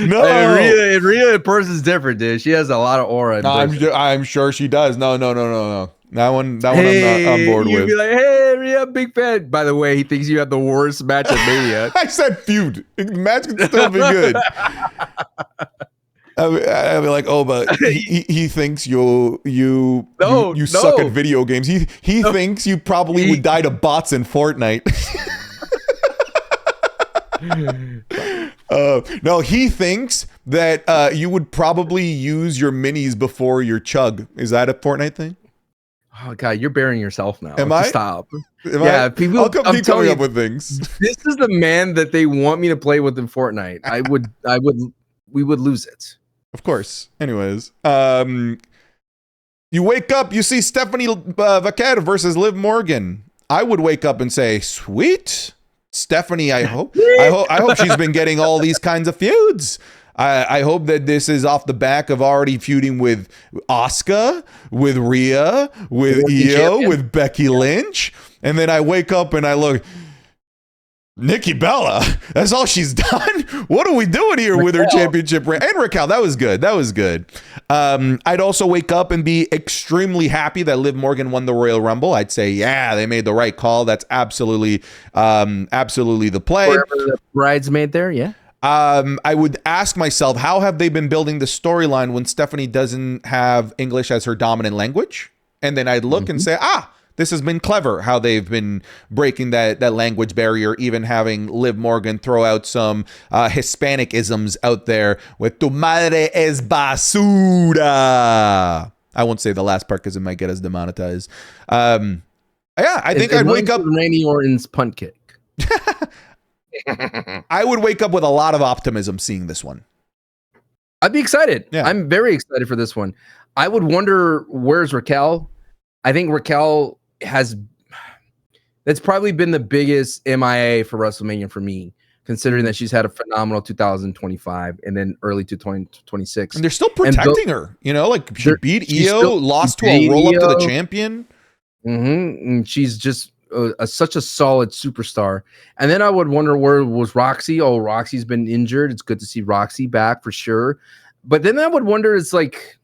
No, Rhea in person's different, dude. She has a lot of aura. I'm sure she does. No. That one I'm not on board with. You'd be like, hey, Rhea, big fan. By the way, he thinks you have the worst match at Mania. I said feud. Match can still be good. I'll be like, oh, but he thinks you suck at video games. He thinks you probably would die to bots in Fortnite. No, he thinks that you would probably use your minis before your chug. Is that a Fortnite thing? Oh God, you're burying yourself now. Am I? Stop. People keep coming up with things. This is the man that they want me to play with in Fortnite. We would lose it. Of course. Anyways, you wake up, you see Stephanie Vaquer versus Liv Morgan. I would wake up and say, "Sweet, Stephanie. I hope she's been getting all these kinds of feuds. I hope that this is off the back of already feuding with Asuka, with Rhea, with Io, with Becky Lynch." And then I wake up and I look, Nikki Bella, that's all she's done. What are we doing here with her championship reign? And Raquel, that was good. That was good. I'd also wake up and be extremely happy that Liv Morgan won the Royal Rumble. I'd say, yeah, they made the right call. That's absolutely the play. Wherever the bridesmaid there, yeah. I would ask myself, how have they been building the storyline when Stephanie doesn't have English as her dominant language? And then I'd look and say, this has been clever how they've been breaking that language barrier, even having Liv Morgan throw out some Hispanic isms out there with tu madre es basura. I won't say the last part because it might get us demonetized. I think I'd wake up. Randy Orton's punt kick. I would wake up with a lot of optimism seeing this one. I'd be excited. Yeah. I'm very excited for this one. I would wonder, where's Raquel? I think Raquel that's probably been the biggest MIA for WrestleMania for me, considering that she's had a phenomenal 2025 and then early to 2026. And they're still protecting her, like she beat Io, lost to a roll up to the champion. And she's just such a solid superstar. And then I would wonder, where was Roxy? Oh, Roxy's been injured. It's good to see Roxy back for sure. But then I would wonder, it's like,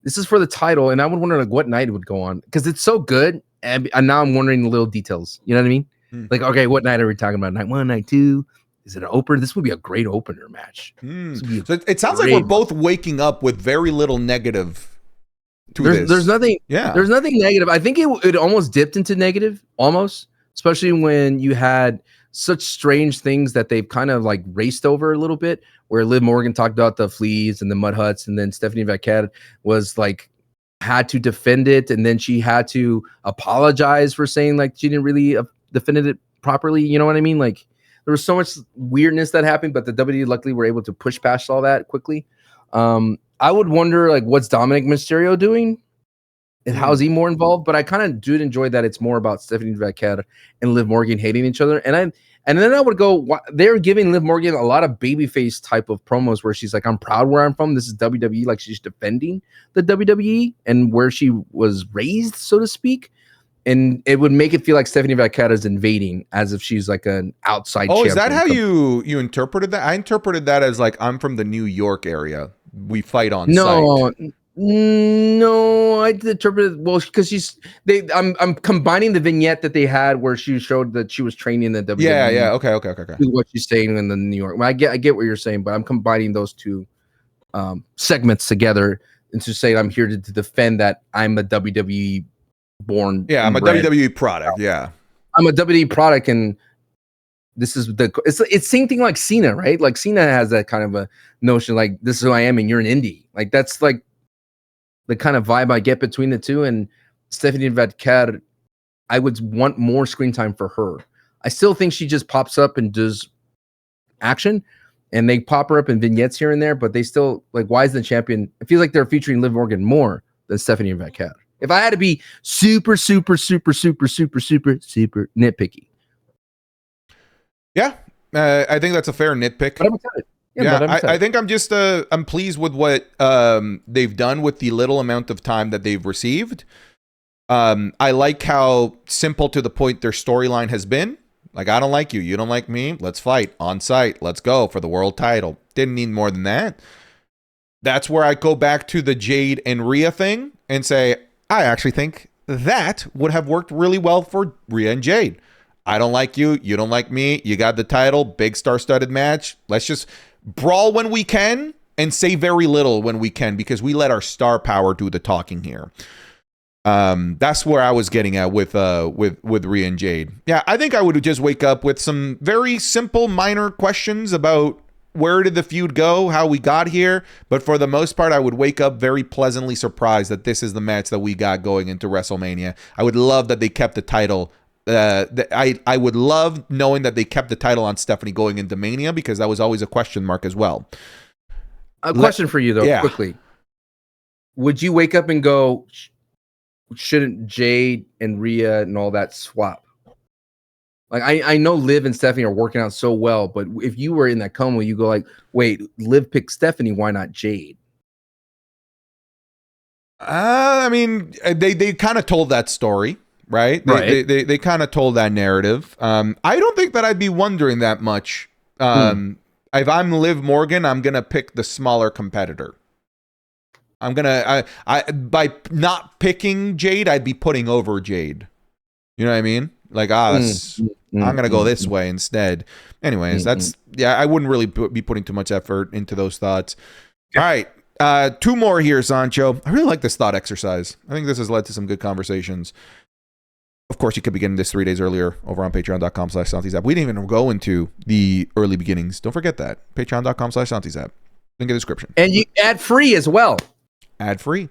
this is for the title, and I would wonder like what night it would go on, because it's so good. And now I'm wondering the little details. You know what I mean? Like, okay, what night are we talking about? Night 1, night 2? Is it an opener? This would be a great opener match. So it sounds like we're both waking up with very little negative to this. There's nothing. Yeah, there's nothing negative. I think it almost dipped into negative, almost, especially when you had such strange things that they've kind of like raced over a little bit, where Liv Morgan talked about the fleas and the mud huts, and then Stephanie Vaquette was like, had to defend it, and then she had to apologize for saying like she didn't really defended it properly. You know what I mean? Like, there was so much weirdness that happened, but the WWE luckily were able to push past all that quickly. I would wonder like, what's Dominic Mysterio doing? And how's he more involved? But I kind of do enjoy that it's more about Stephanie Vaquette and Liv Morgan hating each other. And then I would go, they're giving Liv Morgan a lot of babyface type of promos where she's like, I'm proud where I'm from. This is WWE. Like, she's defending the WWE and where she was raised, so to speak. And it would make it feel like Stephanie Vaquette is invading, as if she's like an outside champion. Is that how you interpreted that? I interpreted that as like, I'm from the New York area. We fight on site. No, I interpreted because I'm combining the vignette that they had where she showed that she was training in the WWE. Yeah. Okay. What she's saying in the New York. I get what you're saying, but I'm combining those two segments together and to say I'm here to defend that I'm a WWE born. Yeah, I'm a WWE product. Yeah, I'm a WWE product, and this is it's same thing like Cena, right? Like Cena has that kind of a notion, like, this is who I am, and you're an indie. Like, that's like the kind of vibe I get between the two. And Stephanie Vaquette, I would want more screen time for her. I still think she just pops up and does action, and they pop her up in vignettes here and there, but they still, like, why is the champion? I feel like they're featuring Liv Morgan more than Stephanie Vaquette. If I had to be super nitpicky. Yeah, I think that's a fair nitpick. But I'm excited. I think I'm just I'm pleased with what they've done with the little amount of time that they've received. I like how simple to the point their storyline has been. Like, I don't like you, you don't like me, let's fight on site, let's go for the world title. Didn't need more than that. That's where I go back to the Jade and Rhea thing and say, I actually think that would have worked really well for Rhea and Jade. I don't like you, you don't like me, you got the title, big star-studded match. Let's just brawl when we can and say very little when we can, because we let our star power do the talking here. That's where I was getting at with Rhea and Jade. Yeah, I think I would just wake up with some very simple minor questions about where did the feud go, how we got here, but for the most part, I would wake up very pleasantly surprised that this is the match that we got going into WrestleMania. I would love that they kept the title. I would love knowing that they kept the title on Stephanie going into Mania, because that was always a question mark as well. A question for you, though, quickly. Would you wake up and go, shouldn't Jade and Rhea and all that swap? Like, I know Liv and Stephanie are working out so well, but if you were in that coma, you go like, wait, Liv picked Stephanie, why not Jade? I mean, they kind of told that story. right? Right. They kind of told that narrative. I don't think that I'd be wondering that much. If I'm Liv Morgan, I'm gonna pick the smaller competitor. I by not picking Jade, I'd be putting over Jade. You know what I mean? Like, I'm gonna go this way instead. Anyways, I wouldn't really be putting too much effort into those thoughts. All right. Two more here, Sancho. I really like this thought exercise. I think this has led to some good conversations. Of course, you could be getting this 3 days earlier over on patreon.com/SantiZap. We didn't even go into the early beginnings. Don't forget that. Patreon.com/SantiZap. Link in the description. And you ad free as well. Ad free.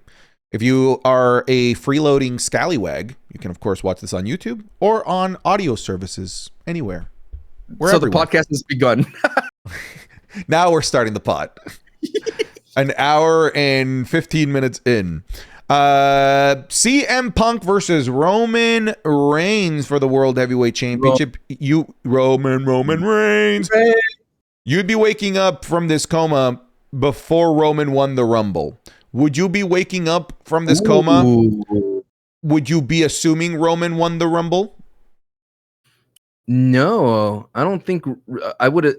If you are a freeloading scallywag, you can, of course, watch this on YouTube or on audio services anywhere. So everywhere. The podcast has begun. Now we're starting the pod. An hour and 15 minutes in. CM Punk versus Roman Reigns for the World Heavyweight Championship. Roman Reigns. You'd be waking up from this coma before Roman won the Rumble. Would you be waking up from this coma? Would you be assuming Roman won the Rumble? No, I don't think I would.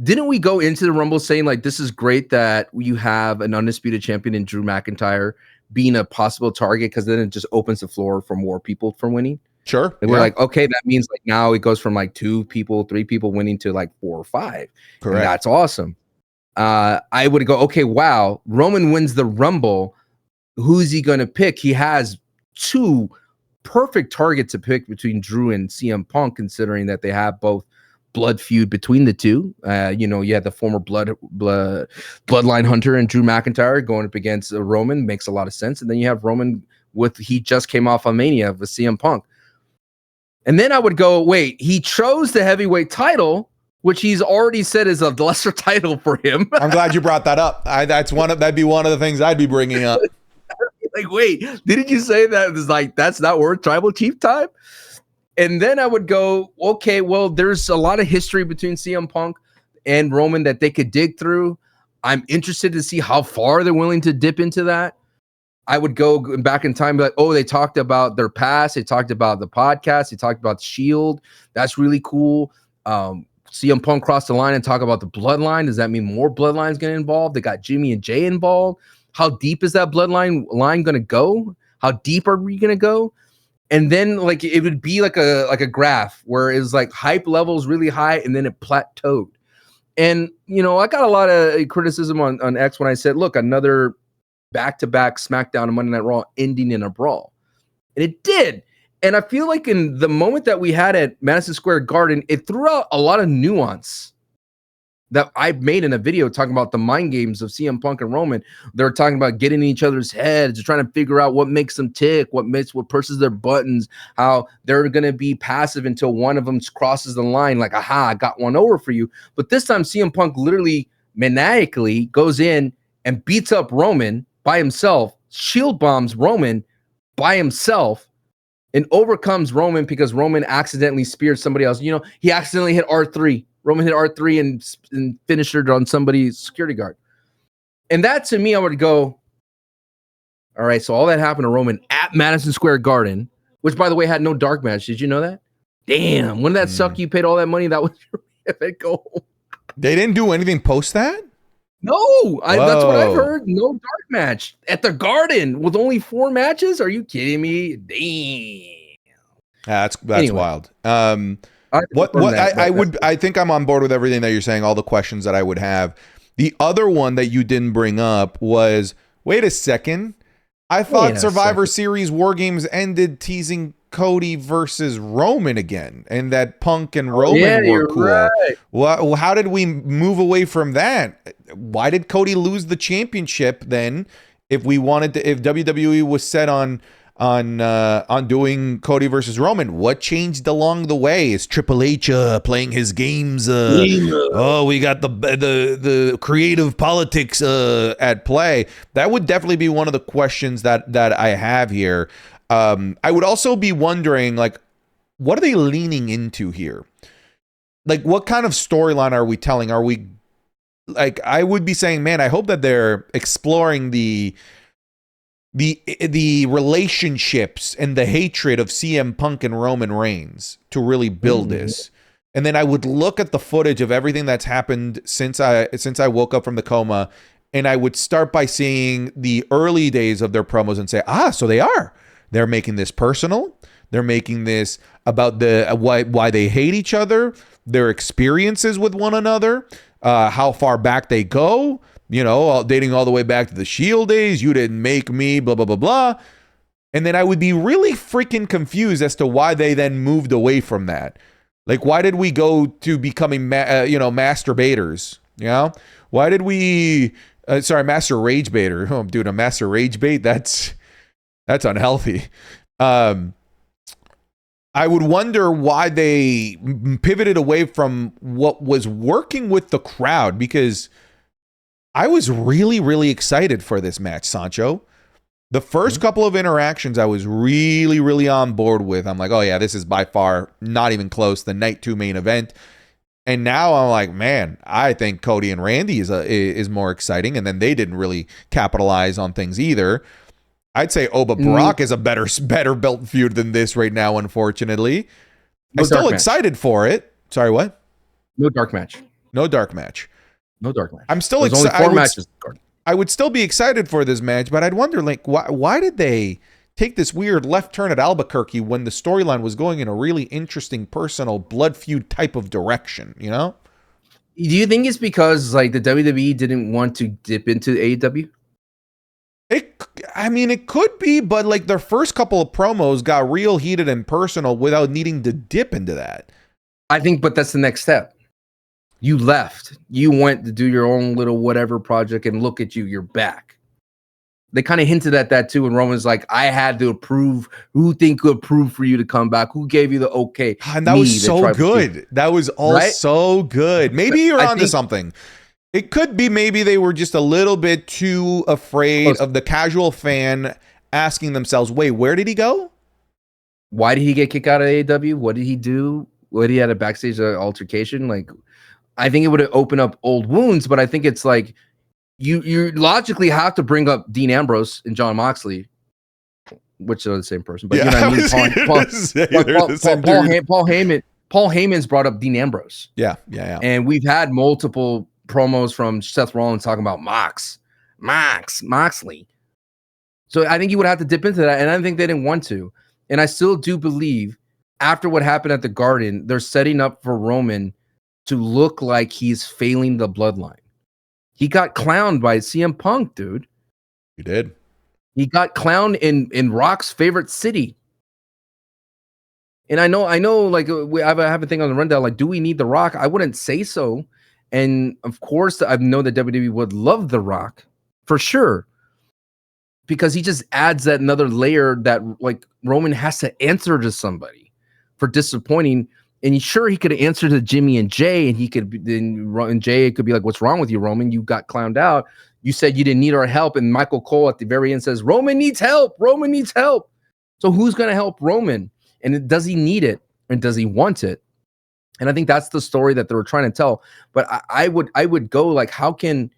Didn't we go into the Rumble saying like, this is great that you have an undisputed champion in Drew McIntyre being a possible target, because then it just opens the floor for more people from winning? Sure. And we're like, okay, that means like now it goes from like 2 people, 3 people winning to like 4 or 5. Correct. And that's awesome. I would go, okay, wow, Roman wins the Rumble. Who's he going to pick? He has 2 perfect targets to pick between Drew and CM Punk, considering that they have both blood feud between the two. You had the former bloodline hunter and Drew McIntyre going up against Roman. Makes a lot of sense. And then you have Roman he just came off of Mania with CM Punk. And then I would go, wait, he chose the heavyweight title, which he's already said is a lesser title for him. I'm glad you brought that up. That'd be one of the things I'd be bringing up. Like, wait, didn't you say that? It's like, that's not worth tribal chief time? And then I would go, okay, well, there's a lot of history between CM Punk and Roman that they could dig through. I'm interested to see how far they're willing to dip into that. I would go back in time, like, oh, they talked about their past. They talked about the podcast. They talked about Shield. That's really cool. CM Punk crossed the line and talk about the bloodline. Does that mean more bloodlines getting involved? They got Jimmy and Jay involved. How deep is that bloodline line going to go? How deep are we going to go? And then like it would be like a graph where it's like hype levels really high and then it plateaued. And I got a lot of criticism on X when I said, look, another back-to-back SmackDown and Monday Night Raw ending in a brawl. And it did. And I feel like in the moment that we had at Madison Square Garden, it threw out a lot of nuance that I made in a video talking about the mind games of CM Punk and Roman. They're talking about getting in each other's heads, trying to figure out what makes them tick, what pushes their buttons, how they're going to be passive until one of them crosses the line, like, aha, I got one over for you. But this time CM Punk literally maniacally goes in and beats up Roman by himself, shield bombs Roman by himself, and overcomes Roman because Roman accidentally speared somebody else. He accidentally hit R3. Roman hit R3 and finished it on somebody's security guard. And that, to me, I would go, all right, so all that happened to Roman at Madison Square Garden, which, by the way, had no dark match. Did you know that? Damn, wouldn't that suck? You paid all that money. That was your event goal. They didn't do anything post that? No, that's what I've heard. No dark match at the Garden with only 4 matches. Are you kidding me? Damn. That's anyway. Wild. I think I'm on board with everything that you're saying. All the questions that I would have. The other one that you didn't bring up was, wait a second. I thought Survivor Series War Games ended teasing Cody versus Roman again, and that Punk and Roman were cool. Right. Well, how did we move away from that? Why did Cody lose the championship then? If WWE was set on doing Cody versus Roman, what changed along the way? Is Triple H playing his games? We got the creative politics at play. That would definitely be one of the questions that I have here. I would also be wondering, like, what are they leaning into here? Like, what kind of storyline are we telling? Are we, like, I would be saying, man, I hope that they're exploring the the relationships and the hatred of CM Punk and Roman Reigns to really build this. And then I would look at the footage of everything that's happened since I woke up from the coma, and I would start by seeing the early days of their promos and say, so they're making this personal. They're making this about why they hate each other, their experiences with one another, how far back they go, dating all the way back to the Shield days. You didn't make me, blah, blah, blah, blah. And then I would be really freaking confused as to why they then moved away from that. Like, why did we go to becoming, masturbators? Why did we, master rage baiter? Oh, dude, a master rage bait? That's unhealthy. I would wonder why they pivoted away from what was working with the crowd, because I was really, really excited for this match, Sancho. The first couple of interactions I was really, really on board with. I'm like, oh yeah, this is by far not even close, the night 2 main event. And now I'm like, man, I think Cody and Randy is more exciting. And then they didn't really capitalize on things either. I'd say Oba Brock is a better built feud than this right now, unfortunately. I'm still excited for it. Sorry, what? No dark match. No dark match. No dark match. I'm still excited. Only 4 matches. I would still be excited for this match, but I'd wonder, like, why did they take this weird left turn at Albuquerque when the storyline was going in a really interesting personal blood feud type of direction, Do you think it's because, like, the WWE didn't want to dip into AEW? It could be, but like their first couple of promos got real heated and personal without needing to dip into that. I think, but that's the next step. You left. You went to do your own little whatever project, and look at you, you're back. They kind of hinted at that too, and Roman's like, I had to approve. Who could approve for you to come back? Who gave you the okay? And that was so good. That was all so good. Maybe you're onto something. It could be maybe they were just a little bit too afraid of the casual fan asking themselves, wait, where did he go? Why did he get kicked out of AEW? What did he do? What did he had a backstage altercation? Like, I think it would have opened up old wounds, but I think it's like you logically have to bring up Dean Ambrose and John Moxley, which are the same person. But you know what I mean? Paul Heyman's brought up Dean Ambrose. Yeah. And we've had multiple promos from Seth Rollins talking about Moxley. So I think you would have to dip into that, and I think they didn't want to. And I still do believe after what happened at the Garden, they're setting up for Roman to look like he's failing the bloodline. He got clowned by CM Punk, dude. He did. He got clowned in Rock's favorite city. And I know, like, I have a thing on the rundown, like, do we need The Rock? I wouldn't say so. And of course, I know that WWE would love The Rock for sure, because he just adds that another layer that, like, Roman has to answer to somebody for disappointing. And sure, he could answer to Jimmy and Jay, and Jay could be like, "What's wrong with you, Roman? You got clowned out. You said you didn't need our help." And Michael Cole at the very end says, "Roman needs help. Roman needs help." So who's going to help Roman? And does he need it, and does he want it? And I think that's the story that they were trying to tell. But I would go like, how can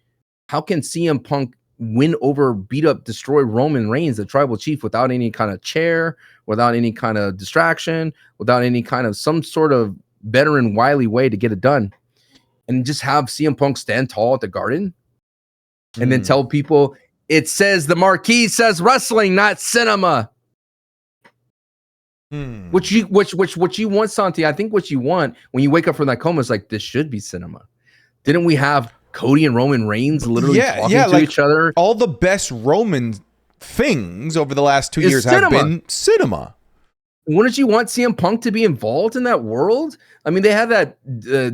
CM Punk win over, beat up, destroy Roman Reigns, the tribal chief, without any kind of chair, without any kind of distraction, without any kind of some sort of better and wily way to get it done, and just have CM Punk stand tall at the Garden and then tell people it says the marquee says wrestling, not cinema. What you want, Santi? I think what you want when you wake up from that coma is like, this should be cinema. Didn't we have Cody and Roman Reigns literally talking to each other? All the best Roman things over the last 2 years have been cinema. Wouldn't you want CM Punk to be involved in that world? I mean, they had that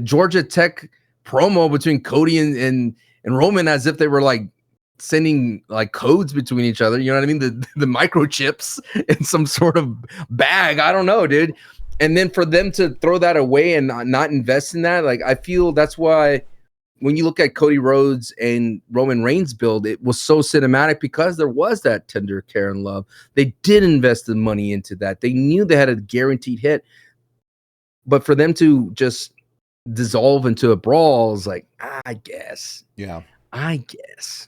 Georgia Tech promo between Cody and Roman as if they were like sending like codes between each other. You know what I mean? The microchips in some sort of bag. I don't know, dude. And then for them to throw that away and not invest in that, like, I feel that's why when you look at Cody Rhodes and Roman Reigns build, it was so cinematic because there was that tender care and love. They did invest the money into that. They knew they had a guaranteed hit. But for them to just dissolve into a brawl is like, I guess. Yeah. I guess.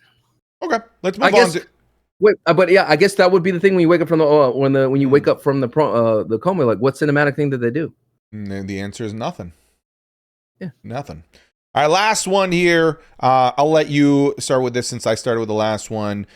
Okay, let's move on. Wait, but yeah, I guess that would be the thing when you wake up from the when you wake up from the coma. Like, what cinematic thing did they do? And the answer is nothing. Yeah, nothing. All right, last one here. I'll let you start with this since I started with the last one.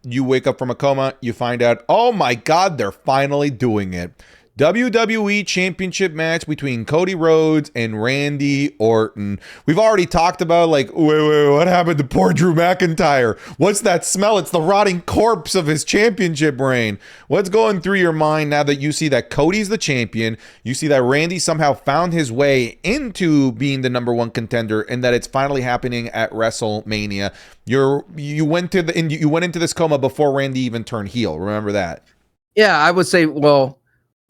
You wake up from a coma, you find out, oh my God, they're finally doing it. WWE Championship match between Cody Rhodes and Randy Orton. We've already talked about, like, wait, what happened to poor Drew McIntyre? What's that smell? It's the rotting corpse of his championship reign. What's going through your mind now that you see that Cody's the champion, you see that Randy somehow found his way into being the number one contender, and that it's finally happening at WrestleMania? You went into this coma before Randy even turned heel. Remember that? Yeah, I would say, well,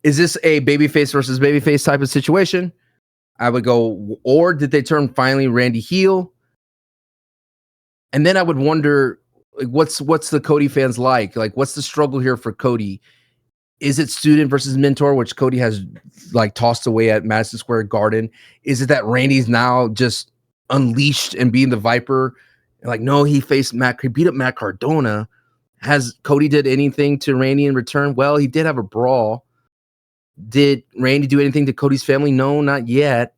is this a babyface versus babyface type of situation? I would go, or did they turn finally Randy heel? And then I would wonder, like, what's the Cody fans like? Like, what's the struggle here for Cody? Is it student versus mentor, which Cody has like tossed away at Madison Square Garden? Is it that Randy's now just unleashed and being the Viper? Like, no, he beat up Matt Cardona. Has Cody did anything to Randy in return? Well, he did have a brawl. Did Randy do anything to Cody's family? No, not yet.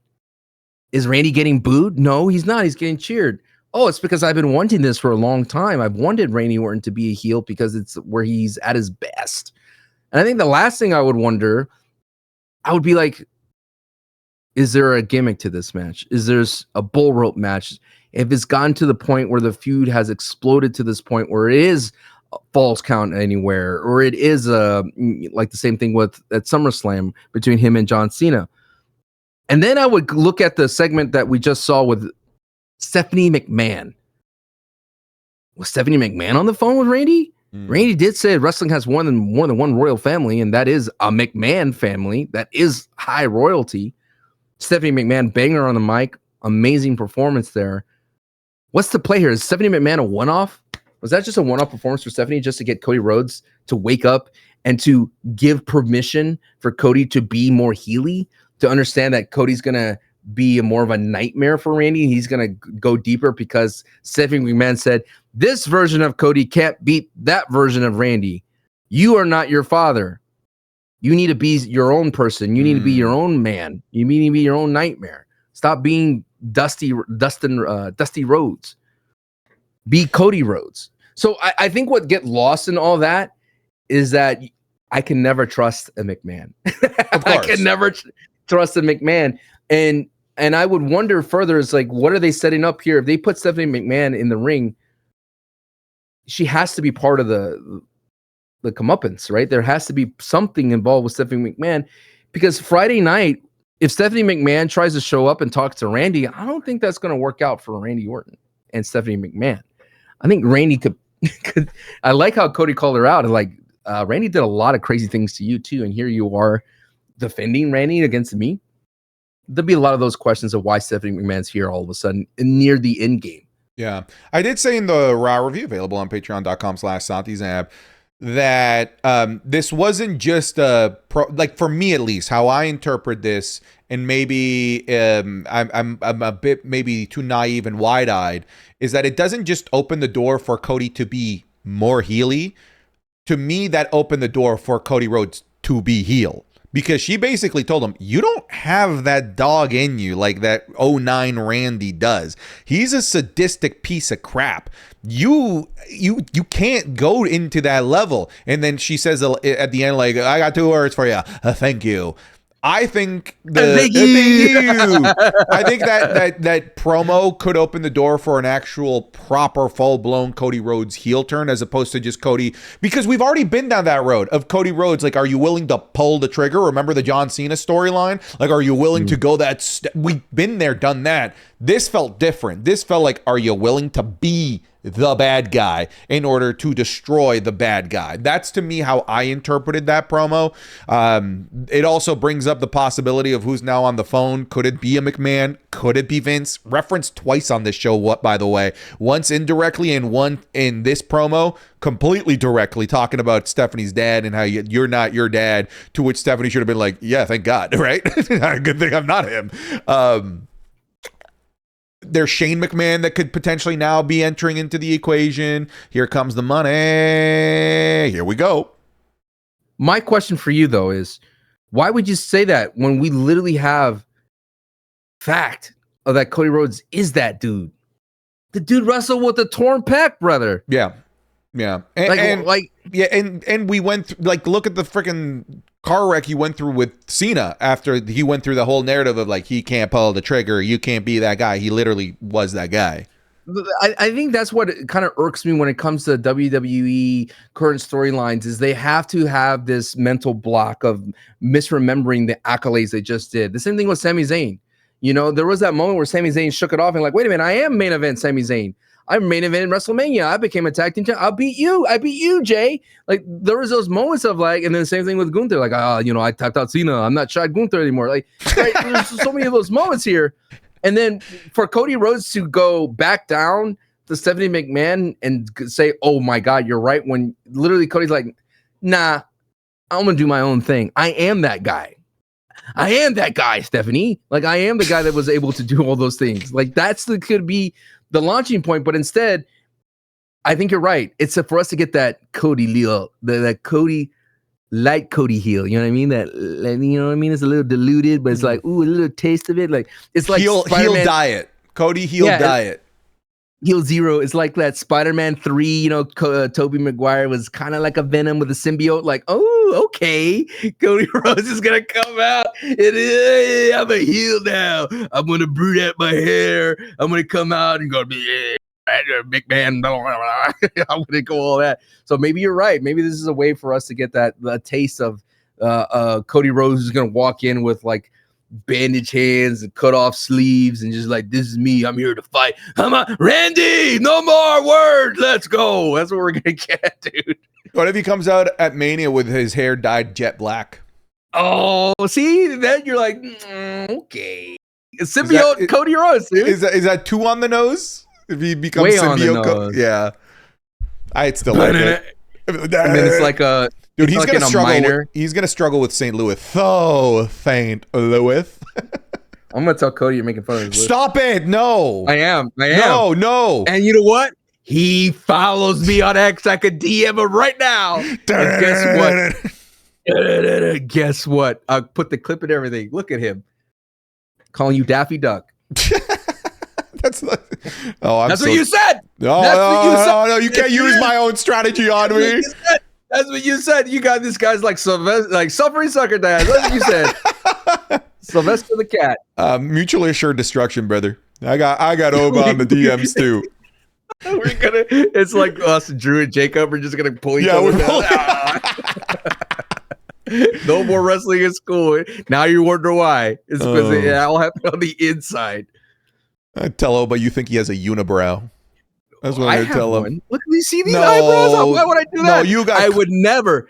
Is Randy getting booed? No, he's not. He's getting cheered. Oh, it's because I've been wanting this for a long time. I've wanted Randy Orton to be a heel because it's where he's at his best. And I think the last thing I would wonder, I would be like, is there a gimmick to this match? Is there a bull rope match? If it's gotten to the point where the feud has exploded to this point where it is falls count anywhere, or it is like the same thing with at SummerSlam between him and John Cena. And then I would look at the segment that we just saw with Stephanie McMahon. Was Stephanie McMahon on the phone with Randy? Randy did say wrestling has more than one royal family, and that is a McMahon family. That is high royalty. Stephanie McMahon, banger on the mic, amazing performance there. What's the play here? Is Stephanie McMahon a one-off? Was that just a one-off performance for Stephanie just to get Cody Rhodes to wake up and to give permission for Cody to be more heely, to understand that Cody's going to be more of a nightmare for Randy? He's going to go deeper because Stephanie McMahon said, this version of Cody can't beat that version of Randy. You are not your father. You need to be your own person. You need to be your own man. You need to be your own nightmare. Stop being Dusty Rhodes. Be Cody Rhodes. So I think what get lost in all that is that I can never trust a McMahon. I can never trust a McMahon. And I would wonder further, is like, what are they setting up here? If they put Stephanie McMahon in the ring, she has to be part of the comeuppance, right? There has to be something involved with Stephanie McMahon, because Friday night, if Stephanie McMahon tries to show up and talk to Randy, I don't think that's going to work out for Randy Orton and Stephanie McMahon. I think Randy could I like how Cody called her out. And like, Randy did a lot of crazy things to you too. And here you are defending Randy against me. There'll be a lot of those questions of why Stephanie McMahon's here all of a sudden near the end game. Yeah. I did say in the Raw review available on patreon.com/SantiZab that this wasn't just like, for me at least, how I interpret this, and maybe I'm a bit maybe too naive and wide-eyed, is that it doesn't just open the door for Cody to be more heely. To me, that opened the door for Cody Rhodes to be heel, because she basically told him, you don't have that dog in you like that '09 Randy does. He's a sadistic piece of crap. You can't go into that level. And then she says at the end, like, I got 2 words for you. Thank you. I think thank you. I think that promo could open the door for an actual proper full-blown Cody Rhodes heel turn, as opposed to just Cody, because we've already been down that road of Cody Rhodes. Like, are you willing to pull the trigger? Remember the John Cena storyline? Like, are you willing to go that we've been there, done that. This felt different. This felt like, are you willing to be the bad guy in order to destroy the bad guy? That's, to me, how I interpreted that promo. It also brings up the possibility of who's now on the phone. Could it be a McMahon? Could it be Vince? Referenced twice on this show, what, by the way, once indirectly and one in this promo completely directly, talking about Stephanie's dad and how you're not your dad, to which Stephanie should have been like, yeah, thank God, right? Good thing I'm not him. there's Shane McMahon that could potentially now be entering into the equation. Here comes the money. Here we go. My question for you though is, why would you say that when we literally have fact of that Cody Rhodes is that dude? The dude wrestled with a torn pec, brother. Yeah. And we went through, like, look at the freaking car wreck he went through with Cena after he went through the whole narrative of like, he can't pull the trigger, you can't be that guy. He literally was that guy. I think that's what kind of irks me when it comes to WWE current storylines is they have to have this mental block of misremembering the accolades they just did. The same thing with Sami Zayn. You know, there was that moment where Sami Zayn shook it off and like, wait a minute, I am main event Sami Zayn. I'm main event in WrestleMania. I became a tag team champ. I beat you, Jay. Like, there was those moments of like, and then the same thing with Gunther. Like, I tapped out Cena. I'm not Shad Gunther anymore. Like, right, there's so many of those moments here. And then for Cody Rhodes to go back down to Stephanie McMahon and say, oh my God, you're right. When literally Cody's like, nah, I'm going to do my own thing. I am that guy. I am that guy, Stephanie. Like, I am the guy that was able to do all those things. Like, could be the launching point. But instead, I think you're right. It's for us to get that Cody Leo, that Cody, like Cody heel. You know what I mean? You know what I mean? It's a little diluted, but it's like, ooh, a little taste of it. Like, it's like heel diet. Cody heel diet. Heel Zero is like that Spider-Man 3, you know, Tobey Maguire was kind of like a Venom with a symbiote. Like, oh, okay, Cody Rhodes is going to come out. I'm a heel now. I'm going to brood out my hair. I'm going to come out and go, big man. I'm going to go all that. So maybe you're right. Maybe this is a way for us to get the taste of Cody Rhodes is going to walk in with like bandage hands and cut off sleeves and just like, this is me, I'm here to fight. Come on, Randy, no more words, let's go. That's what we're gonna get, dude. What if he comes out at Mania with his hair dyed jet black? Oh, see, then you're like, okay, symbiote Cody Rhodes, dude. Is that too on the nose if he becomes symbiote? Yeah, I'd still like it. And then it's like a dude, he's like gonna struggle. He's gonna struggle with St. Louis. St. Louis. I'm gonna tell Cody you're making fun of his list. Stop it! No, I am. No. And you know what? He follows me on X. I could DM him right now. And guess what? I put the clip and everything. Look at him calling you Daffy Duck. That's what you said. No, you can't use my own strategy on me. That's what you said. You got this guy's like suffering sucker dad. That's what you said. Sylvester the cat. Mutually assured destruction, brother. I got Oba on the DMs too. It's like us, Drew and Jacob are just gonna pull each other down. No more wrestling in school. Now you wonder why. It's because it all happened on the inside. I tell Oba you think he has a unibrow. That's what I tell him. Look, you see these eyebrows? Why would I do that? No, I would never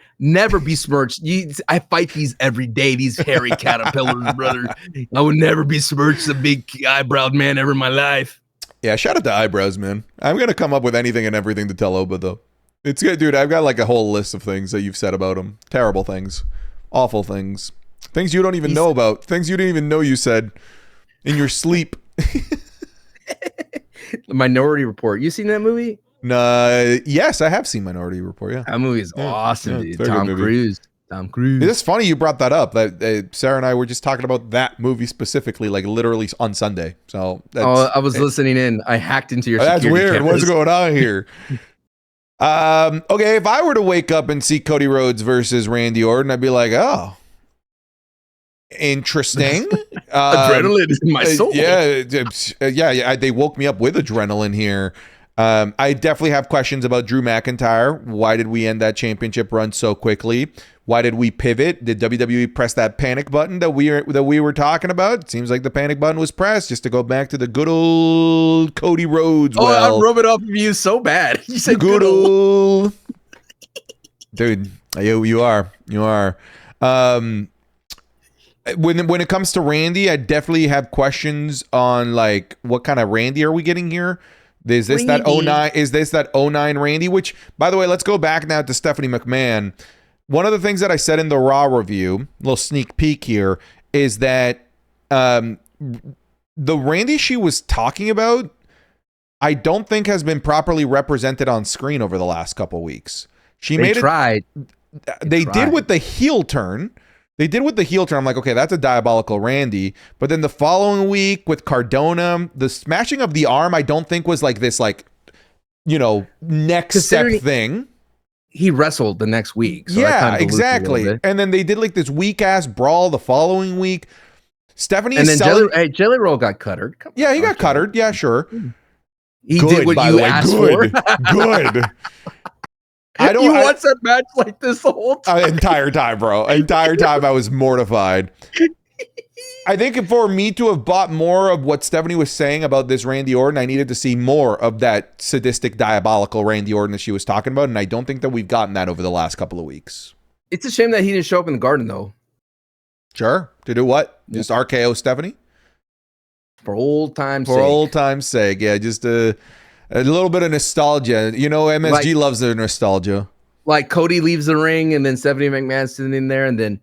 besmirch. I fight these every day, these hairy caterpillars, brother. I would never besmirch the big eyebrowed man ever in my life. Yeah, shout out to eyebrows, man. I'm going to come up with anything and everything to tell Oba, though. It's good, dude. I've got like a whole list of things that you've said about him. Terrible things. Awful things. Things you don't even know about. Things you didn't even know you said in your sleep. Minority Report. You seen that movie? Yes, I have seen Minority Report. Yeah, that movie is awesome, dude. Tom Cruise. It's funny you brought that up. That Sarah and I were just talking about that movie specifically, like literally on Sunday. So I was listening in. I hacked into your. That's weird. Cameras. What's going on here? Okay, if I were to wake up and see Cody Rhodes versus Randy Orton, I'd be like, oh, interesting. Adrenaline is in my soul. Yeah. They woke me up with adrenaline here. I definitely have questions about Drew McIntyre. Why did we end that championship run so quickly? Why did we pivot? Did WWE press that panic button that we were talking about? It seems like the panic button was pressed just to go back to the good old Cody Rhodes. I'm rubbing off of you so bad. You said good old. Dude, you are. When it comes to Randy, I definitely have questions on like what kind of Randy are we getting here? Is this that 09? Is this that 09 Randy? Which, by the way, let's go back now to Stephanie McMahon. One of the things that I said in the Raw review, a little sneak peek here, is that the Randy she was talking about, I don't think has been properly represented on screen over the last couple weeks. They tried. They did with the heel turn. I'm like, okay, that's a diabolical Randy. But then the following week with Cardona, the smashing of the arm, I don't think was like this, like, next step thing. He wrestled the next week. So yeah, exactly. And then they did like this weak ass brawl the following week. Stephanie and then Jelly Roll got cuttered. Yeah, he got cuttered. Yeah, sure. He did what you asked for. Good. You watched that match like this the whole time. Entire time, bro. Entire time I was mortified. I think for me to have bought more of what Stephanie was saying about this Randy Orton, I needed to see more of that sadistic, diabolical Randy Orton that she was talking about, and I don't think that we've gotten that over the last couple of weeks. It's a shame that he didn't show up in the Garden, though. Sure. To do what? Just RKO Stephanie? For old time's sake. For old time's sake, yeah. Just a little bit of nostalgia. MSG loves their nostalgia. Like Cody leaves the ring, and then Stephanie McMahon's sitting in there, and then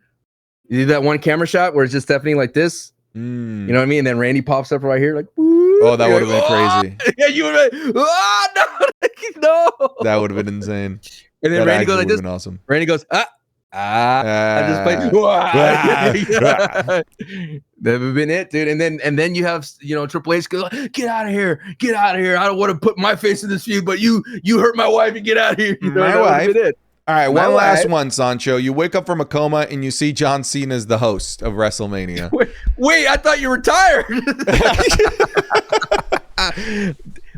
you do that one camera shot where it's just Stephanie like this. You know what I mean? And then Randy pops up right here, like, woo. Oh, that would have been crazy. Yeah, you would have been, no. That would have been insane. And then Randy goes like this. Awesome. Randy goes, I just played. That would have been it, dude. And then you have Triple H go, get out of here. I don't want to put my face in this feud, but you hurt my wife and get out of here. My wife. It. All right, one last one, Sancho. You wake up from a coma and you see John Cena as the host of WrestleMania. Wait, I thought you were tired.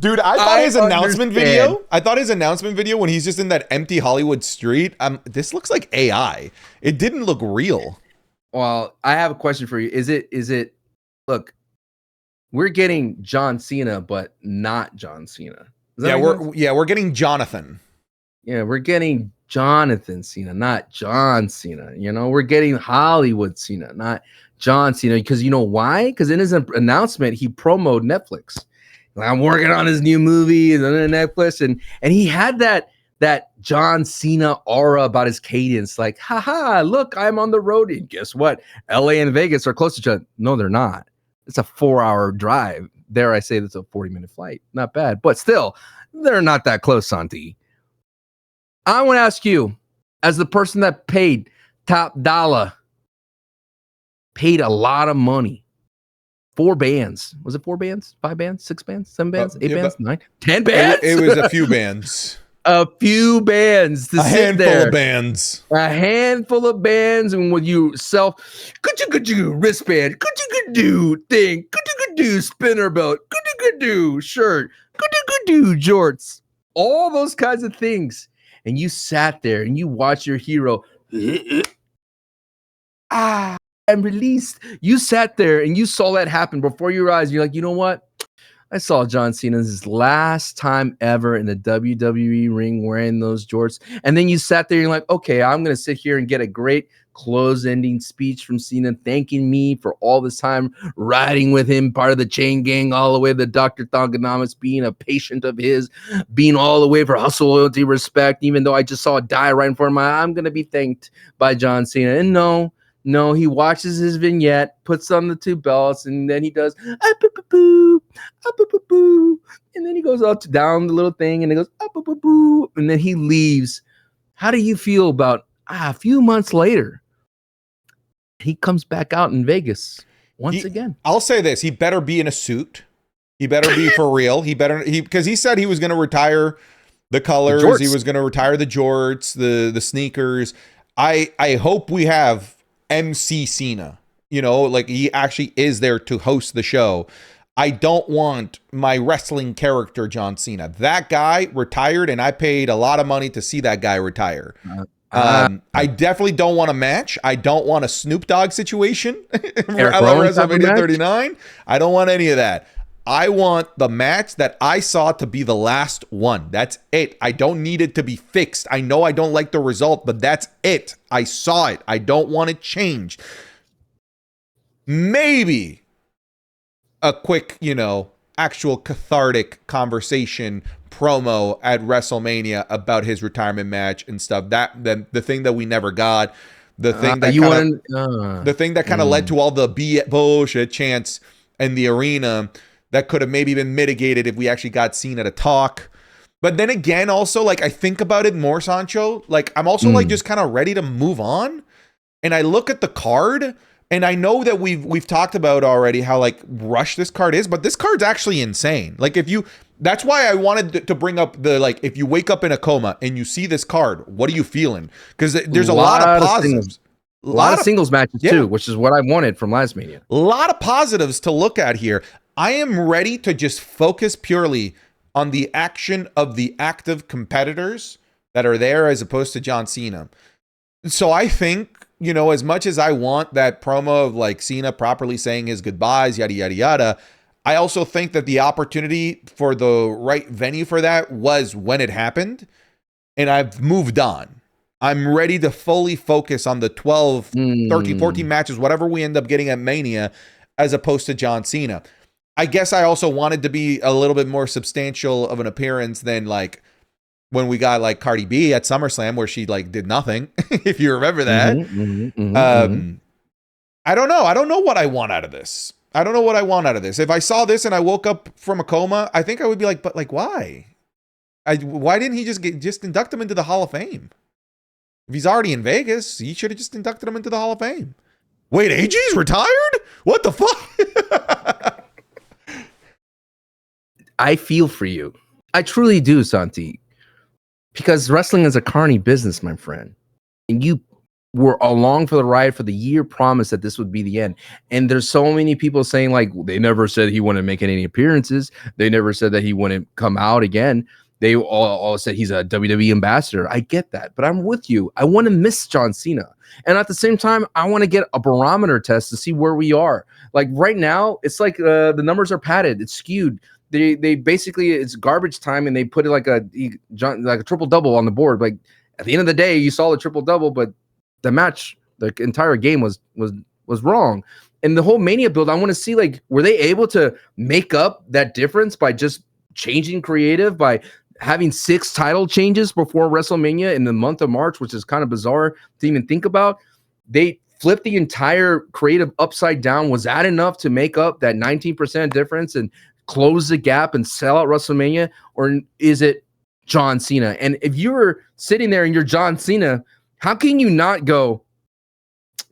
Dude, I thought his announcement video when he's just in that empty Hollywood street, this looks like AI. It didn't look real. Well, I have a question for you. Is it look, we're getting John Cena, but not John Cena. We're getting Jonathan. Yeah, we're getting Jonathan Cena, not John Cena. We're getting Hollywood Cena, not John Cena. Because you know why? Because in his announcement, he promoted Netflix. I'm working on his new movie and then Netflix, and he had that John Cena aura about his cadence, like, haha, look, I'm on the road. And guess what? LA and Vegas are close to each other. No, they're not. It's a 4-hour drive. Dare I say that's a 40-minute flight. Not bad, but still, they're not that close, Santi. I want to ask you, as the person that paid top dollar, paid a lot of money. 4 bands. Was it 4 bands? 5 bands? 6 bands? 7 bands? 8 bands? 9? 10 bands? It was a few bands. A few bands to sit there. Handful of bands. A handful of bands, and with you could-you wristband, could-you thing, could-you spinner belt, could-you shirt, could-you jorts, all those kinds of things. And you sat there and you watched your hero. I'm released. You sat there and you saw that happen before your eyes. You're like, you know what? I saw John Cena's last time ever in the WWE ring wearing those jorts. And then you sat there and you're like, okay, I'm going to sit here and get a great close-ending speech from Cena thanking me for all this time riding with him, part of the chain gang, all the way to Dr. Thongonomics, being a patient of his, being all the way for hustle, loyalty, respect, even though I just saw it die right in front of my eye. I'm going to be thanked by John Cena. And no, he watches his vignette, puts on the 2 belts, and then he does ah-boo-boo-boo, ah-boo-boo-boo, and then he goes down the little thing, and he goes ah-boo-boo-boo, and then he leaves. How do you feel about a few months later? He comes back out in Vegas once again. I'll say this: he better be in a suit. He better be for real. Because he said he was going to retire the colors. He was going to retire the jorts, the sneakers. I hope we have MC Cena, like he actually is there to host the show. I don't want my wrestling character John Cena. That guy retired, and I paid a lot of money to see that guy retire. I definitely don't want a match. I don't want a Snoop Dogg situation. WrestleMania 39. I don't want any of that. I want the match that I saw to be the last one. That's it. I don't need it to be fixed. I know I don't like the result, but that's it. I saw it. I don't want it changed. Maybe a quick, actual cathartic conversation promo at WrestleMania about his retirement match and stuff. The thing that we never got, the thing that kind of led to all the bullshit chants in the arena that could have maybe been mitigated if we actually got Cena to talk. But then again, also, like, I think about it more, Sancho. Like, I'm also like just kind of ready to move on. And I look at the card, and I know that we've talked about already how like rushed this card is, but this card's actually insane. Like, that's why I wanted to bring up the, like, if you wake up in a coma and you see this card, what are you feeling? Because there's a lot of positives. A lot of singles matches too, which is what I wanted from last Mania. A lot of positives to look at here. I am ready to just focus purely on the action of the active competitors that are there as opposed to John Cena. So I think, you know, as much as I want that promo of like Cena properly saying his goodbyes, yada, yada, yada, I also think that the opportunity for the right venue for that was when it happened, and I've moved on. I'm ready to fully focus on the 12, 13, 14 matches, whatever we end up getting at Mania, as opposed to John Cena. I guess I also wanted to be a little bit more substantial of an appearance than like when we got like Cardi B at SummerSlam, where she like did nothing, if you remember that. I don't know. I don't know what I want out of this. If I saw this and I woke up from a coma, I think I would be like, but like, why? Why didn't he just induct him into the Hall of Fame? If he's already in Vegas, he should have just inducted him into the Hall of Fame. Wait, AJ's retired? What the fuck? I feel for you. I truly do, Santi. Because wrestling is a carny business, my friend. And you were along for the ride for the year promise that this would be the end. And there's so many people saying, like, they never said he wouldn't make any appearances. They never said that he wouldn't come out again. They all said he's a WWE ambassador. I get that, but I'm with you. I want to miss John Cena. And at the same time, I want to get a barometer test to see where we are. Like right now, it's like the numbers are padded. It's skewed. They basically, it's garbage time, and they put it like a triple double on the board. Like at the end of the day, you saw the triple double, but the match, the entire game was wrong. And the whole Mania build, I want to see, like, were they able to make up that difference by just changing creative, by having 6 title changes before WrestleMania in the month of March, which is kind of bizarre to even think about. They flipped the entire creative upside down. Was that enough to make up that 19% difference and close the gap and sell out WrestleMania? Or is it John Cena? And if you were sitting there and you're John Cena, how can you not go,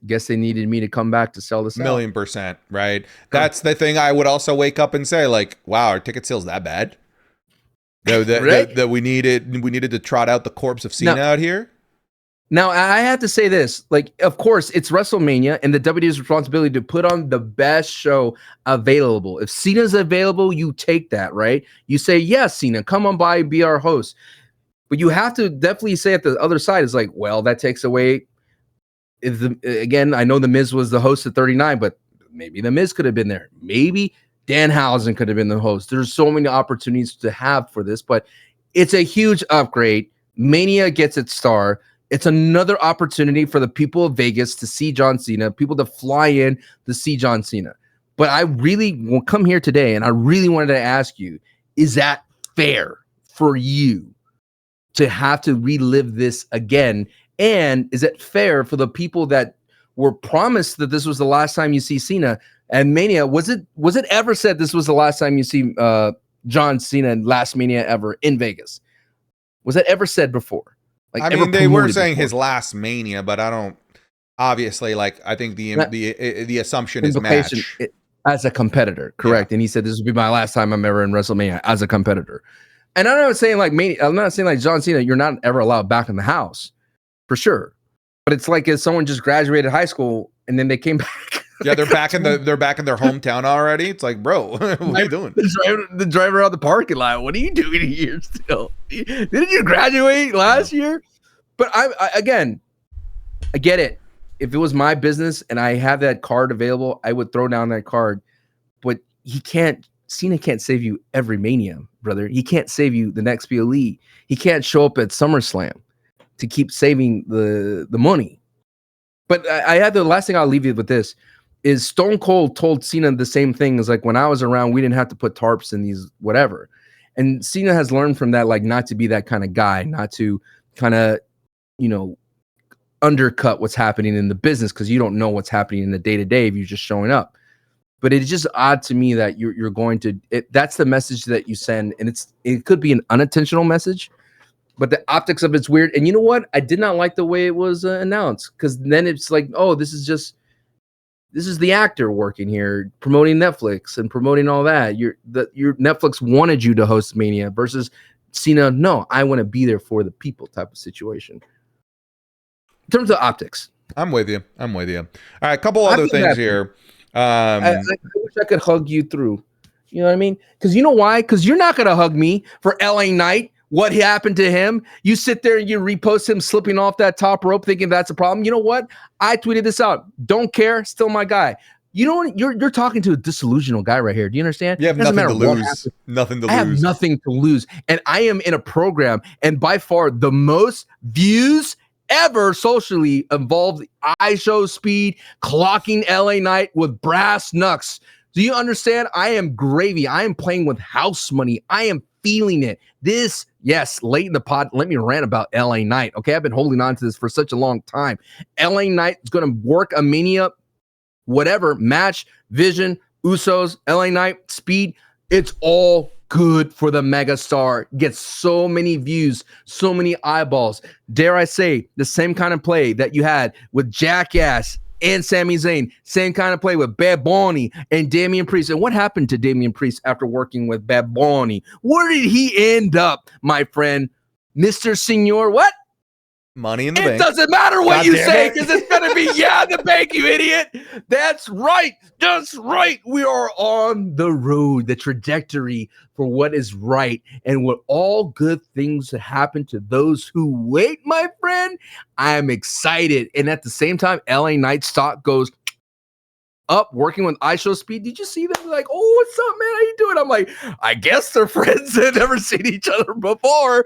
guess they needed me to come back to sell this out? 1,000,000%, right? That's the thing. I would also wake up and say, like, wow, our ticket sales that bad? That we needed to trot out the corpse of Cena out here. Now, I have to say this, like, of course, it's WrestleMania, and the WWE's responsibility to put on the best show available. If Cena's available, you take that, right? You say, yes, Cena, come on by and be our host. But you have to definitely say at the other side is like, well, that takes away. Again, I know The Miz was the host at 39, but maybe The Miz could have been there. Maybe Danhausen could have been the host. There's so many opportunities to have for this, but it's a huge upgrade. Mania gets its star. It's another opportunity for the people of Vegas to see John Cena, people to fly in to see John Cena. But I really will come here today, and I really wanted to ask you, is that fair for you to have to relive this again? And is it fair for the people that were promised that this was the last time you see Cena and Mania? Was it ever said this was the last time you see John Cena and last Mania ever in Vegas? Was that ever said before? Like, I mean, they were saying his last Mania, but I don't. Obviously, like, I think the assumption is match as a competitor, correct? Yeah. And he said this would be my last time I'm ever in WrestleMania as a competitor. And I'm not saying like Mania. I'm not saying like John Cena. You're not ever allowed back in the house, for sure. But it's like if someone just graduated high school and then they came back. Yeah, they're back in their hometown already. It's like, bro, what are you doing? The driver out the parking lot. What are you doing here still? Didn't you graduate last year? But I get it. If it was my business and I have that card available, I would throw down that card. But Cena can't save you every Mania, brother. He can't save you the next PLE. He can't show up at SummerSlam to keep saving the money. But I had the last thing I'll leave you with this is Stone Cold told Cena the same thing as like, when I was around, we didn't have to put tarps in these whatever. And Cena has learned from that, like, not to be that kind of guy, not to kind of, undercut what's happening in the business, because you don't know what's happening in the day-to-day if you're just showing up. But it's just odd to me that you're going to that's the message that you send, and it could be an unintentional message, but the optics of it's weird. And you know what? I did not like the way it was announced, because then it's like, oh, this is the actor working here, promoting Netflix and promoting all that. Your Netflix wanted you to host Mania versus Cena. No, I want to be there for the people type of situation. In terms of optics, I'm with you. All right, a couple other things here. I wish I could hug you through. You know what I mean? Because you know why? Because you're not going to hug me for LA Knight. What happened to him? You sit there and you repost him slipping off that top rope thinking that's a problem. You know what? I tweeted this out. Don't care. Still my guy. You know what? You're talking to a disillusional guy right here. Do you understand? You have nothing to lose. I have nothing to lose. And I am in a program, and by far the most views ever socially involved iShow speed, clocking LA Knight with brass knucks. Do you understand? I am gravy. I am playing with house money. I am feeling it. This, yes, late in the pod, let me rant about LA Knight. Okay, I've been holding on to this for such a long time. LA Knight is going to work a Mania, whatever, match, Vision, Usos, LA Knight, speed. It's all good for the megastar. Gets so many views, so many eyeballs. Dare I say, the same kind of play that you had with Jackass and Sami Zayn. Same kind of play with Bad Bunny and Damian Priest. And what happened to Damian Priest after working with Bad Bunny? Where did he end up, my friend? Mr. Senor, what? Money in the bank. It doesn't matter what God you damn say, it. because it's going to be in the bank, you idiot. That's right. That's right. We are on the road, the trajectory for what is right. And what all good things happen to those who wait, my friend. I am excited. And at the same time, LA Knight stock goes up, working with iShow Speed. Did you see them? Like, oh, what's up, man? How you doing? I'm like, I guess they're friends that never seen each other before.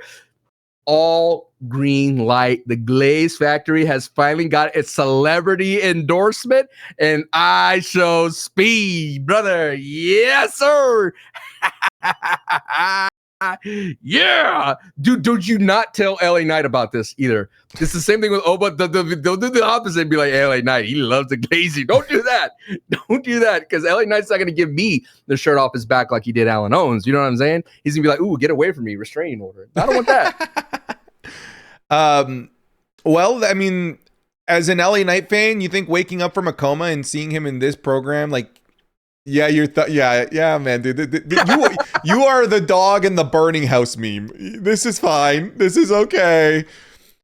All green light. The Glaze Factory has finally got its celebrity endorsement, and I show speed, brother. Yes, sir. Yeah, dude. Don't you not tell LA Knight about this either. It's the same thing with Oba. They'll do the opposite and be like, LA Knight, he loves the Glazy. Don't do that. Don't do that, because LA Knight's not going to give me the shirt off his back like he did Alan Owens. You know what I'm saying? He's going to be like, ooh, get away from me, restraining order. I don't want that. Well, I mean, as an LA Knight fan, you think waking up from a coma and seeing him in this program, like, yeah, yeah, man, dude, you are the dog in the burning house meme. This is fine. This is okay.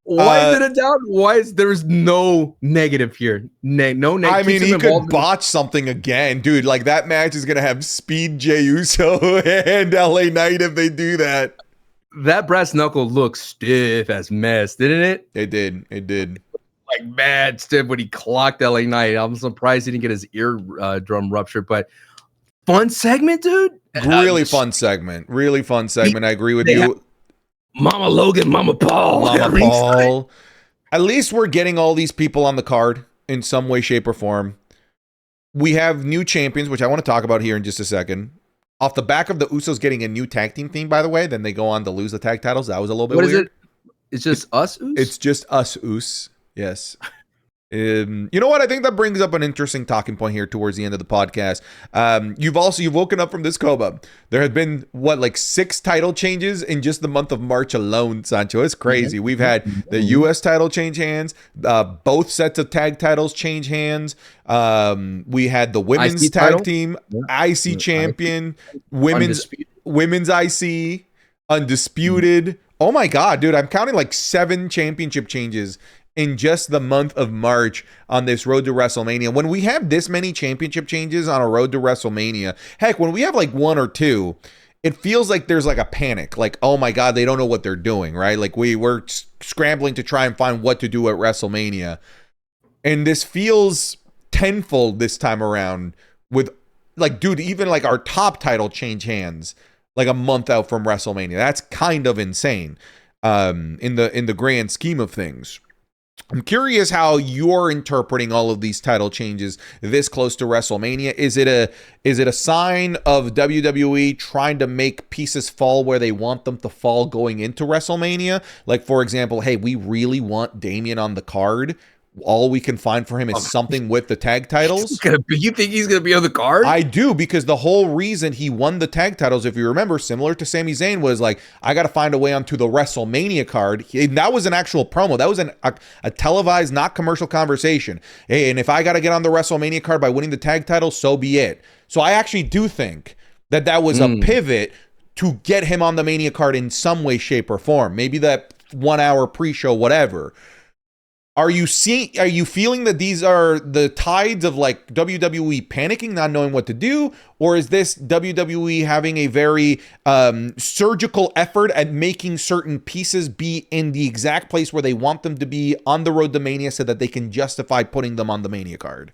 Why is it a doubt? Why is there's no negative here? No negative. I mean, he could botch something again, dude. Like, that match is gonna have Speed, Jey Uso, and LA Knight if they do that. That brass knuckle looks stiff as mess, didn't it? It did. Like, mad stiff when he clocked LA Knight. I'm surprised he didn't get his eardrum ruptured, but fun segment, dude. Really fun segment. I agree with you. Mama Logan, Mama Paul. At least we're getting all these people on the card in some way, shape, or form. We have new champions, which I want to talk about here in just a second. Off the back of the Usos getting a new tag team theme, by the way, then they go on to lose the tag titles. That was a little bit weird. What is it? It's just us, Us? It's just us, Us. Yes. You know what? I think that brings up an interesting talking point here towards the end of the podcast. You've woken up from this coma. There have been like 6 title changes in just the month of March alone, Sancho. It's crazy. We've had the U.S. title change hands, both sets of tag titles change hands. We had the women's IC tag title? team, IC champion, women's IC, undisputed. Oh my God, dude! I'm counting like 7 championship changes in just the month of March on this road to WrestleMania. When we have this many championship changes on a road to WrestleMania, heck, when we have like 1 or 2, it feels like there's like a panic. Like, oh my God, they don't know what they're doing, right? Like we're scrambling to try and find what to do at WrestleMania. And this feels tenfold this time around with like, dude, even like our top title change hands like a month out from WrestleMania. That's kind of insane in the grand scheme of things. I'm curious how you're interpreting all of these title changes this close to WrestleMania. Is it a sign of WWE trying to make pieces fall where they want them to fall going into WrestleMania? Like, for example, hey, we really want Damian on the card. all we can find for him is something with the tag titles. You think he's gonna be on the card? I do, because the whole reason he won the tag titles, if you remember, similar to Sami Zayn, was like, I got to find a way onto the WrestleMania card. That was an actual promo. That was a televised, not commercial conversation. Hey, and if I got to get on the WrestleMania card by winning the tag title, so be it. So I actually do think that was a pivot to get him on the Mania card in some way, shape, or form. Maybe that 1 hour pre-show, whatever. Are you feeling that these are the tides of like WWE panicking, not knowing what to do? Or is this WWE having a very surgical effort at making certain pieces be in the exact place where they want them to be on the road to Mania so that they can justify putting them on the Mania card?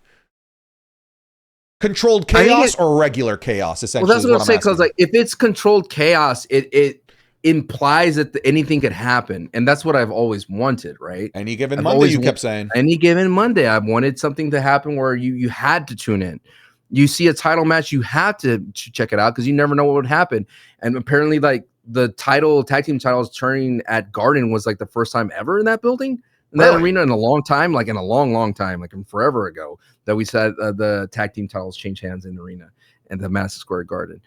Controlled chaos or regular chaos, essentially. Well, that's what I'm saying, because like if it's controlled chaos, it implies that anything could happen, and that's what I've always wanted, right? Any given Monday, you kept saying. Any given Monday, I've wanted something to happen where you had to tune in. You see a title match, you have to check it out because you never know what would happen. And apparently, like the tag team titles turning at Garden was like the first time ever in that building, in that arena, in a long time, like in a long time, like forever ago, that we said the tag team titles change hands in the arena and the Madison Square Garden.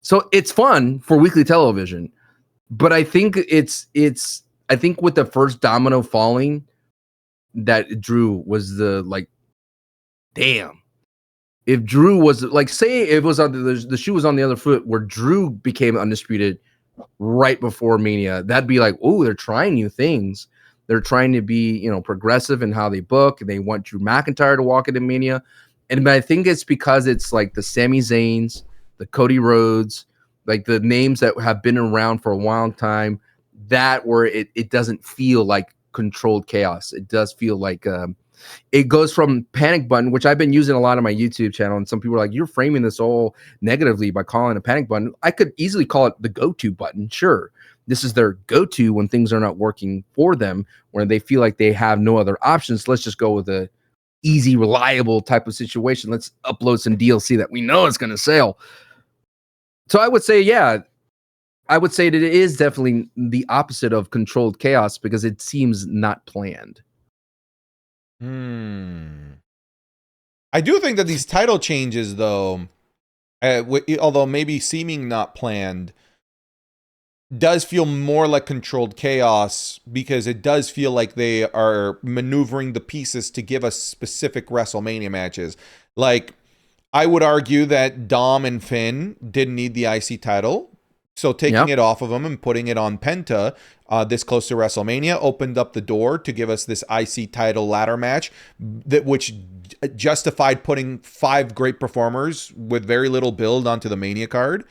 So it's fun for weekly television. But I think I think with the first domino falling, that Drew was the like, damn. If Drew was like, say it was on the shoe was on the other foot where Drew became undisputed right before Mania, that'd be like, oh, they're trying new things. They're trying to be, progressive in how they book. They want Drew McIntyre to walk into Mania. But I think it's because it's like the Sami Zayns, the Cody Rhodes, like the names that have been around for a long time, that where it doesn't feel like controlled chaos. It does feel like it goes from panic button, which I've been using a lot on my YouTube channel. And some people are like, you're framing this all negatively by calling it a panic button. I could easily call it the go-to button. Sure. This is their go-to when things are not working for them, when they feel like they have no other options. Let's just go with a easy, reliable type of situation. Let's upload some DLC that we know is going to sell. So I would say, that it is definitely the opposite of controlled chaos because it seems not planned. I do think that these title changes, though, although maybe seeming not planned, does feel more like controlled chaos because it does feel like they are maneuvering the pieces to give us specific WrestleMania matches. Like, I would argue that Dom and Finn didn't need the IC title. So taking it off of them and putting it on Penta this close to WrestleMania opened up the door to give us this IC title ladder match, which justified putting 5 great performers with very little build onto the Mania card.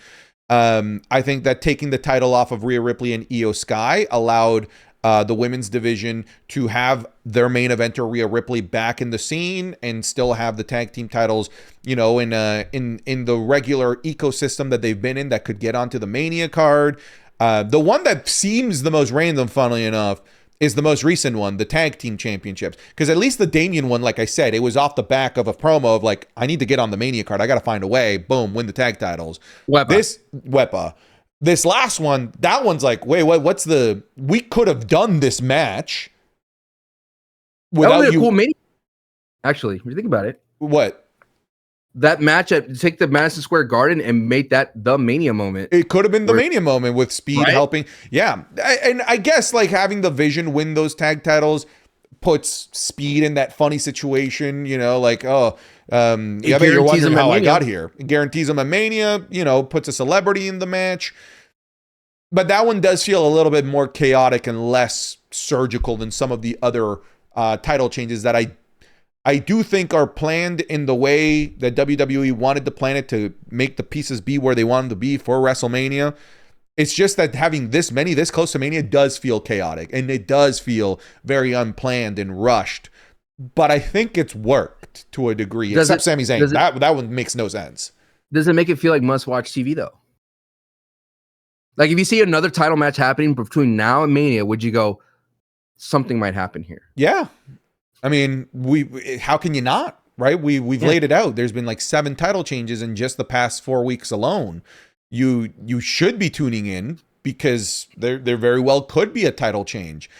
I think that taking the title off of Rhea Ripley and Io Sky allowed the women's division to have their main eventer Rhea Ripley back in the scene and still have the tag team titles, in the regular ecosystem that they've been in that could get onto the Mania card. The one that seems the most random, funnily enough, is the most recent one, the tag team championships. Because at least the Damian one, like I said, it was off the back of a promo of like, I need to get on the Mania card. I got to find a way. Boom, win the tag titles. This last one, that one's like, wait, we could have done this match without you. Cool Mania. Actually, if you think about it. What? That match take the Madison Square Garden and make that the Mania moment. It could have been the Mania moment with Speed helping. Yeah. And I guess like having the Vision win those tag titles puts Speed in that funny situation, like, but you're wondering how I got here. It guarantees him a Mania, puts a celebrity in the match. But that one does feel a little bit more chaotic and less surgical than some of the other title changes that I do think are planned in the way that WWE wanted to plan it to make the pieces be where they wanted to be for WrestleMania. It's just that having this many this close to Mania does feel chaotic and it does feel very unplanned and rushed. But I think it's worked to a degree, except Sami Zayn. That one makes no sense. Does it make it feel like must-watch TV, though? Like, if you see another title match happening between now and Mania, would you go, something might happen here? Yeah. I mean, how can you not, right? We've laid it out. There's been like 7 title changes in just the past 4 weeks alone. You should be tuning in because there very well could be a title change.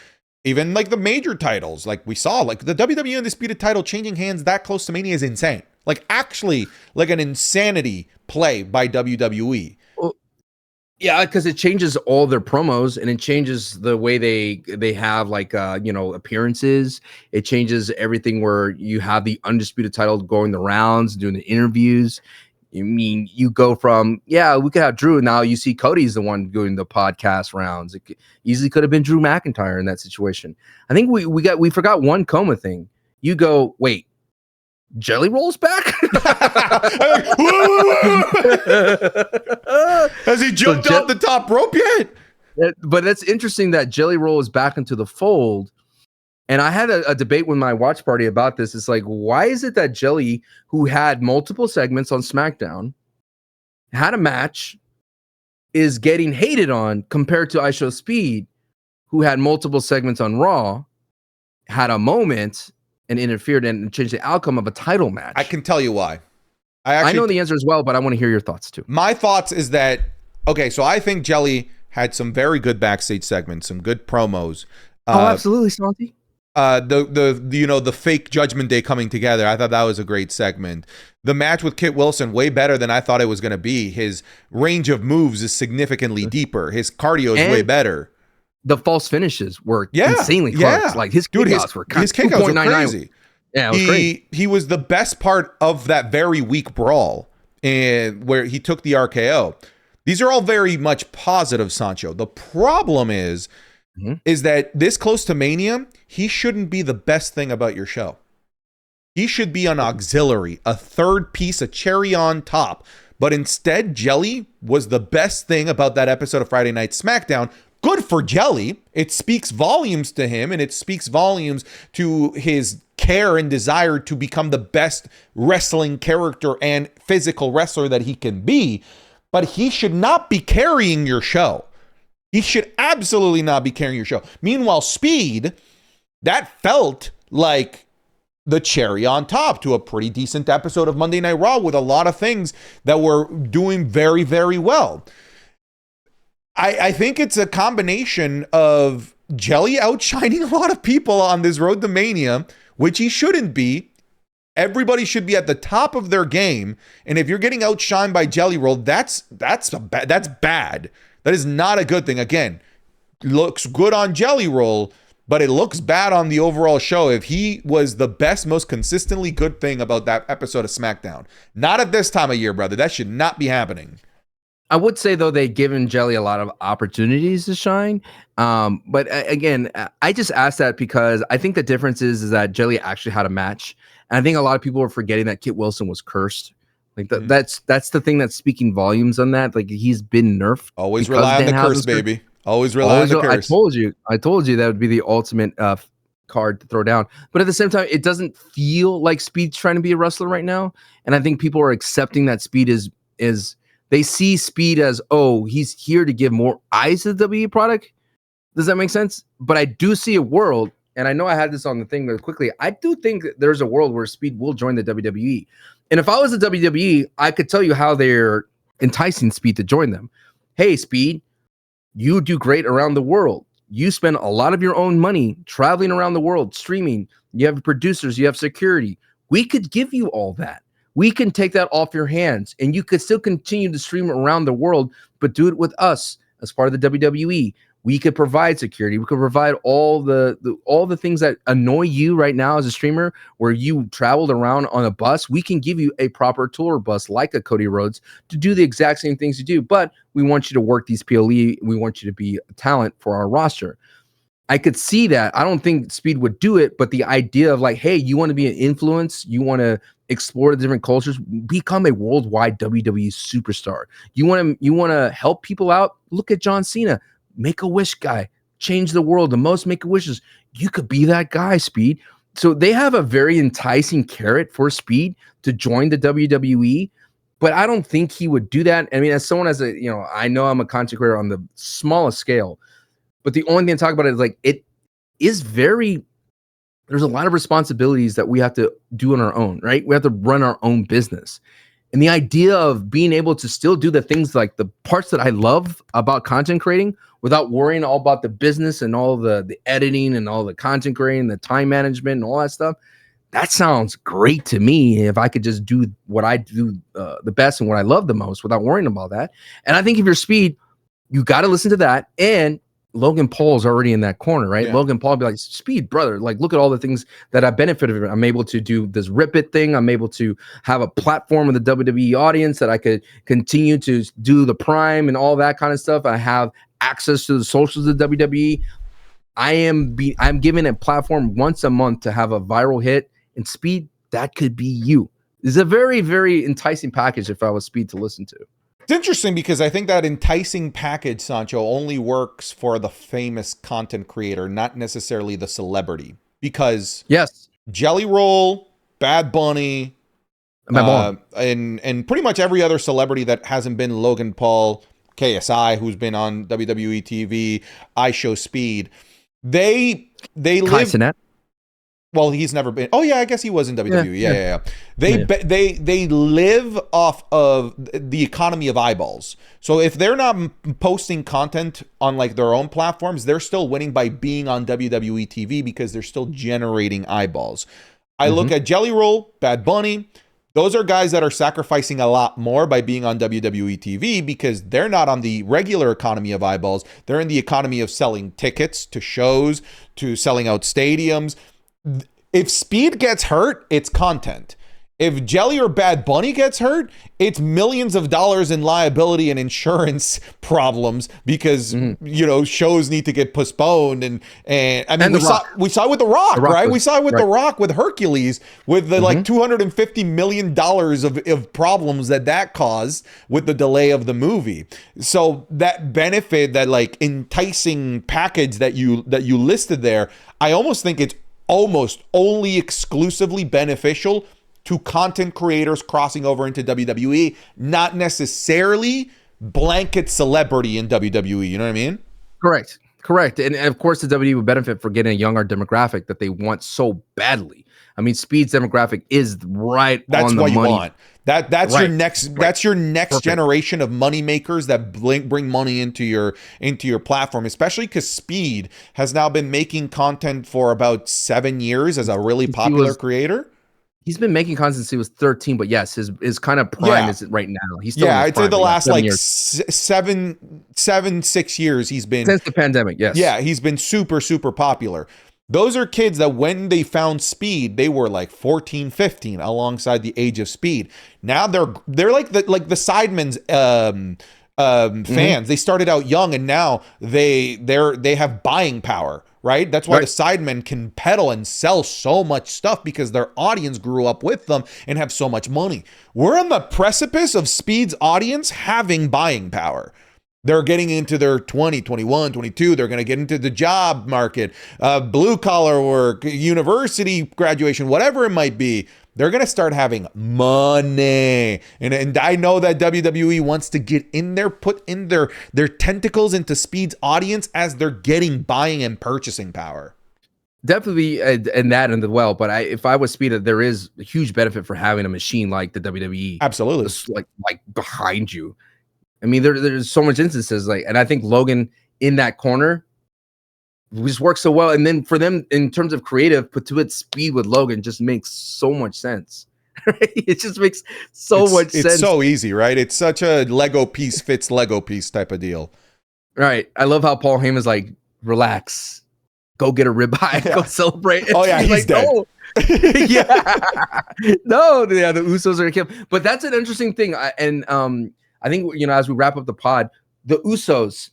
Even like the major titles, like we saw, like the WWE Undisputed title changing hands that close to Mania is insane. Like actually, like an insanity play by WWE. Well, yeah, because it changes all their promos and it changes the way they have like appearances. It changes everything where you have the undisputed title going the rounds, doing the interviews. You mean you go from we could have Drew, now you see Cody's the one doing the podcast rounds. Easily could have been Drew McIntyre in that situation. I think we forgot one coma thing. You go, wait, Jelly Roll's back? Has he jumped off the top rope yet? But that's interesting that Jelly Roll is back into the fold. And I had a debate with my watch party about this. It's like, why is it that Jelly, who had multiple segments on SmackDown, had a match, is getting hated on compared to IShowSpeed, who had multiple segments on Raw, had a moment and interfered and changed the outcome of a title match? I can tell you why. I know the answer as well, but I want to hear your thoughts too. My thoughts is that, okay, so I think Jelly had some very good backstage segments, some good promos. Absolutely, Salty. The fake Judgment Day coming together, I thought that was a great segment. The match with Kit Wilson, way better than I thought it was going to be. His range of moves is significantly deeper. His cardio is way better. The false finishes were insanely close. Yeah. Like his kickouts were crazy. Yeah, it was crazy. He was the best part of that very weak brawl, and where he took the RKO. These are all very much positive, Sancho. The problem is that this close to Mania, he shouldn't be the best thing about your show. He should be an auxiliary, a third piece, a cherry on top. But instead, Jelly was the best thing about that episode of Friday Night SmackDown. Good for Jelly. It speaks volumes to him, and it speaks volumes to his care and desire to become the best wrestling character and physical wrestler that he can be. But he should not be carrying your show. He should absolutely not be carrying your show. Meanwhile, Speed, that felt like the cherry on top to a pretty decent episode of Monday Night Raw with a lot of things that were doing very, very well. I think it's a combination of Jelly outshining a lot of people on this road to Mania, which he shouldn't be. Everybody should be at the top of their game. And if you're getting outshined by Jelly Roll, that's bad. That is not a good thing. Again, looks good on Jelly Roll, but it looks bad on the overall show if he was the best, most consistently good thing about that episode of SmackDown. Not at this time of year, brother. That should not be happening. I would say, though, they've given Jelly a lot of opportunities to shine. But again, I just asked that because I think the difference is that Jelly actually had a match. And I think a lot of people are forgetting that Kit Wilson was cursed. Like that's the thing that's speaking volumes on that. Like he's been nerfed. Always rely on the curse, baby. Always rely on the curse. I told you that would be the ultimate card to throw down. But at the same time, it doesn't feel like Speed's trying to be a wrestler right now. And I think people are accepting that Speed is they see Speed as, oh, he's here to give more eyes to the WWE product. Does that make sense? But I do see a world, and I know I had this on the thing really quickly. I do think that there's a world where Speed will join the WWE. And if I was the WWE, I could tell you how they're enticing Speed to join them. Hey, Speed, you do great around the world. You spend a lot of your own money traveling around the world, streaming. You have producers, you have security. We could give you all that. We can take that off your hands, and you could still continue to stream around the world, but do it with us as part of the WWE. We could provide security. We could provide all the things that annoy you right now as a streamer, where you traveled around on a bus. We can give you a proper tour bus like a Cody Rhodes to do the exact same things you do, but we want you to work these PLE. We want you to be a talent for our roster. I could see that. I don't think Speed would do it, but the idea of like, hey, you want to be an influence, you want to explore the different cultures, become a worldwide WWE superstar. You want to help people out. Look at John Cena, Make-A-Wish guy, change the world, the most Make-A-Wishes. You could be that guy, Speed. So they have a very enticing carrot for Speed to join the WWE, but I don't think he would do that. I mean, as someone I know I'm a content creator on the smallest scale, but the only thing to talk about is like, it is there's a lot of responsibilities that we have to do on our own, right? We have to run our own business. And the idea of being able to still do the things like the parts that I love about content creating without worrying all about the business and all the editing and all the content creating, the time management and all that stuff. That sounds great to me if I could just do what I do the best and what I love the most without worrying about that. And I think if you're Speed, you got to listen to that. And Logan Paul's already in that corner, right? Yeah. Logan Paul be like, Speed, brother, like, look at all the things that I benefited from. I'm able to do this Rip It thing. I'm able to have a platform with the WWE audience that I could continue to do the Prime and all that kind of stuff. I have access to the socials of WWE. I'm given a platform once a month to have a viral hit. And Speed, that could be you. It's a very, very enticing package if I was Speed to listen to. It's interesting because I think that enticing package, Sancho, only works for the famous content creator, not necessarily the celebrity. Because yes, Jelly Roll, Bad Bunny, and pretty much every other celebrity that hasn't been Logan Paul, KSI, who's been on WWE TV, I Show Speed, they live. Sinet. Well, he's never been. Oh yeah, I guess he was in WWE. Yeah. They live off of the economy of eyeballs. So if they're not posting content on like their own platforms, they're still winning by being on WWE TV because they're still generating eyeballs. I look at Jelly Roll, Bad Bunny. Those are guys that are sacrificing a lot more by being on WWE TV because they're not on the regular economy of eyeballs. They're in the economy of selling tickets to shows, to selling out stadiums. If Speed gets hurt, it's content. If Jelly or Bad Bunny gets hurt, it's millions of dollars in liability and insurance problems because shows need to get postponed. And I mean, we saw it with The Rock, right? We saw it with The Rock with Hercules with the like $250 million of problems that caused with the delay of the movie. So that benefit, that like enticing package that you listed there, I almost think it's almost only exclusively beneficial to content creators crossing over into WWE, not necessarily blanket celebrity in WWE. You know what I mean? Correct. And of course, the WWE would benefit for getting a younger demographic that they want so badly. I mean, Speed's demographic is right on the money. That's what you want. That's right. That's your next generation of money makers that bring money into your platform, especially because Speed has now been making content for about 7 years as a really popular creator. He's been making content since he was 13, but yes, his kind of prime is right now. He's still I'd say the last 7 like years. 6 years he's been since the pandemic. Yes, he's been super popular. Those are kids that when they found Speed, they were like 14, 15 alongside the age of Speed. Now they're like the Sidemen's fans. They started out young and now they have buying power, right? That's why the Sidemen can peddle and sell so much stuff because their audience grew up with them and have so much money. We're on the precipice of Speed's audience having buying power. They're getting into their 20, 21, 22. They're going to get into the job market, blue collar work, university graduation, whatever it might be. They're going to start having money. And I know that WWE wants to get in there, put in their tentacles into Speed's audience as they're getting buying and purchasing power. Definitely, and that and the well. But if I was Speed, there is a huge benefit for having a machine like the WWE. Absolutely. Like behind you. I mean, there's so much instances and I think Logan in that corner just works so well. And then for them in terms of creative, put to it Speed with Logan just makes so much sense. It just makes so much sense. It's so easy, right? It's such a Lego piece fits Lego piece type of deal. Right. I love how Paul Heyman's like, relax, go get a ribeye, go celebrate. Oh yeah, he's dead. No. The Usos are gonna kill. But that's an interesting thing. I think, as we wrap up the pod, the Usos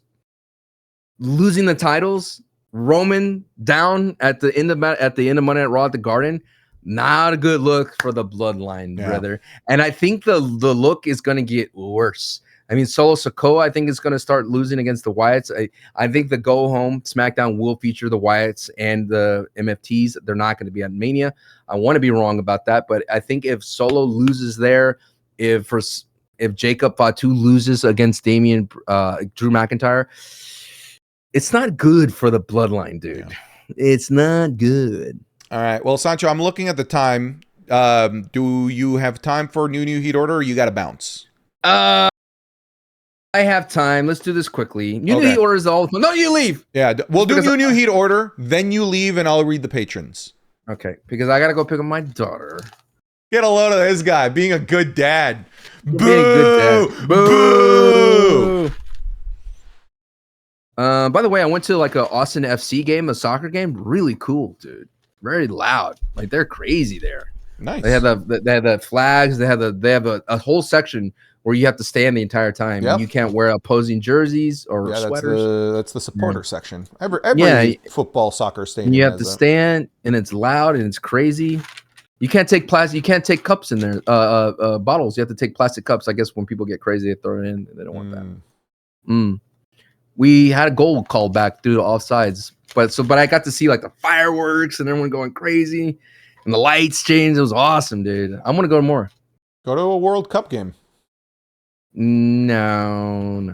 losing the titles, Roman down at the end of Monday Night Raw at the Garden, not a good look for the bloodline, brother. And I think the look is going to get worse. I mean, Solo Sikoa, I think, is going to start losing against the Wyatts. I think the Go Home SmackDown will feature the Wyatts and the MFTs. They're not going to be at Mania. I want to be wrong about that, but I think if Solo loses there, if Jacob Fatu loses against Drew McIntyre, it's not good for the bloodline, dude. Yeah. It's not good. All right. Well, Sancho, I'm looking at the time. Do you have time for new heat order, or you got to bounce? I have time. Let's do this quickly. New heat order is all. No, you leave. Yeah, we'll do new heat order. Then you leave, and I'll read the patrons. Okay, because I gotta go pick up my daughter. Get a load of this guy being a good dad. Boo! Being a good dad. Boo! By the way, I went to like a Austin FC game, a soccer game. Really cool, dude. Very loud. Like they're crazy there. Nice. They have the flags. They have a whole section where you have to stand the entire time. Yep. And you can't wear opposing jerseys or sweaters. That's the supporter section. Every football soccer stadium. You have to stand, and it's loud and it's crazy. You can't take plastic. You can't take cups in there. Bottles. You have to take plastic cups. I guess when people get crazy, they throw it in. They don't want that. We had a goal called back due to offsides, but I got to see like the fireworks and everyone going crazy, and the lights changed. It was awesome, dude. I'm gonna go to more. Go to a World Cup game. No.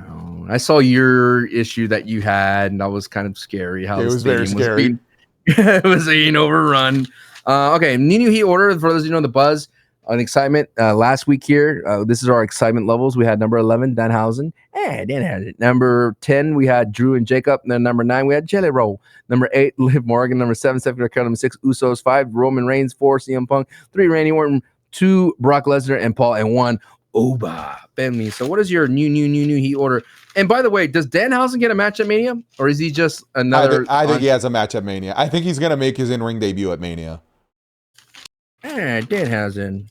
I saw your issue that you had, and that was kind of scary. How it was very scary. It was being overrun. Okay, new heat order for those of you know the buzz on excitement. Last week here, this is our excitement levels. We had number 11, Danhausen. Danhausen. Number 10, we had Drew and Jacob. And then number 9, we had Jelly Roll. Number 8, Liv Morgan. Number 7, Stephanie Raquel. Number 6, Usos. 5, Roman Reigns. 4, CM Punk. 3, Randy Orton. 2, Brock Lesnar and Paul. And 1, Oba. Family. So what is your new heat order? And by the way, does Danhausen get a match at Mania? Or is he just another? I think he has a match at Mania. I think he's going to make his in-ring debut at Mania. Danhausen.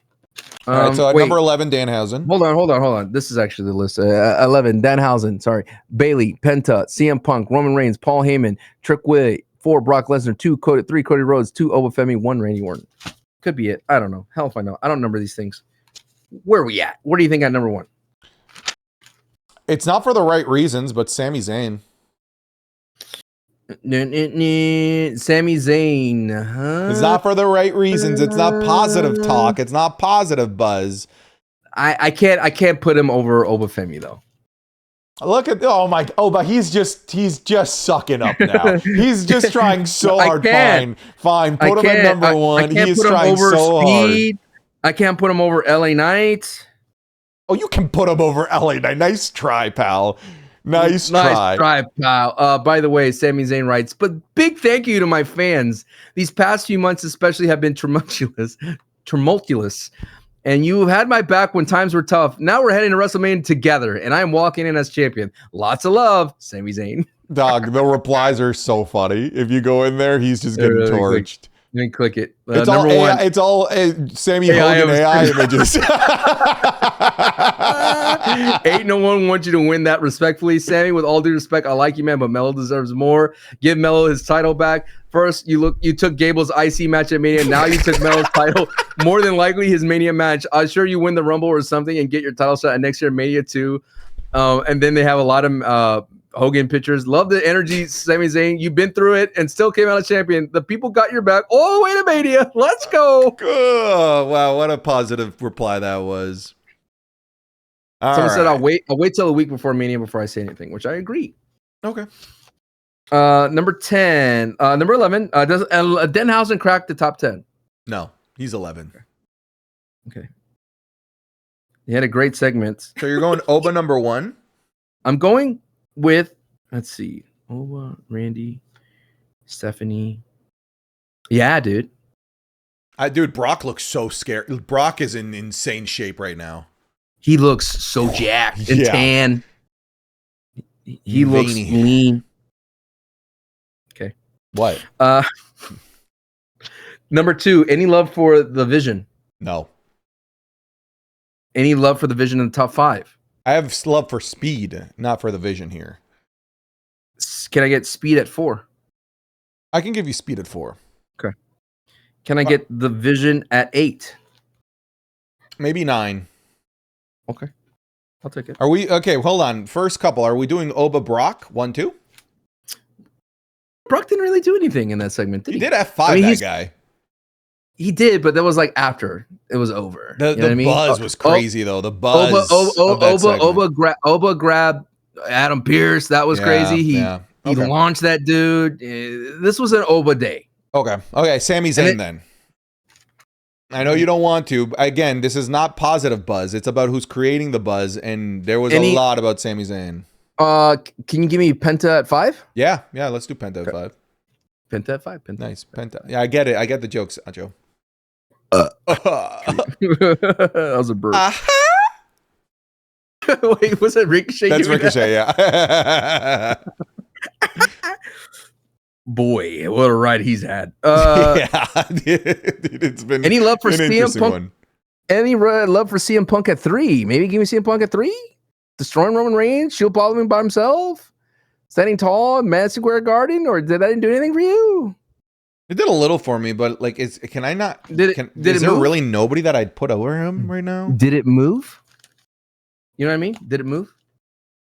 All right, so at number 11, Danhausen. Hold on. This is actually the list. 11, Danhausen. Sorry. Bailey, Penta, CM Punk, Roman Reigns, Paul Heyman, Trick Willie. 4, Brock Lesnar. 2, 3, Cody Rhodes. 2, Obafemi. 1, Randy Orton. Could be it. I don't know. Hell if I know. I don't remember these things. Where are we at? What do you think at number 1? It's not for the right reasons, but Sami Zayn. Sami Zayn. Huh? It's not for the right reasons. It's not positive talk. It's not positive buzz. I can't put him over Obafemi though. Look at but he's just sucking up now. He's just trying so hard. Fine. Put him at number 1. He is trying so hard. I can't put him over LA Knight. Oh, you can put him over LA Knight. Nice try, pal. Nice try, pal. By the way, Sami Zayn writes, but big thank you to my fans. These past few months especially have been tumultuous. And you had my back when times were tough. Now we're heading to WrestleMania together, and I'm walking in as champion. Lots of love, Sami Zayn. Dog, the replies are so funny. If you go in there, he's just getting torched. Let me click it. It's all Sammy Hogan AI images. Ain't no one wants you to win that respectfully. Sammy, with all due respect, I like you, man, but Melo deserves more. Give Melo his title back. First, you took Gable's IC match at Mania. Now you took Melo's title. More than likely his Mania match. I'm sure you win the Rumble or something and get your title shot at next year Mania 2. And then they have a lot of Hogan pictures. Love the energy, Sami Zayn. You've been through it and still came out a champion. The people got your back all the way to Mania. Let's go. Oh, wow, what a positive reply that was. Someone said I'll wait till a week before Mania before I say anything, which I agree. Okay. Number 10. Number 11. Does Danhausen crack the top 10? No, he's 11. Okay. He had a great segment. So you're going Oba number 1? I'm going with, let's see, Oba, Randy, Stephanie. Yeah, dude. Dude, Brock looks so scared. Brock is in insane shape right now. He looks so jacked and tan. He looks lean. Okay. What? Number 2, any love for the Vision? No. Any love for the Vision in the top 5? I have love for Speed, not for the Vision here. Can I get Speed at 4? I can give you Speed at 4. Okay. Can I get the Vision at 8? Maybe 9. Okay. I'll take it. Are we okay? Hold on. First couple. Are we doing Oba Brock 1, 2? Brock didn't really do anything in that segment, did he? He did F5 that guy. He did, but that was like after it was over. The buzz was crazy though. The buzz. Oba grabbed Adam Pearce. That was crazy. He launched that dude. This was an Oba day. Okay. Sami Zayn then. I know you don't want to. Again, this is not positive buzz. It's about who's creating the buzz, and there was a lot about Sami Zayn. Can you give me Penta at 5? Yeah, let's do Penta at 5. Penta at 5. Penta. Nice, Penta. Yeah, I get it. I get the jokes, Joe. That was a burp. Wait, was it Ricochet? That's Ricochet, yeah. Boy, what a ride he's had. Yeah, it's been any love for an CM Punk? One. Any love for CM Punk at 3? Maybe give me CM Punk at 3. Destroying Roman Reigns, Shield following by himself, standing tall in Madison Square Garden, or did that didn't do anything for you? It did a little for me, but like, is there really nobody that I'd put over him right now? Did it move? You know what I mean? Did it move?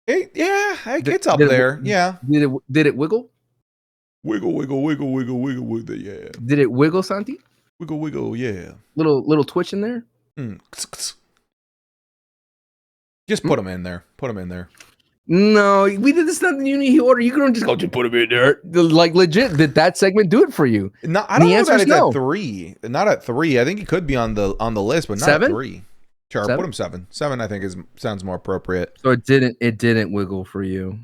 It's up there. Yeah. Did it wiggle? Wiggle, yeah. Did it wiggle, Santi? Wiggle, yeah. Little twitch in there? Just put him in there. No, we did this not in the order. You couldn't just go, just put him in there. Like, legit, did that segment do it for you? No, I don't know that it's at 3. Not at 3. I think he could be on the list, but not 7? At 3. Sure, 7? Put him 7. 7, I think, sounds more appropriate. So it didn't wiggle for you.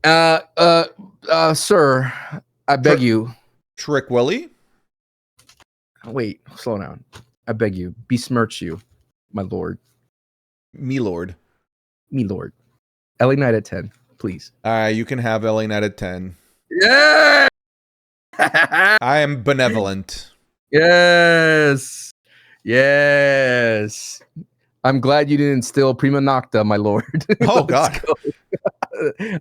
Sir, I beg you. Trick Willie? Wait, slow down. I beg you. Besmirch you, my lord. Me lord. LA Knight at 10, please. You can have LA Knight at 10. Yeah! I am benevolent. Yes. I'm glad you didn't steal Prima Nocta, my lord. Oh, God.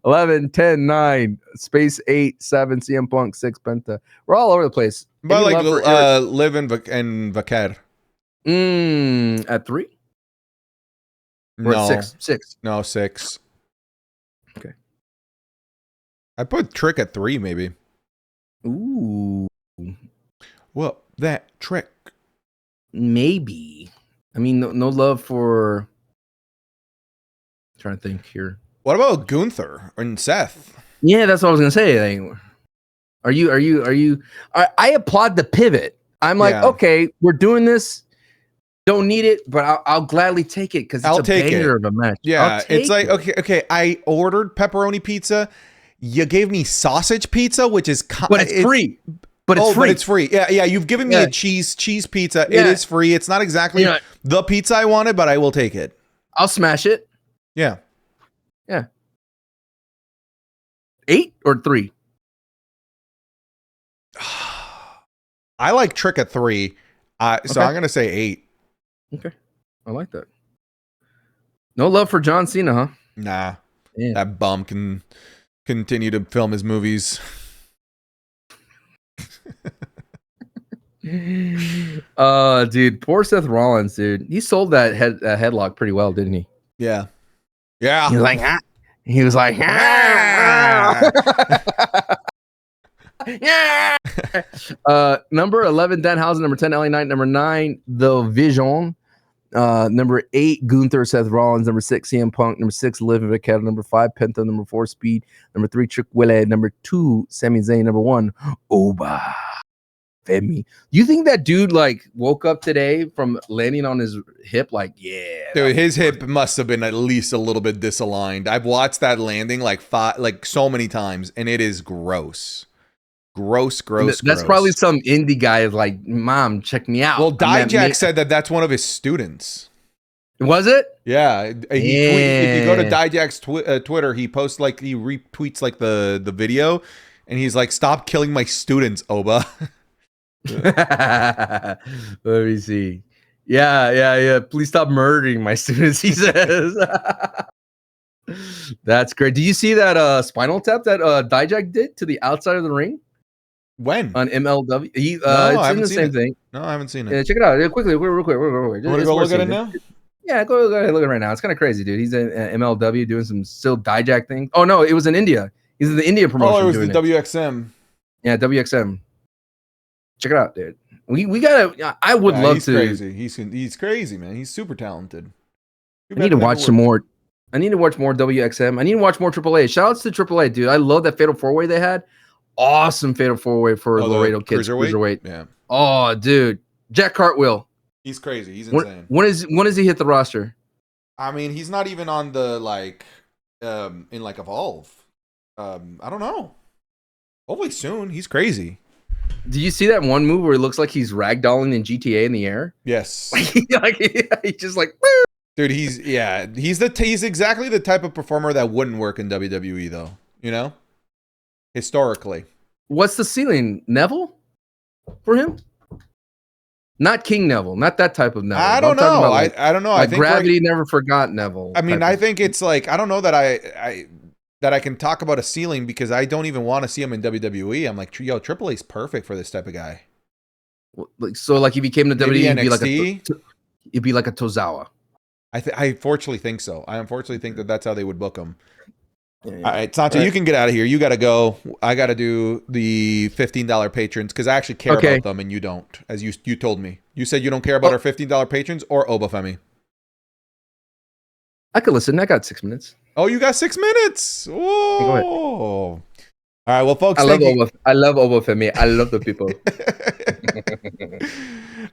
11, 10, 9, space 8, 7, CM Punk, 6, Penta. We're all over the place. But like Liv and Vaquer. At 3? Or no. At 6? No, 6. Okay. I put Trick at 3, maybe. Ooh. Well, that Trick. Maybe. I mean, no love for... I'm trying to think here. What about Gunther and Seth? Yeah, that's what I was gonna say. Like, are you? I applaud the pivot. I'm like, okay, we're doing this. Don't need it, but I'll gladly take it because it's a banger of a match. Yeah, it's like okay. I ordered pepperoni pizza. You gave me sausage pizza, which is but it's free. But it's free. But it's free. Yeah. You've given me a cheese pizza. Yeah. It is free. It's not exactly the pizza I wanted, but I will take it. I'll smash it. Yeah. 8 or 3? I like Trick at 3. So I'm gonna say 8. Okay. I like that. No love for John Cena, huh? Nah. Yeah. That bum can continue to film his movies. Dude, poor Seth Rollins, dude. He sold that headlock pretty well, didn't he? Yeah. He was like, ah. He was like, yeah. Number 11, Danhausen. Number 10, LA Knight. Number 9, The Vision. Number 8, Gunther, Seth Rollins. Number 6, CM Punk. Number 6, Liv and Vaquero. Number 5, Penta. Number 4, Speed. Number 3, Trick Willie. Number 2, Sami Zayn. Number 1, Oba Femi. You think that dude like woke up today from landing on his hip? Like, yeah, dude, his hip must have been at least a little bit disaligned. I've watched that landing like so many times, and it is gross. That's probably some indie guy is like, Mom, check me out. Well, Dijak said that's one of his students. Was it? Yeah. If you go to Dijak's Twitter, he posts like he retweets like the video, and he's like, "Stop killing my students, Oba." Let me see. Yeah. Please stop murdering my students, he says. That's great. Do you see that spinal tap that Dijak did to the outside of the ring? When? On MLW? It's in the same thing. No, I haven't seen it. Yeah, check it out. Real quick. Want to go look at it now? Yeah, go ahead look at it right now. It's kind of crazy, dude. He's in MLW doing some still Dijak thing. Oh, no, it was in India. He's in the India promotion. Oh, it was the WXM. Yeah, WXM. Check it out, dude. We gotta. I would love to. Crazy. He's crazy, man. He's super talented. I need to watch some more. I need to watch more WXM. I need to watch more AAA. Shout outs to AAA, dude. I love that Fatal 4-Way they had. Awesome Fatal 4-Way for Laredo Kids Cruiserweight. Yeah. Oh, dude. Jack Cartwheel. He's crazy. He's insane. When does he hit the roster? I mean, he's not even on the in Evolve. I don't know. Hopefully soon. He's crazy. Do you see that one move where it looks like he's ragdolling in GTA in the air? Yes. He's just like, dude. He's exactly the type of performer that wouldn't work in WWE though. You know, historically. What's the ceiling, Neville, for him? Not King Neville, not that type of Neville. I don't know. I don't know. I think Gravity never forgot Neville. I mean, I think it's like I don't know that I can talk about a ceiling because I don't even want to see him in WWE. I'm like, yo, Triple H's perfect for this type of guy. So, like, if he came to WWE, it'd be like a Tozawa. I unfortunately think so. I unfortunately think that's how they would book him. Yeah. All right, Sancho, you can get out of here. You got to go. I got to do the $15 patrons because I actually care about them and you don't, as you told me. You said you don't care about our $15 patrons or Obafemi. I could listen. I got 6 minutes. Oh, you got 6 minutes. Oh. All right, well, folks, I love Obafemi. I love the people.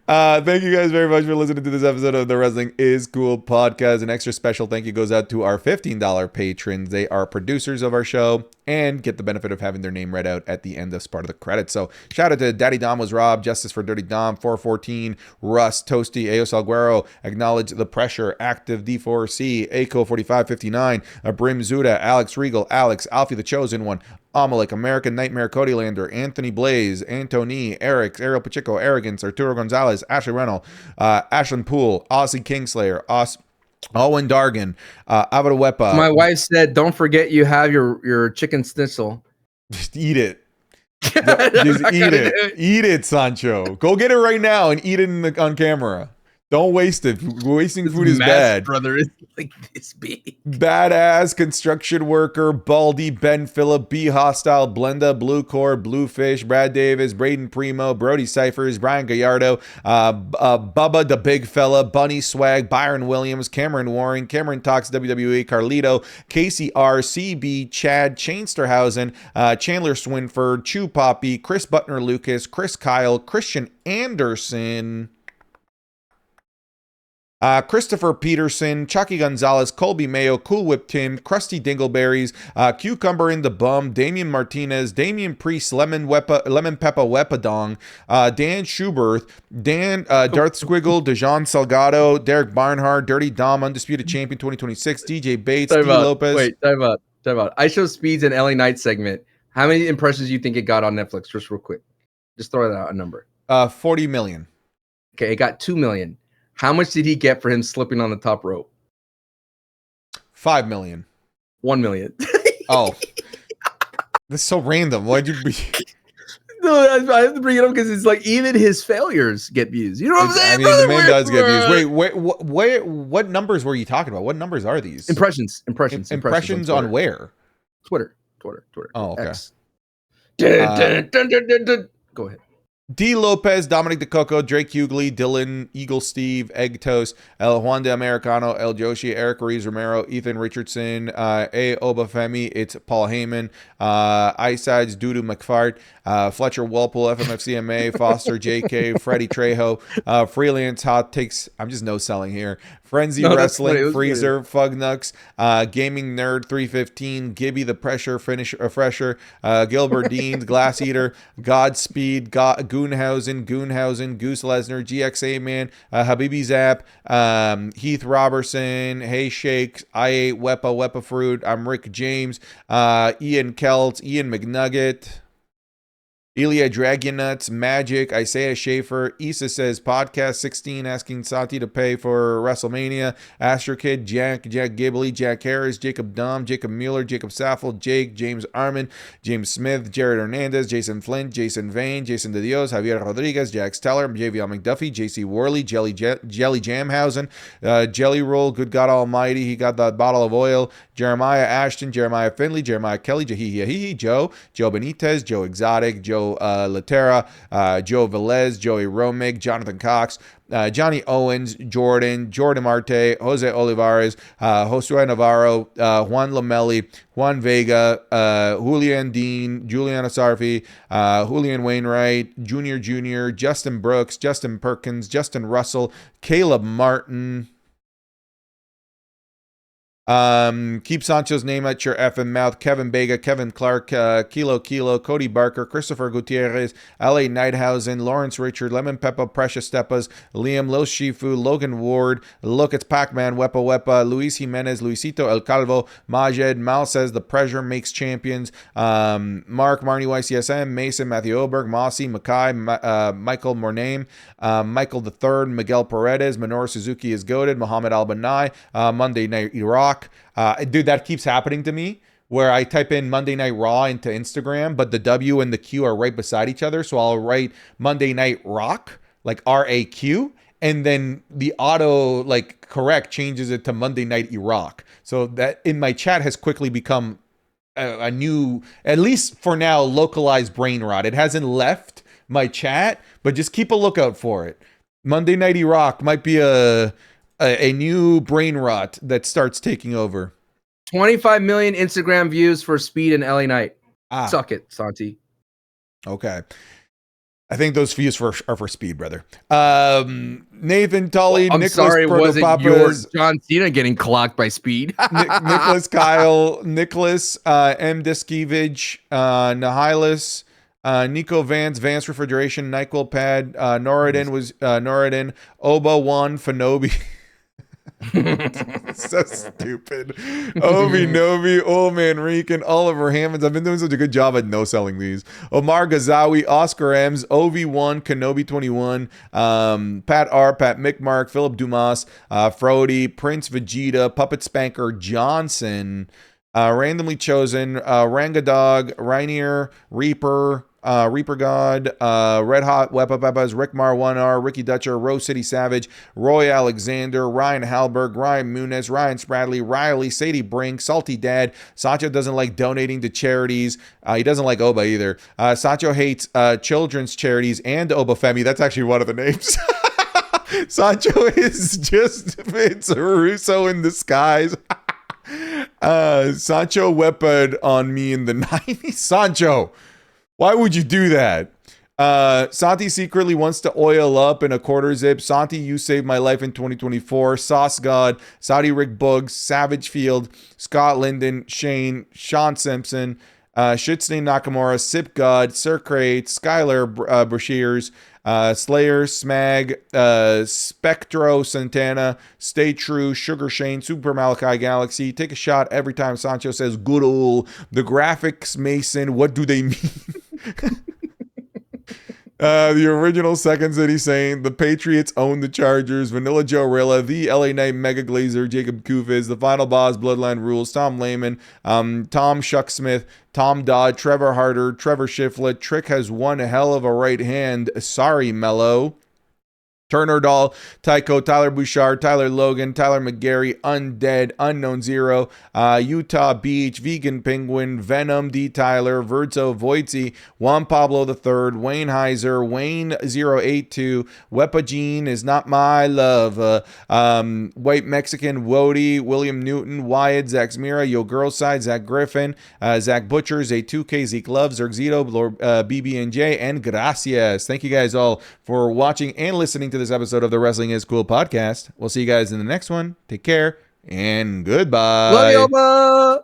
Thank you guys very much for listening to this episode of the Wrestling is Cool podcast. An extra special thank you goes out to our $15 patrons. They are producers of our show and get the benefit of having their name read out at the end as part of the credits. So shout out to Daddy Dom was Rob, Justice for Dirty Dom, 414, Russ, Toasty, Eos Alguero, Acknowledge the Pressure, Active D4C, Aco 4559, Abrim Zuda, Alex Regal, Alex, Alfie the Chosen One, Amalek, American Nightmare, Cody Lander, Anthony Blaze, Antony, Eric, Ariel Pacheco, Arrogance, Arturo Gonzalez, Ashley Reynolds, Ashlyn Poole, Aussie Kingslayer, Owen Dargan, Avadawepa. My wife said, "Don't forget you have your chicken schnitzel." Just eat it. Just eat it. Eat it, Sancho. Go get it right now and eat it on camera. Don't waste it. Wasting food is bad. Brother is like this big. Badass construction worker, Baldy, Ben Phillip, B Hostile, Blenda, Blue Cord, Bluefish, Brad Davis, Braden Primo, Brody Cyphers, Brian Gallardo, Bubba the Big Fella, Bunny Swag, Byron Williams, Cameron Warren, Cameron Talks WWE, Carlito, Casey R, CB, Chad, Chainsterhausen, Chandler Swinford, Chew Poppy, Chris Butner Lucas, Chris Kyle, Christian Anderson, Christopher Peterson, Chucky Gonzalez, Colby Mayo, Cool Whip Tim, Krusty Dingleberries, Cucumber in the Bum, Damian Martinez, Damian Priest, Lemon Peppa Wepadong, Dan Schuberth, Darth Squiggle, Dejan Salgado, Derek Barnhart, Dirty Dom, Undisputed Champion 2026, DJ Bates, D. Lopez. Wait, time out. I Show Speeds and LA Knight segment. How many impressions do you think it got on Netflix? Just real quick. Just throw that out a number. 40 million. Okay, it got 2 million. How much did he get for him slipping on the top rope? 5 million. 1 million. Oh. That's so random. Why'd you be... No, I have to bring it up because it's like even his failures get views. You know what I'm saying? I mean, the man does get views. Wait, what numbers were you talking about? What numbers are these? Impressions on where? Twitter. Oh, okay. X. Go ahead. D. Lopez, Dominic DeCoco, Drake Hughley, Dylan, Eagle Steve, Egg Toast, El Juan de Americano, El Joshi, Eric Ruiz Romero, Ethan Richardson, A. Obafemi, it's Paul Heyman, Isides, Dudu McFart, Fletcher Walpole, FMFCMA, Foster, JK, Freddie Trejo, Freelance Hot Takes, I'm just no selling here, Frenzy Wrestling, Freezer, Fugnux, Gaming Nerd 315, Gibby the Pressure, Fresher, Gilbert Deans, Glass Eater, Godspeed, Goonhausen, Goose Lesnar, GXA Man, Habibi Zap, Heath Robertson, Hey Shakes, I Ate Wepa Fruit, I'm Rick James, Ian Kelts, Ian McNugget, Ilya Dragonuts, Magic, Isaiah Schaefer, Issa Says Podcast 16 asking Santi to pay for WrestleMania, Astro Kid, Jack Gibley, Jack Harris, Jacob Dom, Jacob Mueller, Jacob Saffel, Jake, James Armin, James Smith, Jared Hernandez, Jason Flint, Jason Vane, Jason De Dios, Javier Rodriguez, Jax Teller, JVL McDuffie, JC Worley, Jelly Jamhausen, Jelly Roll, Good God Almighty, he got that bottle of oil, Jeremiah Ashton, Jeremiah Finley, Jeremiah Kelly, Jahihi, Joe Benitez, Joe Exotic, Joe Latera, Joe Velez, Joey Romig, Jonathan Cox, Johnny Owens, Jordan Marte, Jose Olivares, Josue Navarro, Juan Lamelli, Juan Vega, Julian Dean, Juliana Sarfi, Julian Wainwright, Jr., Justin Brooks, Justin Perkins, Justin Russell, Caleb Martin. Keep Sancho's name at your effing mouth. Kevin Bega, Kevin Clark, Kilo, Cody Barker, Christopher Gutierrez, L.A. Nighthausen, Lawrence Richard, Lemon Peppa, Precious Steppas, Liam, Los Shifu, Logan Ward, Look, it's Pac-Man, Wepa, Luis Jimenez, Luisito El Calvo, Majed, Mal says the pressure makes champions, Mark, Marnie YCSM, Mason, Matthew Oberg, Mossy, Mackay, Michael Morname, Michael III, Miguel Paredes, Minoru Suzuki is goated, Muhammad Al-Banai, Monday Night Iraq. Dude, that keeps happening to me where I type in Monday Night Raw into Instagram, but the W and the Q are right beside each other. So I'll write Monday Night Rock, like RAQ, and then the auto like correct changes it to Monday Night Iraq. So that in my chat has quickly become a new, at least for now, localized brain rot. It hasn't left my chat, but just keep a lookout for it. Monday Night Iraq might be a new brain rot that starts taking over. 25 million Instagram views for Speed and LA Knight. Suck it, Santi. Okay. I think those views are for Speed, brother. Nathan Tully, I'm Nicholas sorry, was it your Protopapas, John Cena getting clocked by Speed? Nicholas Kyle, Nicholas M. Diskevich, Nihilus, Nico Vance, Vance Refrigeration, NyQuil Pad, Noradin was Noradin, Oba One, Fanobi. So stupid. Obi Novi, Old Man Rican, Oliver Hammonds. I've been doing such a good job at no selling these. Omar Gazawi, Oscar M's, OV1, Kenobi 21, Pat R, Pat McMark, Philip Dumas, Frody, Prince Vegeta, Puppet Spanker Johnson, randomly chosen, Rangadog, Rainier, Reaper, Reaper God, Red Hot Wepa Pepas, Rick Mar 1R, Ricky Dutcher, Rose City Savage, Roy Alexander, Ryan Halberg, Ryan Muniz, Ryan Spradley, Riley, Sadie Brink, Salty Dad. Sancho doesn't like donating to charities. He doesn't like Oba either. Sancho hates children's charities and Oba Femi. That's actually one of the names. Sancho is just, it's Russo in disguise. Sancho weapon on me in the 90s. Sancho, why would you do that? Santi secretly wants to oil up in a quarter zip. Santi, you saved my life in 2024. Sauce God, Saudi Rick Buggs, Savage Field, Scott Linden, Shane, Sean Simpson, Shitstain Nakamura, Sip God, Sir Crate, Skylar Brashears, Slayer, Smag, Spectro Santana, Stay True, Sugar Shane, Super Malachi Galaxy. Take a shot every time Sancho says good old. The graphics Mason, what do they mean? The original Second City Saint, the Patriots own the Chargers, Vanilla Joe Rilla, the LA Knight Mega Glazer, Jacob Kufis, the Final Boss, Bloodline Rules, Tom Lehman, Tom Shucksmith, Tom Dodd, Trevor Harder, Trevor Shiflett, Trick has one hell of a right hand, sorry Mello, Turner Doll, Tycho, Tyler Bouchard, Tyler Logan, Tyler McGarry, Undead, Unknown Zero, Utah Beach, Vegan Penguin, Venom, D. Tyler, Verzo, Voidsy, Juan Pablo III, Wayne Heiser, Wayne 082, Wepa Jean is not my love, White Mexican, Wody, William Newton, Wyatt, Zach Zmira, Yo Girl Side, Zach Griffin, Zach Butchers, A2K, Zeke Love, Zergzito, BB&J, and Gracias. Thank you guys all for watching and listening to this episode of the Wrestling is Cool podcast. We'll see you guys in the next one. Take care and goodbye. Love you, Oba.